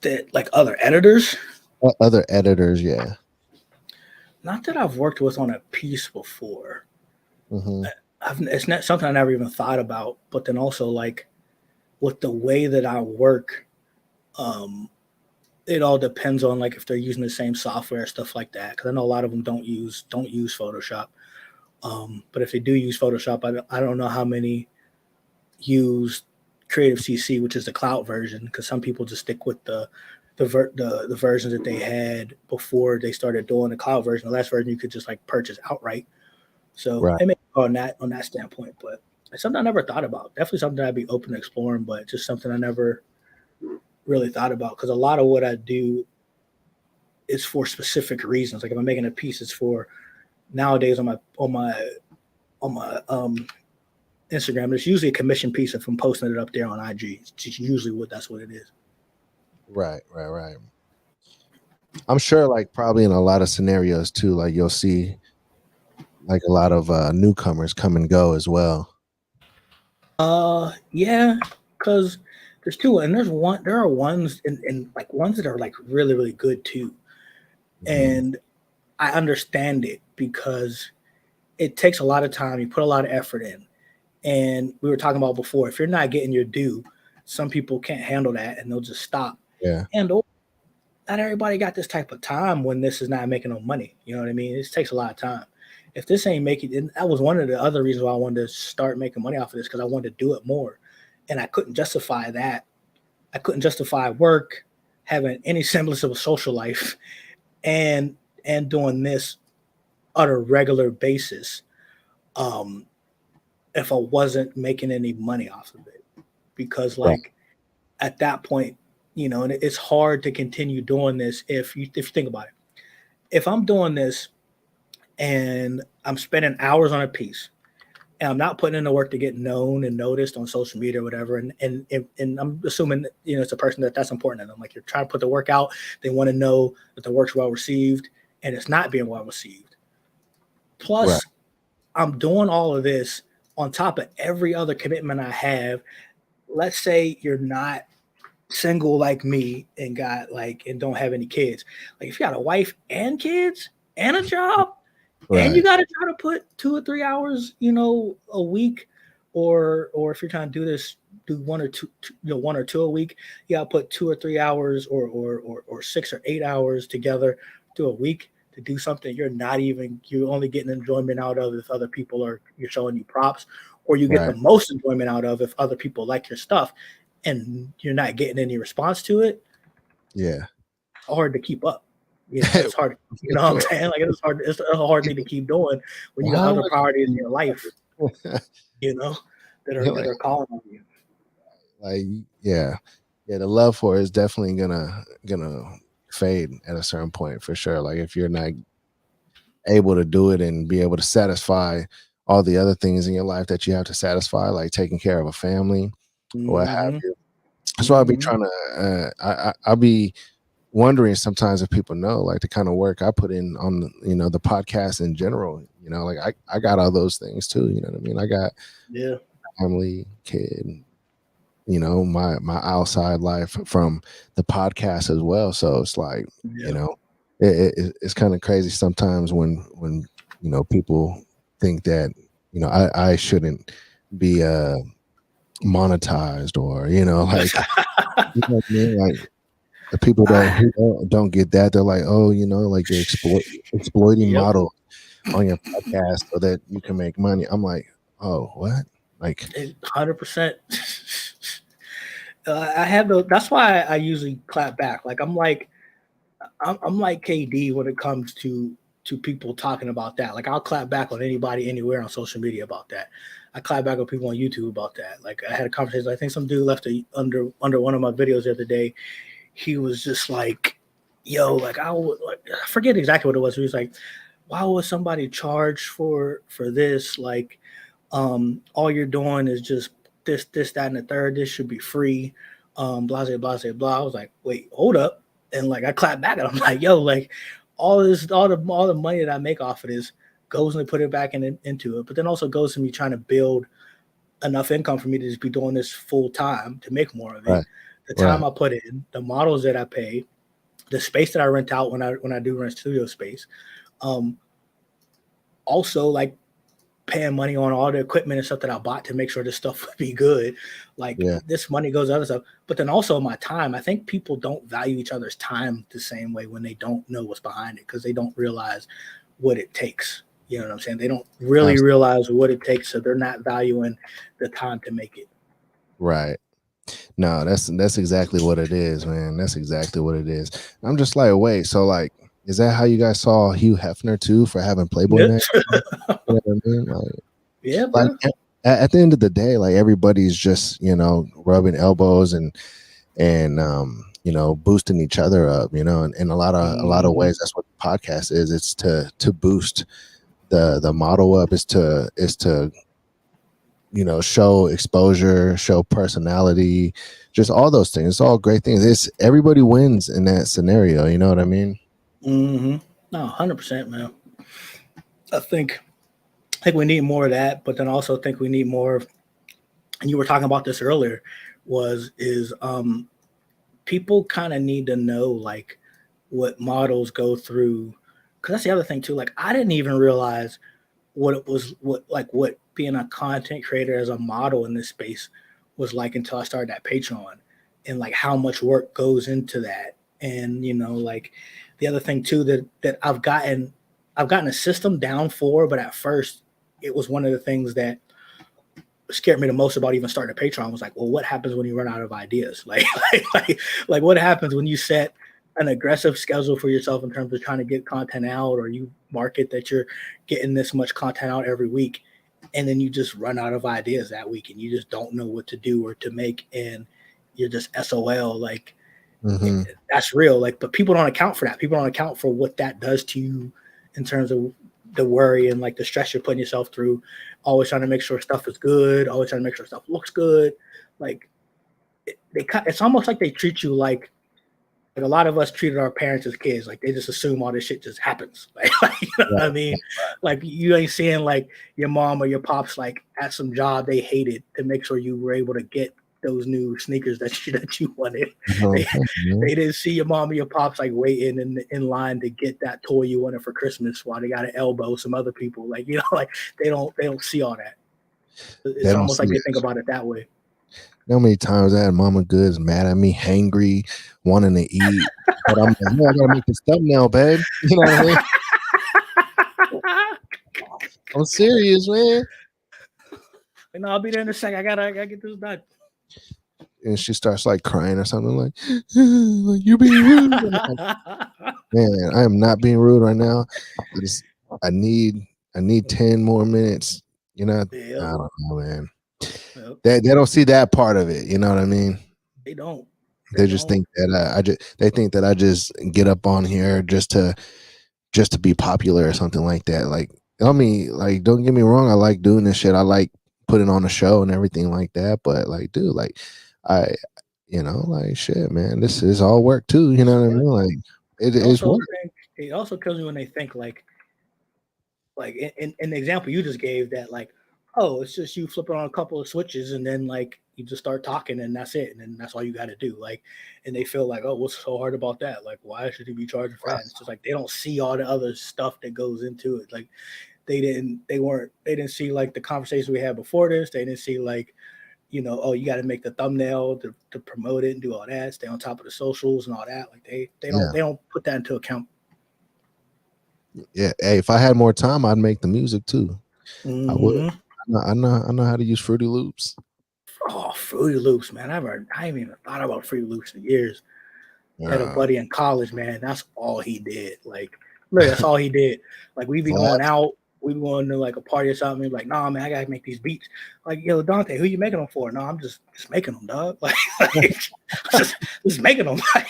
That, like, other editors? Other editors, yeah. Not that I've worked with on a piece before. It's not something I never even thought about. But then also, like, with the way that I work, it all depends on, like, if they're using the same software, stuff like that. Because I know a lot of them don't use Photoshop. But if they do use Photoshop, I don't know how many use Creative CC, which is the cloud version, because some people just stick with the versions that they had before they started doing the cloud version. The last version you could just like purchase outright. So it may be on that standpoint, but it's something I never thought about. Definitely something I'd be open to exploring, but just something I never really thought about, because a lot of what I do is for specific reasons. Like, if I'm making a piece, it's for nowadays on my Instagram. It's usually a commission piece from posting it up there on IG. It's usually that's what it is. Right. I'm sure, like, probably in a lot of scenarios too, like you'll see like a lot of newcomers come and go as well. Yeah, because there's two, and there are ones and like ones that are like really, really good too. And I understand it because it takes a lot of time. You put a lot of effort in. And we were talking about before, if you're not getting your due, some people can't handle that and they'll just stop. Yeah. And not everybody got this type of time when this is not making no money. You know what I mean? It takes a lot of time. If this ain't making, and that was one of the other reasons why I wanted to start making money off of this, because I wanted to do it more. And I couldn't justify that. I couldn't justify work, having any semblance of a social life, and doing this on a regular basis. If I wasn't making any money off of it, because like at that point, you know, and it's hard to continue doing this if you think about it. If I'm doing this and I'm spending hours on a piece and I'm not putting in the work to get known and noticed on social media or whatever, and I'm assuming that, you know, it's a person that's important to them. Like, you're trying to put the work out, they want to know that the work's well received, and it's not being well received. Plus, I'm doing all of this on top of every other commitment I have. Let's say you're not single like me and don't have any kids. Like, if you got a wife and kids and a job, and you got to try to put 2 or 3 hours, you know, a week, or if you're trying to do 1 or 2, you know, 1 or 2 a week, you got to put 2 or 3 hours or 6 or 8 hours together to a week to do something you're only getting enjoyment out of if other people you're showing you props, or you get the most enjoyment out of if other people like your stuff, and you're not getting any response to it. Yeah. Hard to keep up. You know, it's hard. You know what I'm saying? Like, it's hard. It's a hard thing to keep doing when you got other priorities in your life, you know, that are calling on you. Like, yeah, the love for it is definitely gonna fade at a certain point for sure. Like, if you're not able to do it and be able to satisfy all the other things in your life that you have to satisfy, like taking care of a family or what have you. So I'll be trying to I'll be wondering sometimes if people know, like, the kind of work I put in on, you know, the podcast in general. You know, like I got all those things too. You know what I mean? I got family, kid, you know, my outside life from the podcast as well. So it's like, you know, it's kind of crazy sometimes when you know, people think that, you know, I shouldn't be monetized, or, you know, like, you know what I mean? Like, the people who don't get that, they're like, oh, you know, like, you're exploiting models on your podcast so that you can make money. I'm like, oh, what? Like, 100%. I have that's why I usually clap back. Like, I'm like KD when it comes to people talking about that. Like, I'll clap back on anybody anywhere on social media about that. I clap back on people on YouTube about that. Like, I had a conversation. I think some dude left under one of my videos the other day. He was just like, yo, like, I forget exactly what it was. He was like, why would somebody charge for this? Like, all you're doing is just this, that, and the third. This should be free. Blah, blah, blah, blah. I was like, wait, hold up. And like, I clapped back and I'm like, yo, like, all the money that I make off of this goes and put it back into it, but then also goes to me trying to build enough income for me to just be doing this full time to make more of it. The time I put in, the models that I pay, the space that I rent out when I do rent studio space, also like paying money on all the equipment and stuff that I bought to make sure this stuff would be good. Like, this money goes to other stuff, but then also my time. I think people don't value each other's time the same way when they don't know what's behind it, because they don't realize what it takes. You know what I'm saying? They don't really realize what it takes, so they're not valuing the time to make it. Right. No, that's exactly what it is, man. That's exactly what it is. I'm just like, wait, so like, is that how you guys saw Hugh Hefner too for having Playboy Night? You know what I mean? Like, bro. Like, at the end of the day, like, everybody's just, you know, rubbing elbows and you know, boosting each other up, you know, and in a lot of ways, that's what the podcast is. It's to boost the model up, is to show exposure, show personality, just all those things. It's all great things. It's everybody wins in that scenario. You know what I mean? Mm-hmm. No, 100%, man. I think we need more of that, but then also think we need more of, and you were talking about this earlier, is people kind of need to know like what models go through, because that's the other thing too. Like I didn't even realize what it was, what being a content creator as a model in this space was like until I started that Patreon, and like how much work goes into that. And like the other thing too that I've gotten a system down for, but at first it was one of the things that scared me the most about even starting a Patreon. Was like, well, what happens when you run out of ideas? Like what happens when you set an aggressive schedule for yourself in terms of trying to get content out, or you market that you're getting this much content out every week, and then you just run out of ideas that week, and you just don't know what to do or to make, and you're just SOL. Like Mm-hmm. that's real. Like, but people don't account for that. People don't account for what that does to you in terms of the worry and like the stress you're putting yourself through. Always trying to make sure stuff is good. Always trying to make sure stuff looks good. Like it's almost like they treat you like a lot of us treated our parents as kids. Like they just assume all this shit just happens. Like you know what I mean? Like you ain't seeing like your mom or your pops like at some job they hated to make sure you were able to get those new sneakers that you wanted. They, they didn't see your mom or your pops like waiting in line to get that toy you wanted for Christmas while they got to elbow some other people. Like like they don't see all that. It's almost like they think about it that way. How many times I had Mama Goodz mad at me, hangry, wanting to eat, but I'm like, no, I gotta make this thumbnail, babe. You know what I mean? I'm serious, man. No, I'll be there in a sec. I gotta get this done. And she starts like crying or something, like you're being rude. Man, I am not being rude right now. I need 10 more minutes. Yep. I don't know, man. Yep. They don't see that part of it. You know what I mean? They don't. They just think that they think that I just get up on here just to be popular or something like that. Like, I mean, like, don't get me wrong, I like doing this shit. I like putting on a show and everything like that. But like, dude, like, like, shit, man, this is all work too. You know what I mean? Like, it's work. It also kills me when they think like in the example you just gave, that like, oh, it's just you flipping on a couple of switches and then like you just start talking and that's it, and then that's all you got to do. Like, and they feel like, oh, what's so hard about that? Like, why should he be charging for that? It's just like they don't see all the other stuff that goes into it. Like they didn't see like the conversation we had before this. They didn't see like, oh, you got to make the thumbnail to promote it and do all that, stay on top of the socials and all that. Like they don't put that into account. Yeah. Hey, if I had more time, I'd make the music too. Mm-hmm. I would. I know how to use Fruity Loops. Oh, Fruity Loops, man! I haven't even thought about Fruity Loops in years. I had a buddy in college, man. That's all he did. Like, literally, that's all he did. Like, we'd be going out, we'd be going to like a party or something. Like, nah, man, I gotta make these beats. Like, yo, Dante, who you making them for? No, I'm just making them, dog. Like just making them. Like,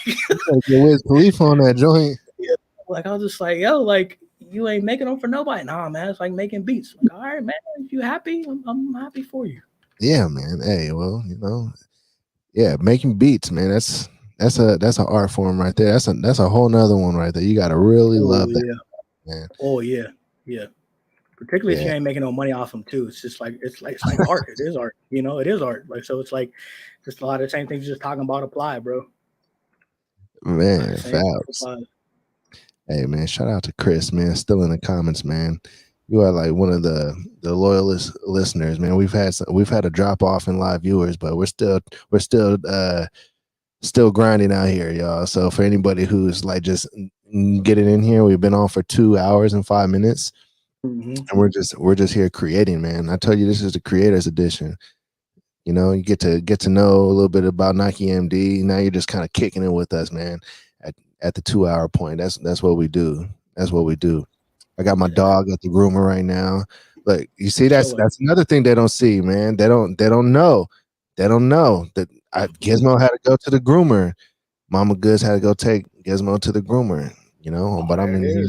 Wiz Khalifa on that joint. Yeah. Like, I was just like, yo, like, you ain't making them for nobody. Nah, man, it's like making beats. Like, all right, man, if you happy, I'm happy for you. Yeah, man. Hey, well, yeah, making beats, man. That's an art form right there. That's a whole nother one right there. You gotta really love that, man. Oh yeah, yeah. Particularly if you ain't making no money off them too. It's just like it's like art. It is art. It is art. Like, so it's like just a lot of the same things you're just talking about apply, bro. Man, facts. Hey, man, shout out to Chris, man. Still in the comments, man. You are like one of the loyalist listeners, man. We've had a drop off in live viewers, but we're still grinding out here, y'all. So for anybody who's like just getting in here, we've been on for 2 hours and 5 minutes, and we're just here creating, man. I tell you, this is the creators edition. You get to know a little bit about NikeMD. Now you're just kind of kicking it with us, man. At the 2 hour point, that's what we do. That's what we do. I got my dog at the groomer right now. Look, you see, that's another thing they don't see, man. They don't know that Gizmo had to go to the groomer. Mama Goodz had to go take Gizmo to the groomer. But I'm in here.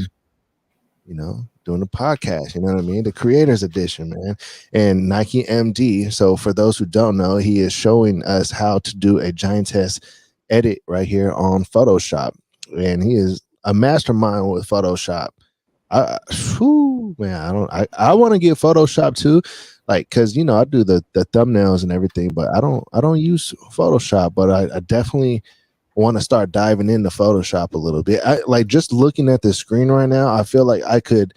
doing the podcast, you know what I mean? The creators edition, man. And NikeMD. So for those who don't know, he is showing us how to do a Giantess edit right here on Photoshop. And he is a mastermind with Photoshop. Man, I want to get Photoshop too, like, because I do the thumbnails and everything, but I don't use Photoshop, but I definitely want to start diving into Photoshop a little bit. I like just looking at the screen right now. I feel like I could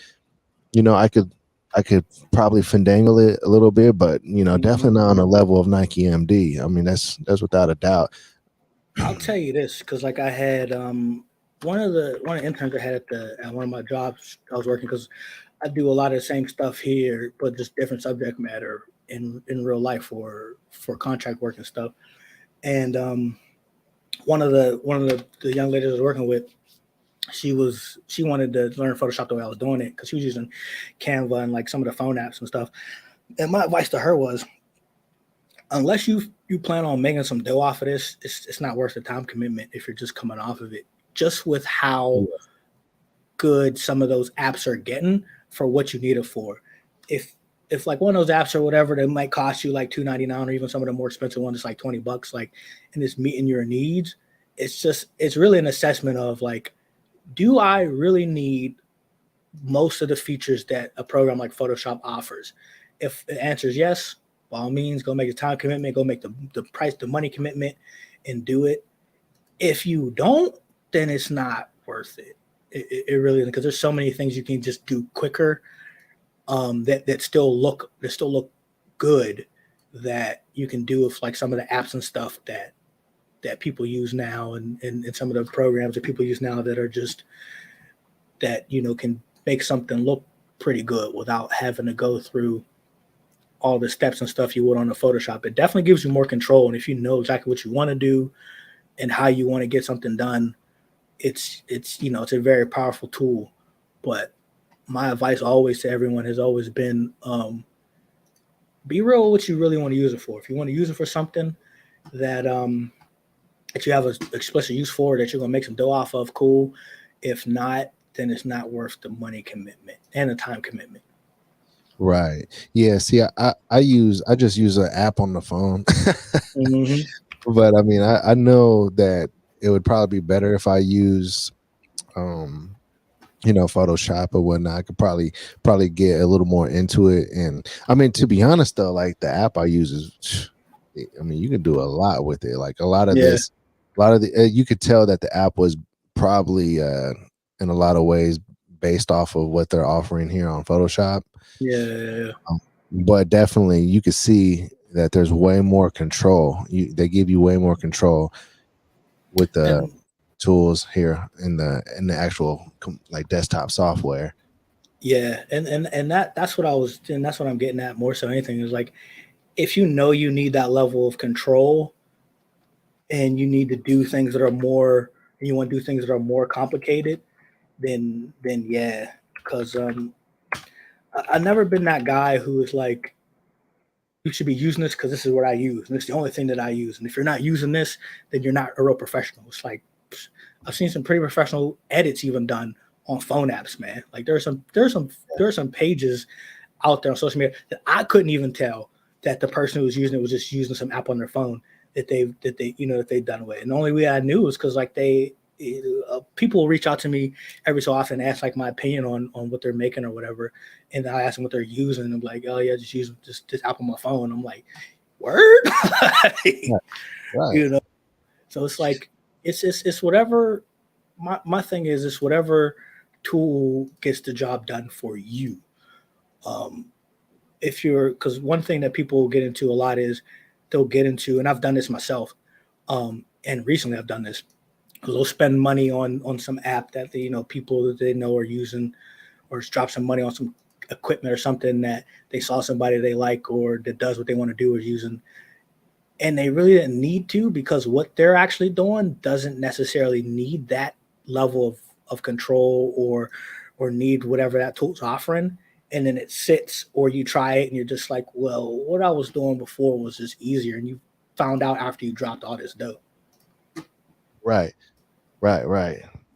probably finagle it a little bit, but definitely not on the level of NikeMD. I mean, that's without a doubt. I'll tell you this, because like I had one of the interns I had at one of my jobs I was working, because I do a lot of the same stuff here, but just different subject matter in real life for contract work and stuff. And one of the young ladies I was working with, she wanted to learn Photoshop the way I was doing it, because she was using Canva and like some of the phone apps and stuff. And my advice to her was, unless you plan on making some dough off of this, it's not worth the time commitment if you're just coming off of it. Just with how good some of those apps are getting for what you need it for. If like one of those apps or whatever that might cost you like $2.99, or even some of the more expensive ones, it's like $20, like, and it's meeting your needs, it's really an assessment of like, do I really need most of the features that a program like Photoshop offers? If the answer is yes, by all means, go make a time commitment, go make the money commitment and do it. If you don't, then it's not worth it. It really isn't, because there's so many things you can just do quicker that still look good, that you can do with like some of the apps and stuff that people use now, and some of the programs that people use now that are just that can make something look pretty good without having to go through all the steps and stuff you would on the Photoshop. It definitely gives you more control, and if you know exactly what you want to do and how you want to get something done, it's a very powerful tool. But my advice always to everyone has always been, be real what you really want to use it for. If you want to use it for something that you have an explicit use for, that you're going to make some dough off of, cool. If not, then it's not worth the money commitment and the time commitment. Right. Yeah. See, I just use an app on the phone. But I mean, I know that it would probably be better if I use Photoshop or whatnot. I could probably get a little more into it. And I mean, to be honest though, like the app I use is, I mean, you can do a lot with it. Like a lot of you could tell that the app was probably in a lot of ways based off of what they're offering here on Photoshop. Yeah. But definitely you could see that there's way more control. They give you way more control with the tools here in the actual like desktop software. Yeah, and that's what I'm getting at more so anything, is like, if you know you need that level of control and you need to do things that are more, and you want to do things that are more complicated, then yeah, because I've never been that guy who is like, you should be using this because this is what I use, and it's the only thing that I use, and if you're not using this, then you're not a real professional. It's like, I've seen some pretty professional edits even done on phone apps, man. Like there are some pages out there on social media that I couldn't even tell that the person who was using it was just using some app on their phone that they've done with. And the only way I knew was because like people reach out to me every so often and ask like my opinion on what they're making or whatever, and I ask them what they're using, and I'm like, oh yeah, just use this app on my phone. I'm like, word. Right. So it's like it's whatever. My thing is, it's whatever tool gets the job done for you. Because one thing that people get into a lot is they'll get into, and I've done this myself, and recently I've done this, because they'll spend money on some app that people that they know are using, or drop some money on some equipment or something that they saw somebody they like or that does what they want to do is using, and they really didn't need to, because what they're actually doing doesn't necessarily need that level of control or need whatever that tool's offering. And then it sits, or you try it and you're just like, well, what I was doing before was just easier. And you found out after you dropped all this dough. Right.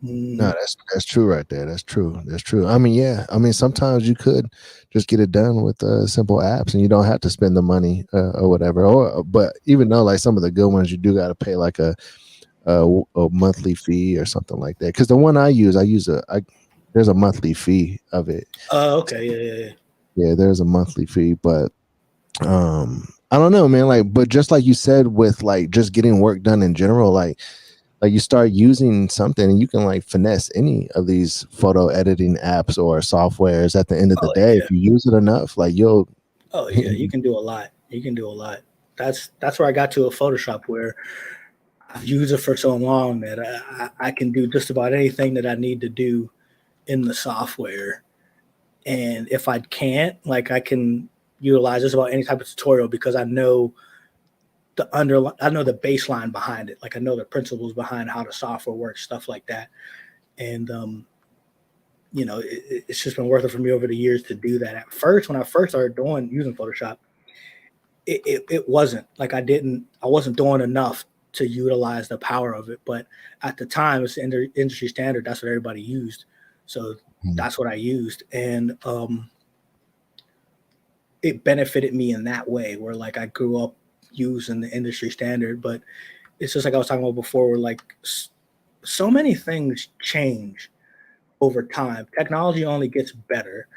No, that's true right there. That's true. That's true. I mean, yeah. I mean, sometimes you could just get it done with simple apps, and you don't have to spend the money or whatever. Or, but even though like some of the good ones, you do got to pay like a monthly fee or something like that. Because the one I use there's a monthly fee of it. Oh, okay, yeah. Yeah, there's a monthly fee, but I don't know, man. Like, but just like you said, with like just getting work done in general, like you start using something and you can like finesse any of these photo editing apps or softwares at the end of the Oh day. yeah. If you use it enough, like you'll Oh yeah, you can do a lot. You can do a lot. That's where I got to a Photoshop where I've used it for so long that I can do just about anything that I need to do in the software. And if I can't, like I can utilize just about any type of tutorial because I know I know the baseline behind it. Like I know the principles behind how the software works, stuff like that. And it's just been worth it for me over the years to do that. At first, when I first started using Photoshop, it wasn't like I wasn't doing enough to utilize the power of it. But at the time, it's the industry standard. That's what everybody used. So that's what I used. And it benefited me in that way where like I grew up using the industry standard. But it's just like I was talking about before, where like so many things change over time. Technology only gets better.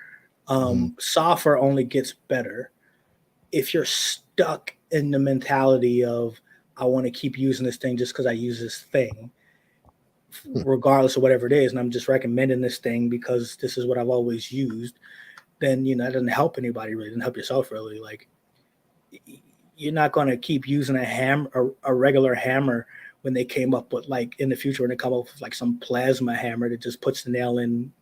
Software only gets better. If you're stuck in the mentality of I want to keep using this thing just because I use this thing, regardless of whatever it is, and I'm just recommending this thing because this is what I've always used, then that doesn't help anybody really. It doesn't help yourself really. Like you're not going to keep using a regular hammer when they came up with like in the future when they come up with like some plasma hammer that just puts the nail in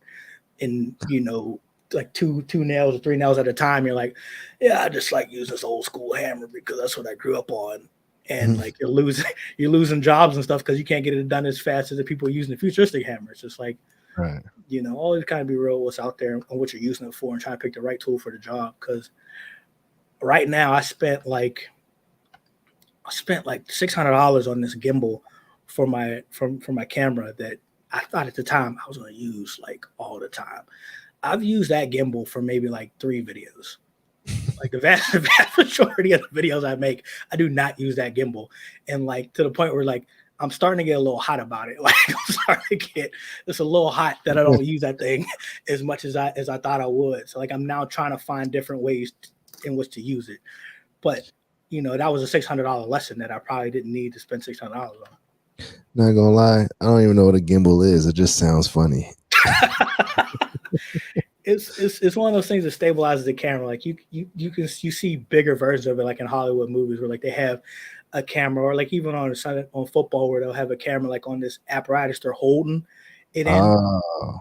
like two nails or three nails at a time. You're like, yeah, I just like use this old school hammer because that's what I grew up on. And like you're losing jobs and stuff because you can't get it done as fast as the people using the futuristic hammers. Just like right. Always kind of be real what's out there and what you're using it for and try to pick the right tool for the job. Because right now I spent like $600 on this gimbal for my camera that I thought at the time I was going to use like all the time. I've used that gimbal for maybe like 3 videos. Like the vast majority of the videos I make, I do not use that gimbal. And like to the point where like I'm starting to get a little hot about it. Like I'm starting to get it's a little hot that I don't use that thing as much as I thought I would. So like I'm now trying to find different ways in which to use it. But that was a $600 lesson that I probably didn't need to spend $600 on. Not gonna lie, I don't even know what a gimbal is. It just sounds funny. It's one of those things that stabilizes the camera. Like you see bigger versions of it, like in Hollywood movies, where like they have a camera, or like even on football, where they'll have a camera like on this apparatus they're holding it in,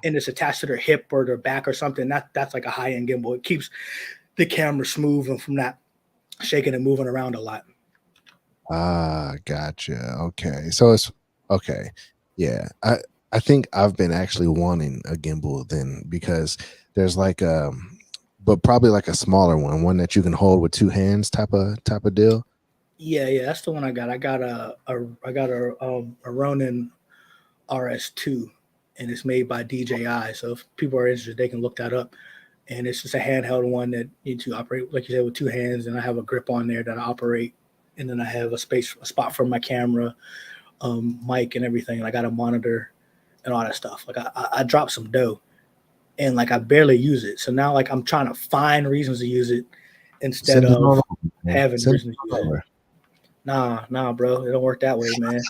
and it's attached to their hip or their back or something. That's like a high end gimbal. It keeps the camera smooth and from not shaking and moving around a lot. Gotcha. Okay, so it's okay. Yeah, I think I've been actually wanting a gimbal then because there's like but probably like a smaller one that you can hold with 2 hands type of deal. Yeah, that's the one I got. I got a Ronin RS2, and it's made by DJI. So if people are interested, they can look that up. And it's just a handheld one that you need to operate, like you said, with 2 hands. And I have a grip on there that I operate, and then I have a spot for my camera, mic, and everything. And I got a monitor and all that stuff. Like I dropped some dough, and like I barely use it. So now like I'm trying to find reasons to use it instead of having reasons to use it. Nah, bro, it don't work that way, man.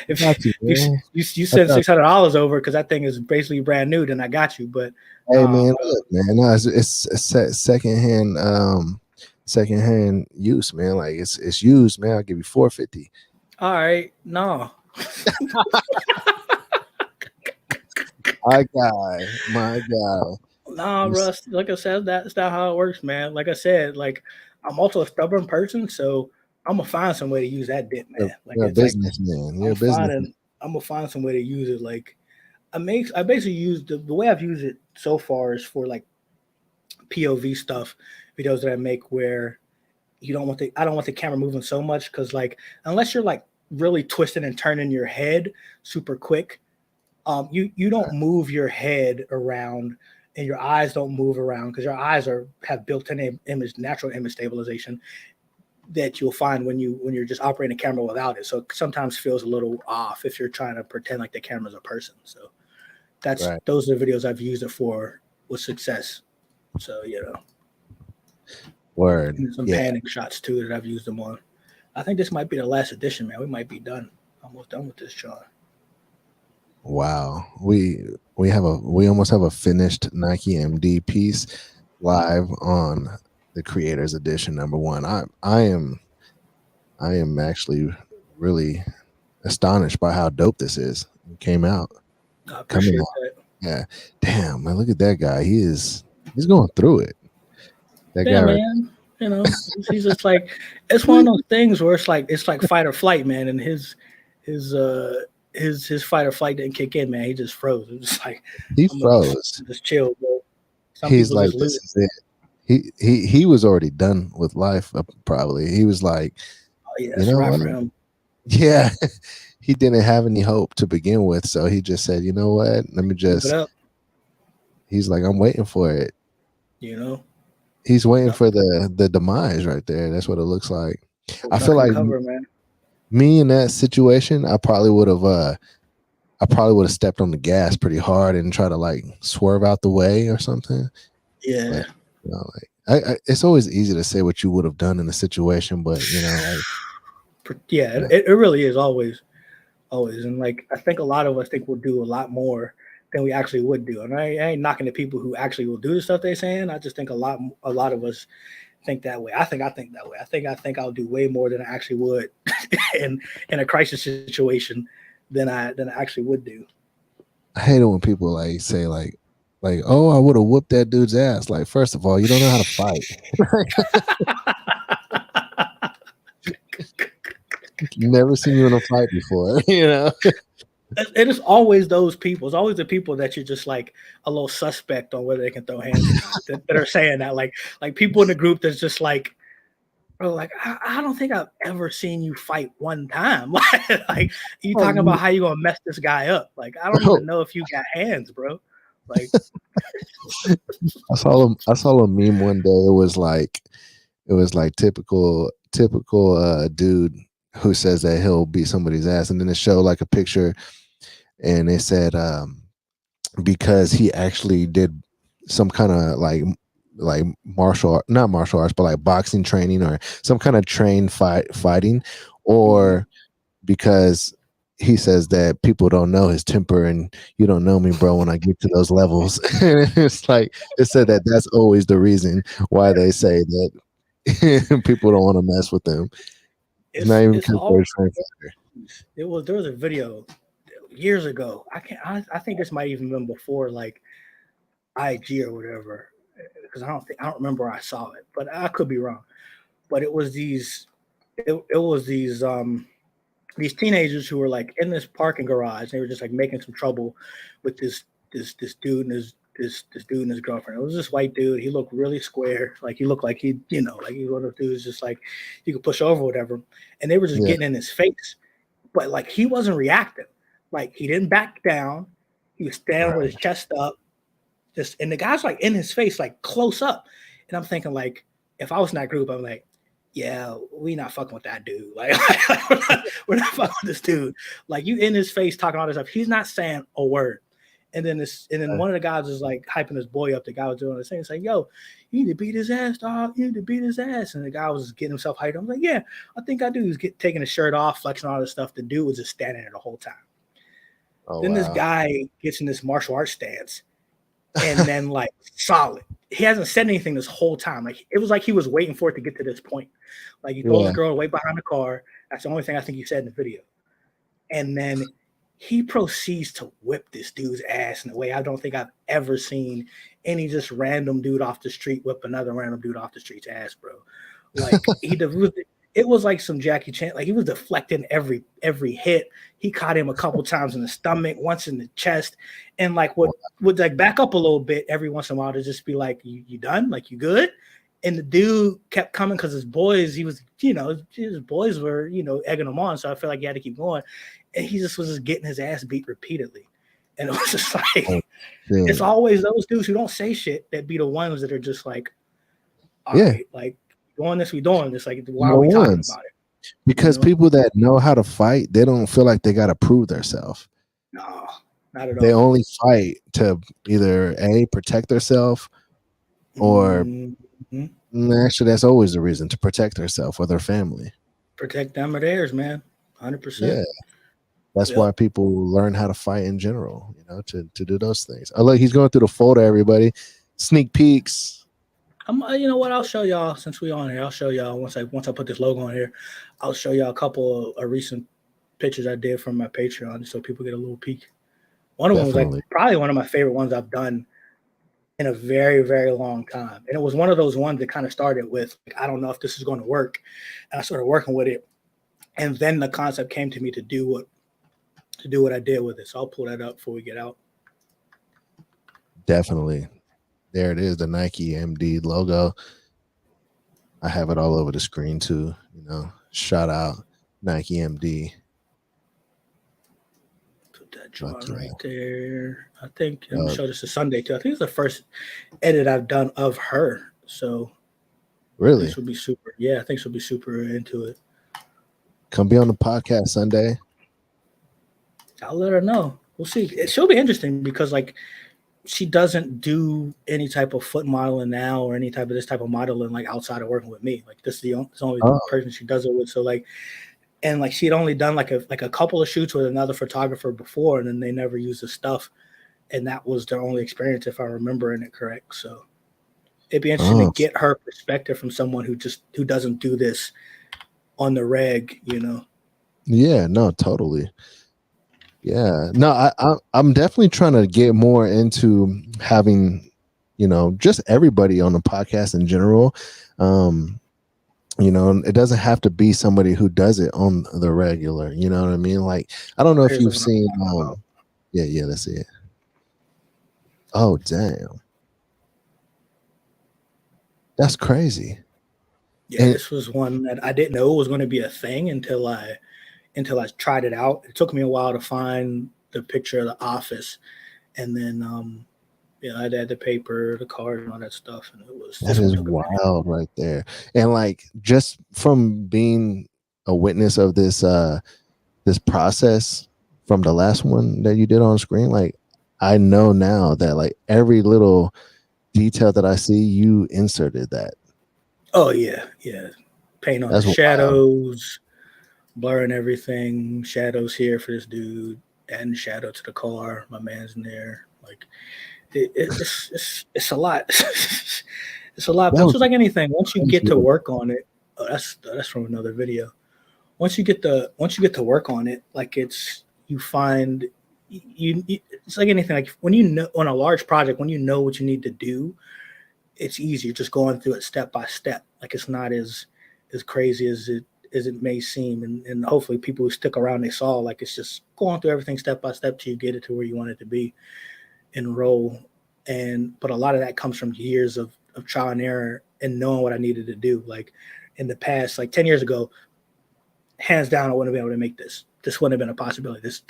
If you send $600 over because that thing is basically brand new, then I got you. But hey, man, look, man, no, it's secondhand use, man. Like it's used, man. I'll give you $450. All right, no. My guy. Nah, Russ. Like I said, that's not how it works, man. Like I said, like I'm also a stubborn person, so I'm gonna find some way to use that dip, man. Like you're a it's like businessman. You're a businessman. I'm gonna find some way to use it. Like I basically use the way I've used it so far is for like POV stuff, videos that I make where I don't want the camera moving so much because like unless you're like really twisting and turning your head super quick, You don't move your head around and your eyes don't move around because your eyes have built-in natural image stabilization that you'll find when you're just operating a camera without it. So it sometimes feels a little off if you're trying to pretend like the camera's a person. So those are the videos I've used it for with success. So Word. And some panning shots too that I've used them on. I think this might be the last edition, man. We might be done. Almost done with this, Sean. Wow. We almost have a finished NikeMD piece live on the Creators Edition #1. I am actually really astonished by how dope this is. It came out. I appreciate that. Yeah. Damn, man, look at that guy. He's going through it. That guy, man. You know, he's just like, it's one of those things where it's like fight or flight, man. And his fight or flight didn't kick in, man. He just froze. It was just like he froze. Just chill, bro. He's like, this is it. He was already done with life, probably. He was like, oh, yeah, that's right for him. Yeah. He didn't have any hope to begin with, so he just said, you know what? Let me just. He's like, I'm waiting for it. You know. He's waiting for the demise right there. That's what it looks like. I feel like me in that situation, I probably would have stepped on the gas pretty hard and try to like swerve out the way or something. Yeah. But, it's always easy to say what you would have done in a situation, but it really is always. And like, I think a lot of us think we'll do a lot more than we actually would do. And I ain't knocking the people who actually will do the stuff they're saying. I just think a lot of us think that way. I think that way. I think I'll do way more than I actually would in a crisis situation than I actually would do. I hate it when people like say like, oh, I would have whooped that dude's ass. Like, first of all, you don't know how to fight. Never seen you in a fight before, It is always those people. It's always the people that you're just like a little suspect on whether they can throw hands or not, that are saying that. Like people in the group that's just like, bro, like I don't think I've ever seen you fight one time. Like you talking about how you gonna mess this guy up. Like I don't even know if you got hands, bro. Like I saw a meme one day. It was like typical dude who says that he'll beat somebody's ass, and then it showed like a picture and it said because he actually did some kind of like not martial arts, but like boxing training or some kind of trained fighting, or because he says that people don't know his temper and you don't know me, bro, when I get to those levels. And it's like, it said that that's always the reason why they say that people don't want to mess with them. It's not even there was a video years ago. I think this might even been before like IG or whatever, because I don't remember where I saw it, but I could be wrong. But it was these teenagers who were like in this parking garage. They were just like making some trouble with this dude and his dude and his girlfriend. It was this white dude. He looked really square. Like he looked like he, like he one of those dudes just like you could push over or whatever. And they were just getting in his face. But like he wasn't reacting. Like he didn't back down. He was standing with his chest up. And the guy's like in his face, like close up. And I'm thinking like, if I was in that group, I'm like, yeah, we not fucking with that dude. Like we're not fucking with this dude. Like you in his face talking all this stuff. He's not saying a word. And then one of the guys was like hyping this boy up. The guy was doing the thing. It's like, yo, you need to beat his ass, dog. You need to beat his ass. And the guy was getting himself hyped. I'm like, yeah, I think I do. He was taking his shirt off, flexing all this stuff. The dude was just standing there the whole time. Then this guy gets in this martial arts stance, and then like solid. He hasn't said anything this whole time. Like it was like he was waiting for it to get to this point. Like he told the girl to wait behind the car. That's the only thing I think he said in the video. And then he proceeds to whip this dude's ass in a way I don't think I've ever seen any just random dude off the street whip another random dude off the street's ass, bro. Like it was like some Jackie Chan. Like he was deflecting every hit. He caught him a couple times in the stomach, once in the chest, and like would like back up a little bit every once in a while to just be like, "You done? Like you good?" And the dude kept coming because his boys, his boys were egging him on. So I feel like he had to keep going, and he just was getting his ass beat repeatedly. And it was just Oh, like, it's shit. always those dudes who don't say shit that be the ones that are just like, all Yeah, right, like doing this, we doing this. Like, why are the we talking ones. about it? You Because know? people that know how to fight, they don't feel like they got to prove themselves. No, not at They all. only fight to either A, protect themselves, or Mhm. actually, that's always the reason, to protect themselves or their family. Protect them or theirs, man. 100%. Yeah. That's Yep. why people learn how to fight in general, to do those things. Oh, look, he's going through the folder, everybody. Sneak peeks. You know what? I'll show y'all since we on here. I'll show y'all once I put this logo on here. I'll show y'all a couple of recent pictures I did from my Patreon, so people get a little peek. One of them was like Definitely. probably one of my favorite ones I've done in a very, very long time, and it was one of those ones that kind of started with like, I don't know if this is going to work, and I started working with it, and then the concept came to me to do what I did with it. So I'll pull that up before we get out. Definitely. There it is, the NikeMD logo. I have it all over the screen too. Shout out NikeMD. Put that drawing right there. I think I'm gonna Uh, show this to Sunday too. I think it's the first edit I've done of her. So really? this would be super. Yeah, I think she'll be super into it. Come be on the podcast Sunday. I'll let her know. We'll see. She'll be interesting because like she doesn't do any type of foot modeling now or any type of this type of modeling like outside of working with me. Like this is the only Oh, person she does it with. So like, and like she'd only done like a couple of shoots with another photographer before, and then they never used the stuff, and that was their only experience if I'm remembering it correct. So it'd be interesting to get her perspective from someone who doesn't do this on the reg, Yeah, no, totally. Yeah, no, I'm definitely trying to get more into having, just everybody on the podcast in general. It doesn't have to be somebody who does it on the regular. You know what I mean? Like, I don't know if Here's you've what I'm seen. talking about. Yeah, let's see it. Oh, damn, that's crazy. Yeah, And this was one that I didn't know was going to be a thing until I tried it out. It took me a while to find the picture of the office, and then I'd add the paper, the card, and all that stuff, and that is wild right there. And like, just from being a witness of this this process from the last one that you did on screen, like, I know now that like every little detail that I see, you inserted that. Oh yeah. Paint on That's the wild. shadows, blurring everything. Shadows here for this dude, adding shadow to the car. My man's in there. Like it's a lot. It's a lot. But it's just like anything. Once you get to work on it, that's from another video. Once you get to work on it, like you find it's like anything. Like when you know on a large project, when you know what you need to do, it's easier just going through it step by step. Like it's not as crazy as it may seem. And hopefully people who stick around, they saw like it's just going through everything step by step till you get it to where you want it to be and roll. But a lot of that comes from years of trial and error and knowing what I needed to do. Like in the past, like 10 years ago, hands down, I wouldn't have been able to make this. This wouldn't have been a possibility. This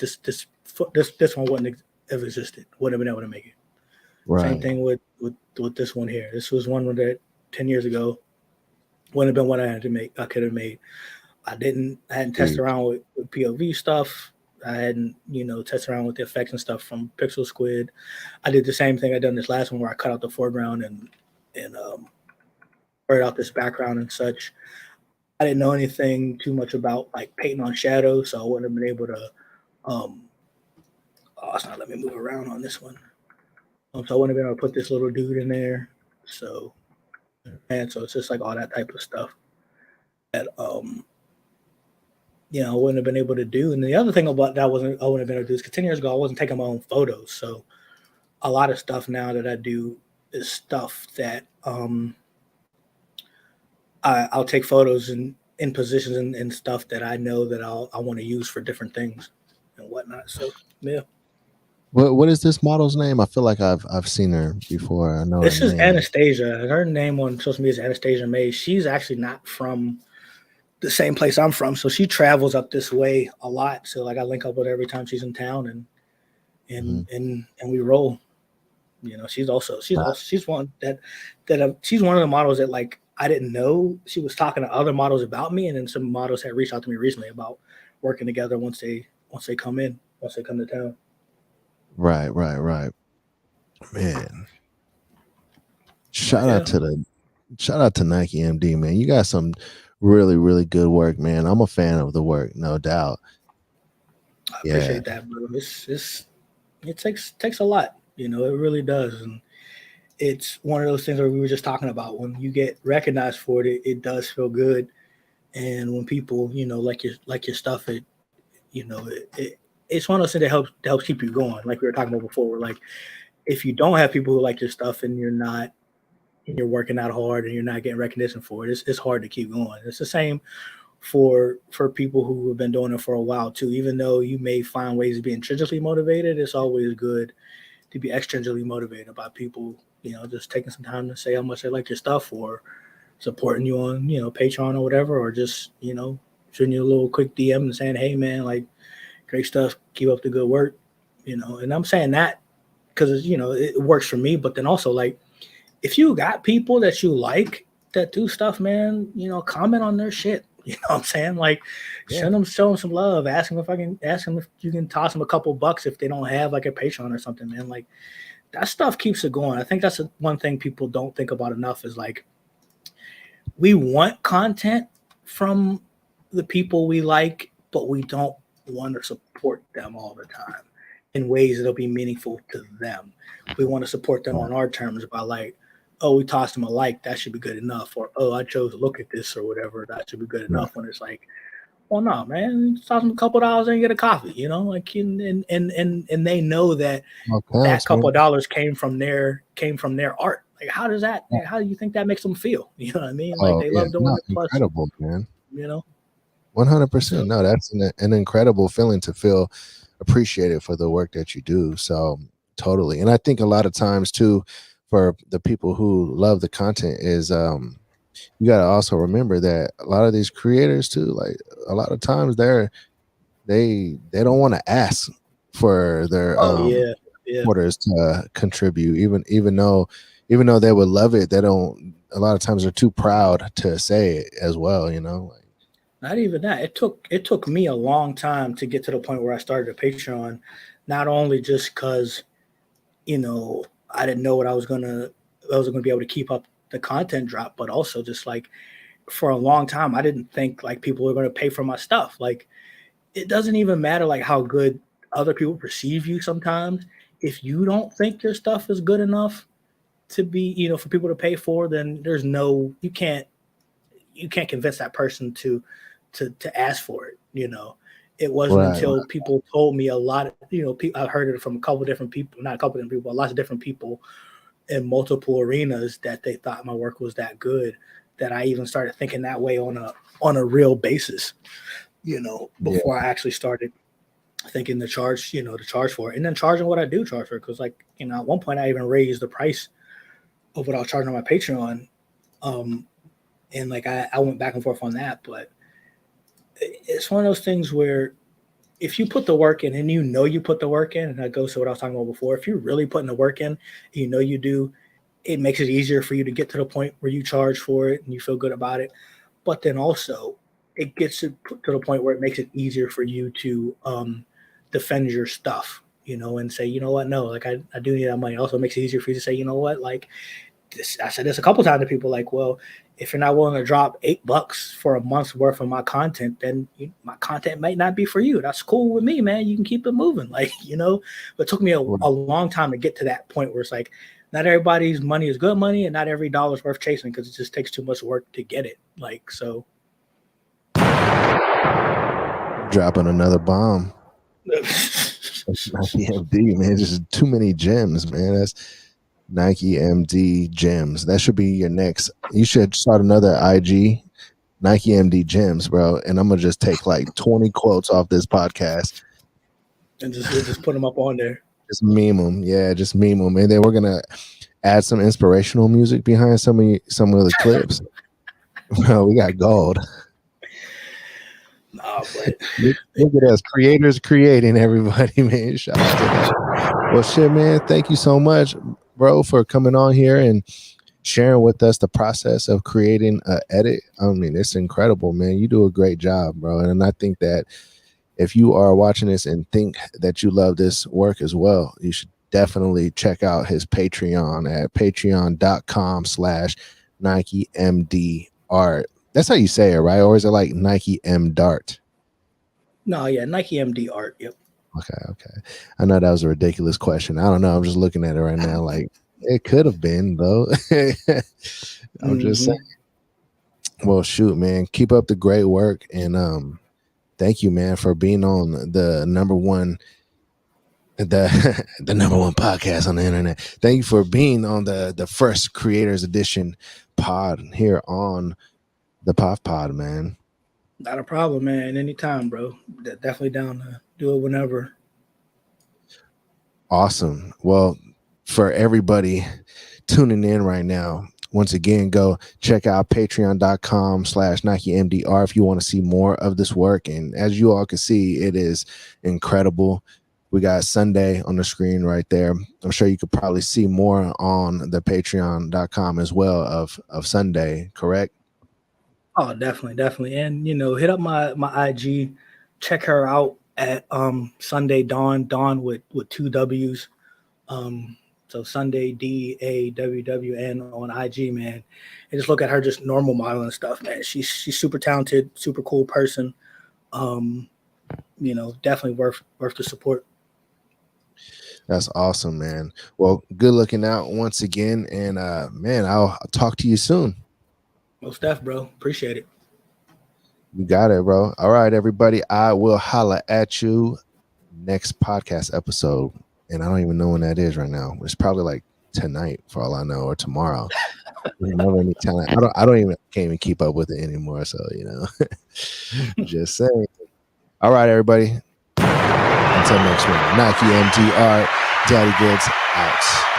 one wouldn't have existed. Wouldn't have been able to make it. Right. Same thing with this one here. This was one that 10 years ago wouldn't have been what I could have made. I hadn't tested around with POV stuff. I hadn't, tested around with the effects and stuff from Pixel Squid. I did the same thing I done this last one where I cut out the foreground and blurred out this background and such. I didn't know anything too much about like painting on shadows, so I wouldn't have been able to. It's not letting me move around on this one. So I wouldn't have been able to put this little dude in there. So it's just like all that type of stuff that I wouldn't have been able to do. And the other thing about that I wouldn't have been able to do is because 10 years ago I wasn't taking my own photos. So a lot of stuff now that I do is stuff that I'll take photos in positions and stuff that I know that I want to use for different things and whatnot. So yeah. What is this model's name? I feel like I've seen her before. I know this her is name. Anastasia. Her name on social media is Anastasia May. She's actually not from the same place I'm from, so she travels up this way a lot. So like I link up with her every time she's in town, and and we roll. You know, she's one she's one of the models that like I didn't know she was talking to other models about me, and then some models had reached out to me recently about working together once they come to town. Right. Man, shout out to NikeMD, man. You got some really, really good work, man. I'm a fan of the work, no doubt. I appreciate that, bro. It takes a lot, you know, it really does. And it's one of those things where we were just talking about when you get recognized for it, it does feel good. And when people, you know, like your stuff, it, you know, it's one of those things that helps keep you going. Like we were talking about before, where like if you don't have people who like your stuff and you're working out hard and you're not getting recognition for it, it's hard to keep going. It's the same for people who have been doing it for a while too. Even though you may find ways to be intrinsically motivated, it's always good to be extrinsically motivated by people, you know, just taking some time to say how much they like your stuff or supporting you on, you know, Patreon or whatever, or just, you know, shooting you a little quick DM and saying, hey man, like great stuff, keep up the good work, you know. And I'm saying that because, you know, it works for me, but then also like if you got people that you like that do stuff, man, you know, comment on their shit. You know what I'm saying? Like, show them some love. Ask them if you can toss them a couple bucks if they don't have like a Patreon or something, man. Like, that stuff keeps it going. I think that's one thing people don't think about enough is like, we want content from the people we like, but we don't want to support them all the time in ways that'll be meaningful to them. We want to support them on our terms by like, oh, we tossed them a like, that should be good enough. Or, oh, I chose to look at this or whatever, that should be good enough. When it's like, well, no, man, toss them a couple dollars and get a coffee, you know, like, and they know that that couple of dollars came from their art. Like, how do you think that makes them feel? You know what I mean? Like, they love doing it. Plus, incredible, man. You know, 100%. No, that's an incredible feeling to feel appreciated for the work that you do. So totally. And I think a lot of times too, for the people who love the content is you got to also remember that a lot of these creators too, like a lot of times they don't want to ask for their supporters to contribute, even though they would love it. They don't, a lot of times they're too proud to say it as well, you know. Like, not even that. It took me a long time to get to the point where I started a Patreon, not only just because, you know, I didn't know what I was gonna be able to keep up the content drop, but also just like for a long time, I didn't think like people were going to pay for my stuff. Like, it doesn't even matter like how good other people perceive you sometimes. If you don't think your stuff is good enough to be, you know, for people to pay for, then you can't convince that person to ask for it, you know. It wasn't until people told me a lot of, you know, I heard it from a couple of different people, not a couple of different people, but lots of different people in multiple arenas that they thought my work was that good, that I even started thinking that way on a real basis, you know, before I actually started thinking to charge for it, and then charging what I do charge for. Because like, you know, at one point I even raised the price of what I was charging on my Patreon. And like I went back and forth on that, but it's one of those things where if you put the work in and you know you put the work in, and that goes to what I was talking about before, if you're really putting the work in, you know you do, it makes it easier for you to get to the point where you charge for it and you feel good about it. But then also it gets to the point where it makes it easier for you to defend your stuff, you know, and say, you know what, no, like I do need that money. It also makes it easier for you to say, you know what, like this, I said this a couple times to people, like, well, if you're not willing to drop $8 for a month's worth of my content, then my content might not be for you. That's cool with me, man. You can keep it moving, like, you know. But it took me a long time to get to that point where it's like, not everybody's money is good money, and not every dollar is worth chasing because it just takes too much work to get it. Like, so dropping another bomb. NikeMD, man, just too many gems, man. That's NikeMD gems. That should be your next. You should start another IG, NikeMD gems, bro. And I'm gonna just take like 20 quotes off this podcast and just put them up on there. Just meme them, yeah. Just meme them, and then we're gonna add some inspirational music behind some of the clips. Bro, we got gold. But Look at us, creators creating, everybody, man. Shout out to that. Well, shit, man. Thank you so much, bro, for coming on here and sharing with us the process of creating an edit. I mean, it's incredible, man. You do a great job, bro. And I think that if you are watching this and think that you love this work as well, you should definitely check out his Patreon at patreon.com/NikeMD art. That's how you say it, right? Or is it like Nike M Dart? no, yeah, NikeMD art. Yep. Okay. I know that was a ridiculous question. I don't know. I'm just looking at it right now. Like, it could have been, though. I'm just saying. Well, shoot, man. Keep up the great work. And thank you, man, for being on the number one podcast on the internet. Thank you for being on the first Creators Edition pod here on the POF Pod, man. Not a problem, man. Anytime, bro. Definitely down to do it whenever. Awesome. Well, for everybody tuning in right now, once again, go check out patreon.com/NikeMDR if you want to see more of this work. And as you all can see, it is incredible. We got Sunday on the screen right there. I'm sure you could probably see more on the patreon.com as well of Sunday, correct? Oh, definitely. And hit up my IG, check her out at Sunday Dawn with 2 W's. So Sunday DAWWN on IG, man. And just look at her just normal modeling stuff, man. She's super talented, super cool person. Definitely worth the support. That's awesome, man. Well, good looking out once again. And man, I'll talk to you soon. Most def, bro. Appreciate it. You got it, bro. All right, everybody. I will holla at you next podcast episode. And I don't even know when that is right now. It's probably like tonight for all I know, or tomorrow. Never any time. I can't even keep up with it anymore. So, just saying. All right, everybody. Until next one. NikeMD art. Daddy Goodz out.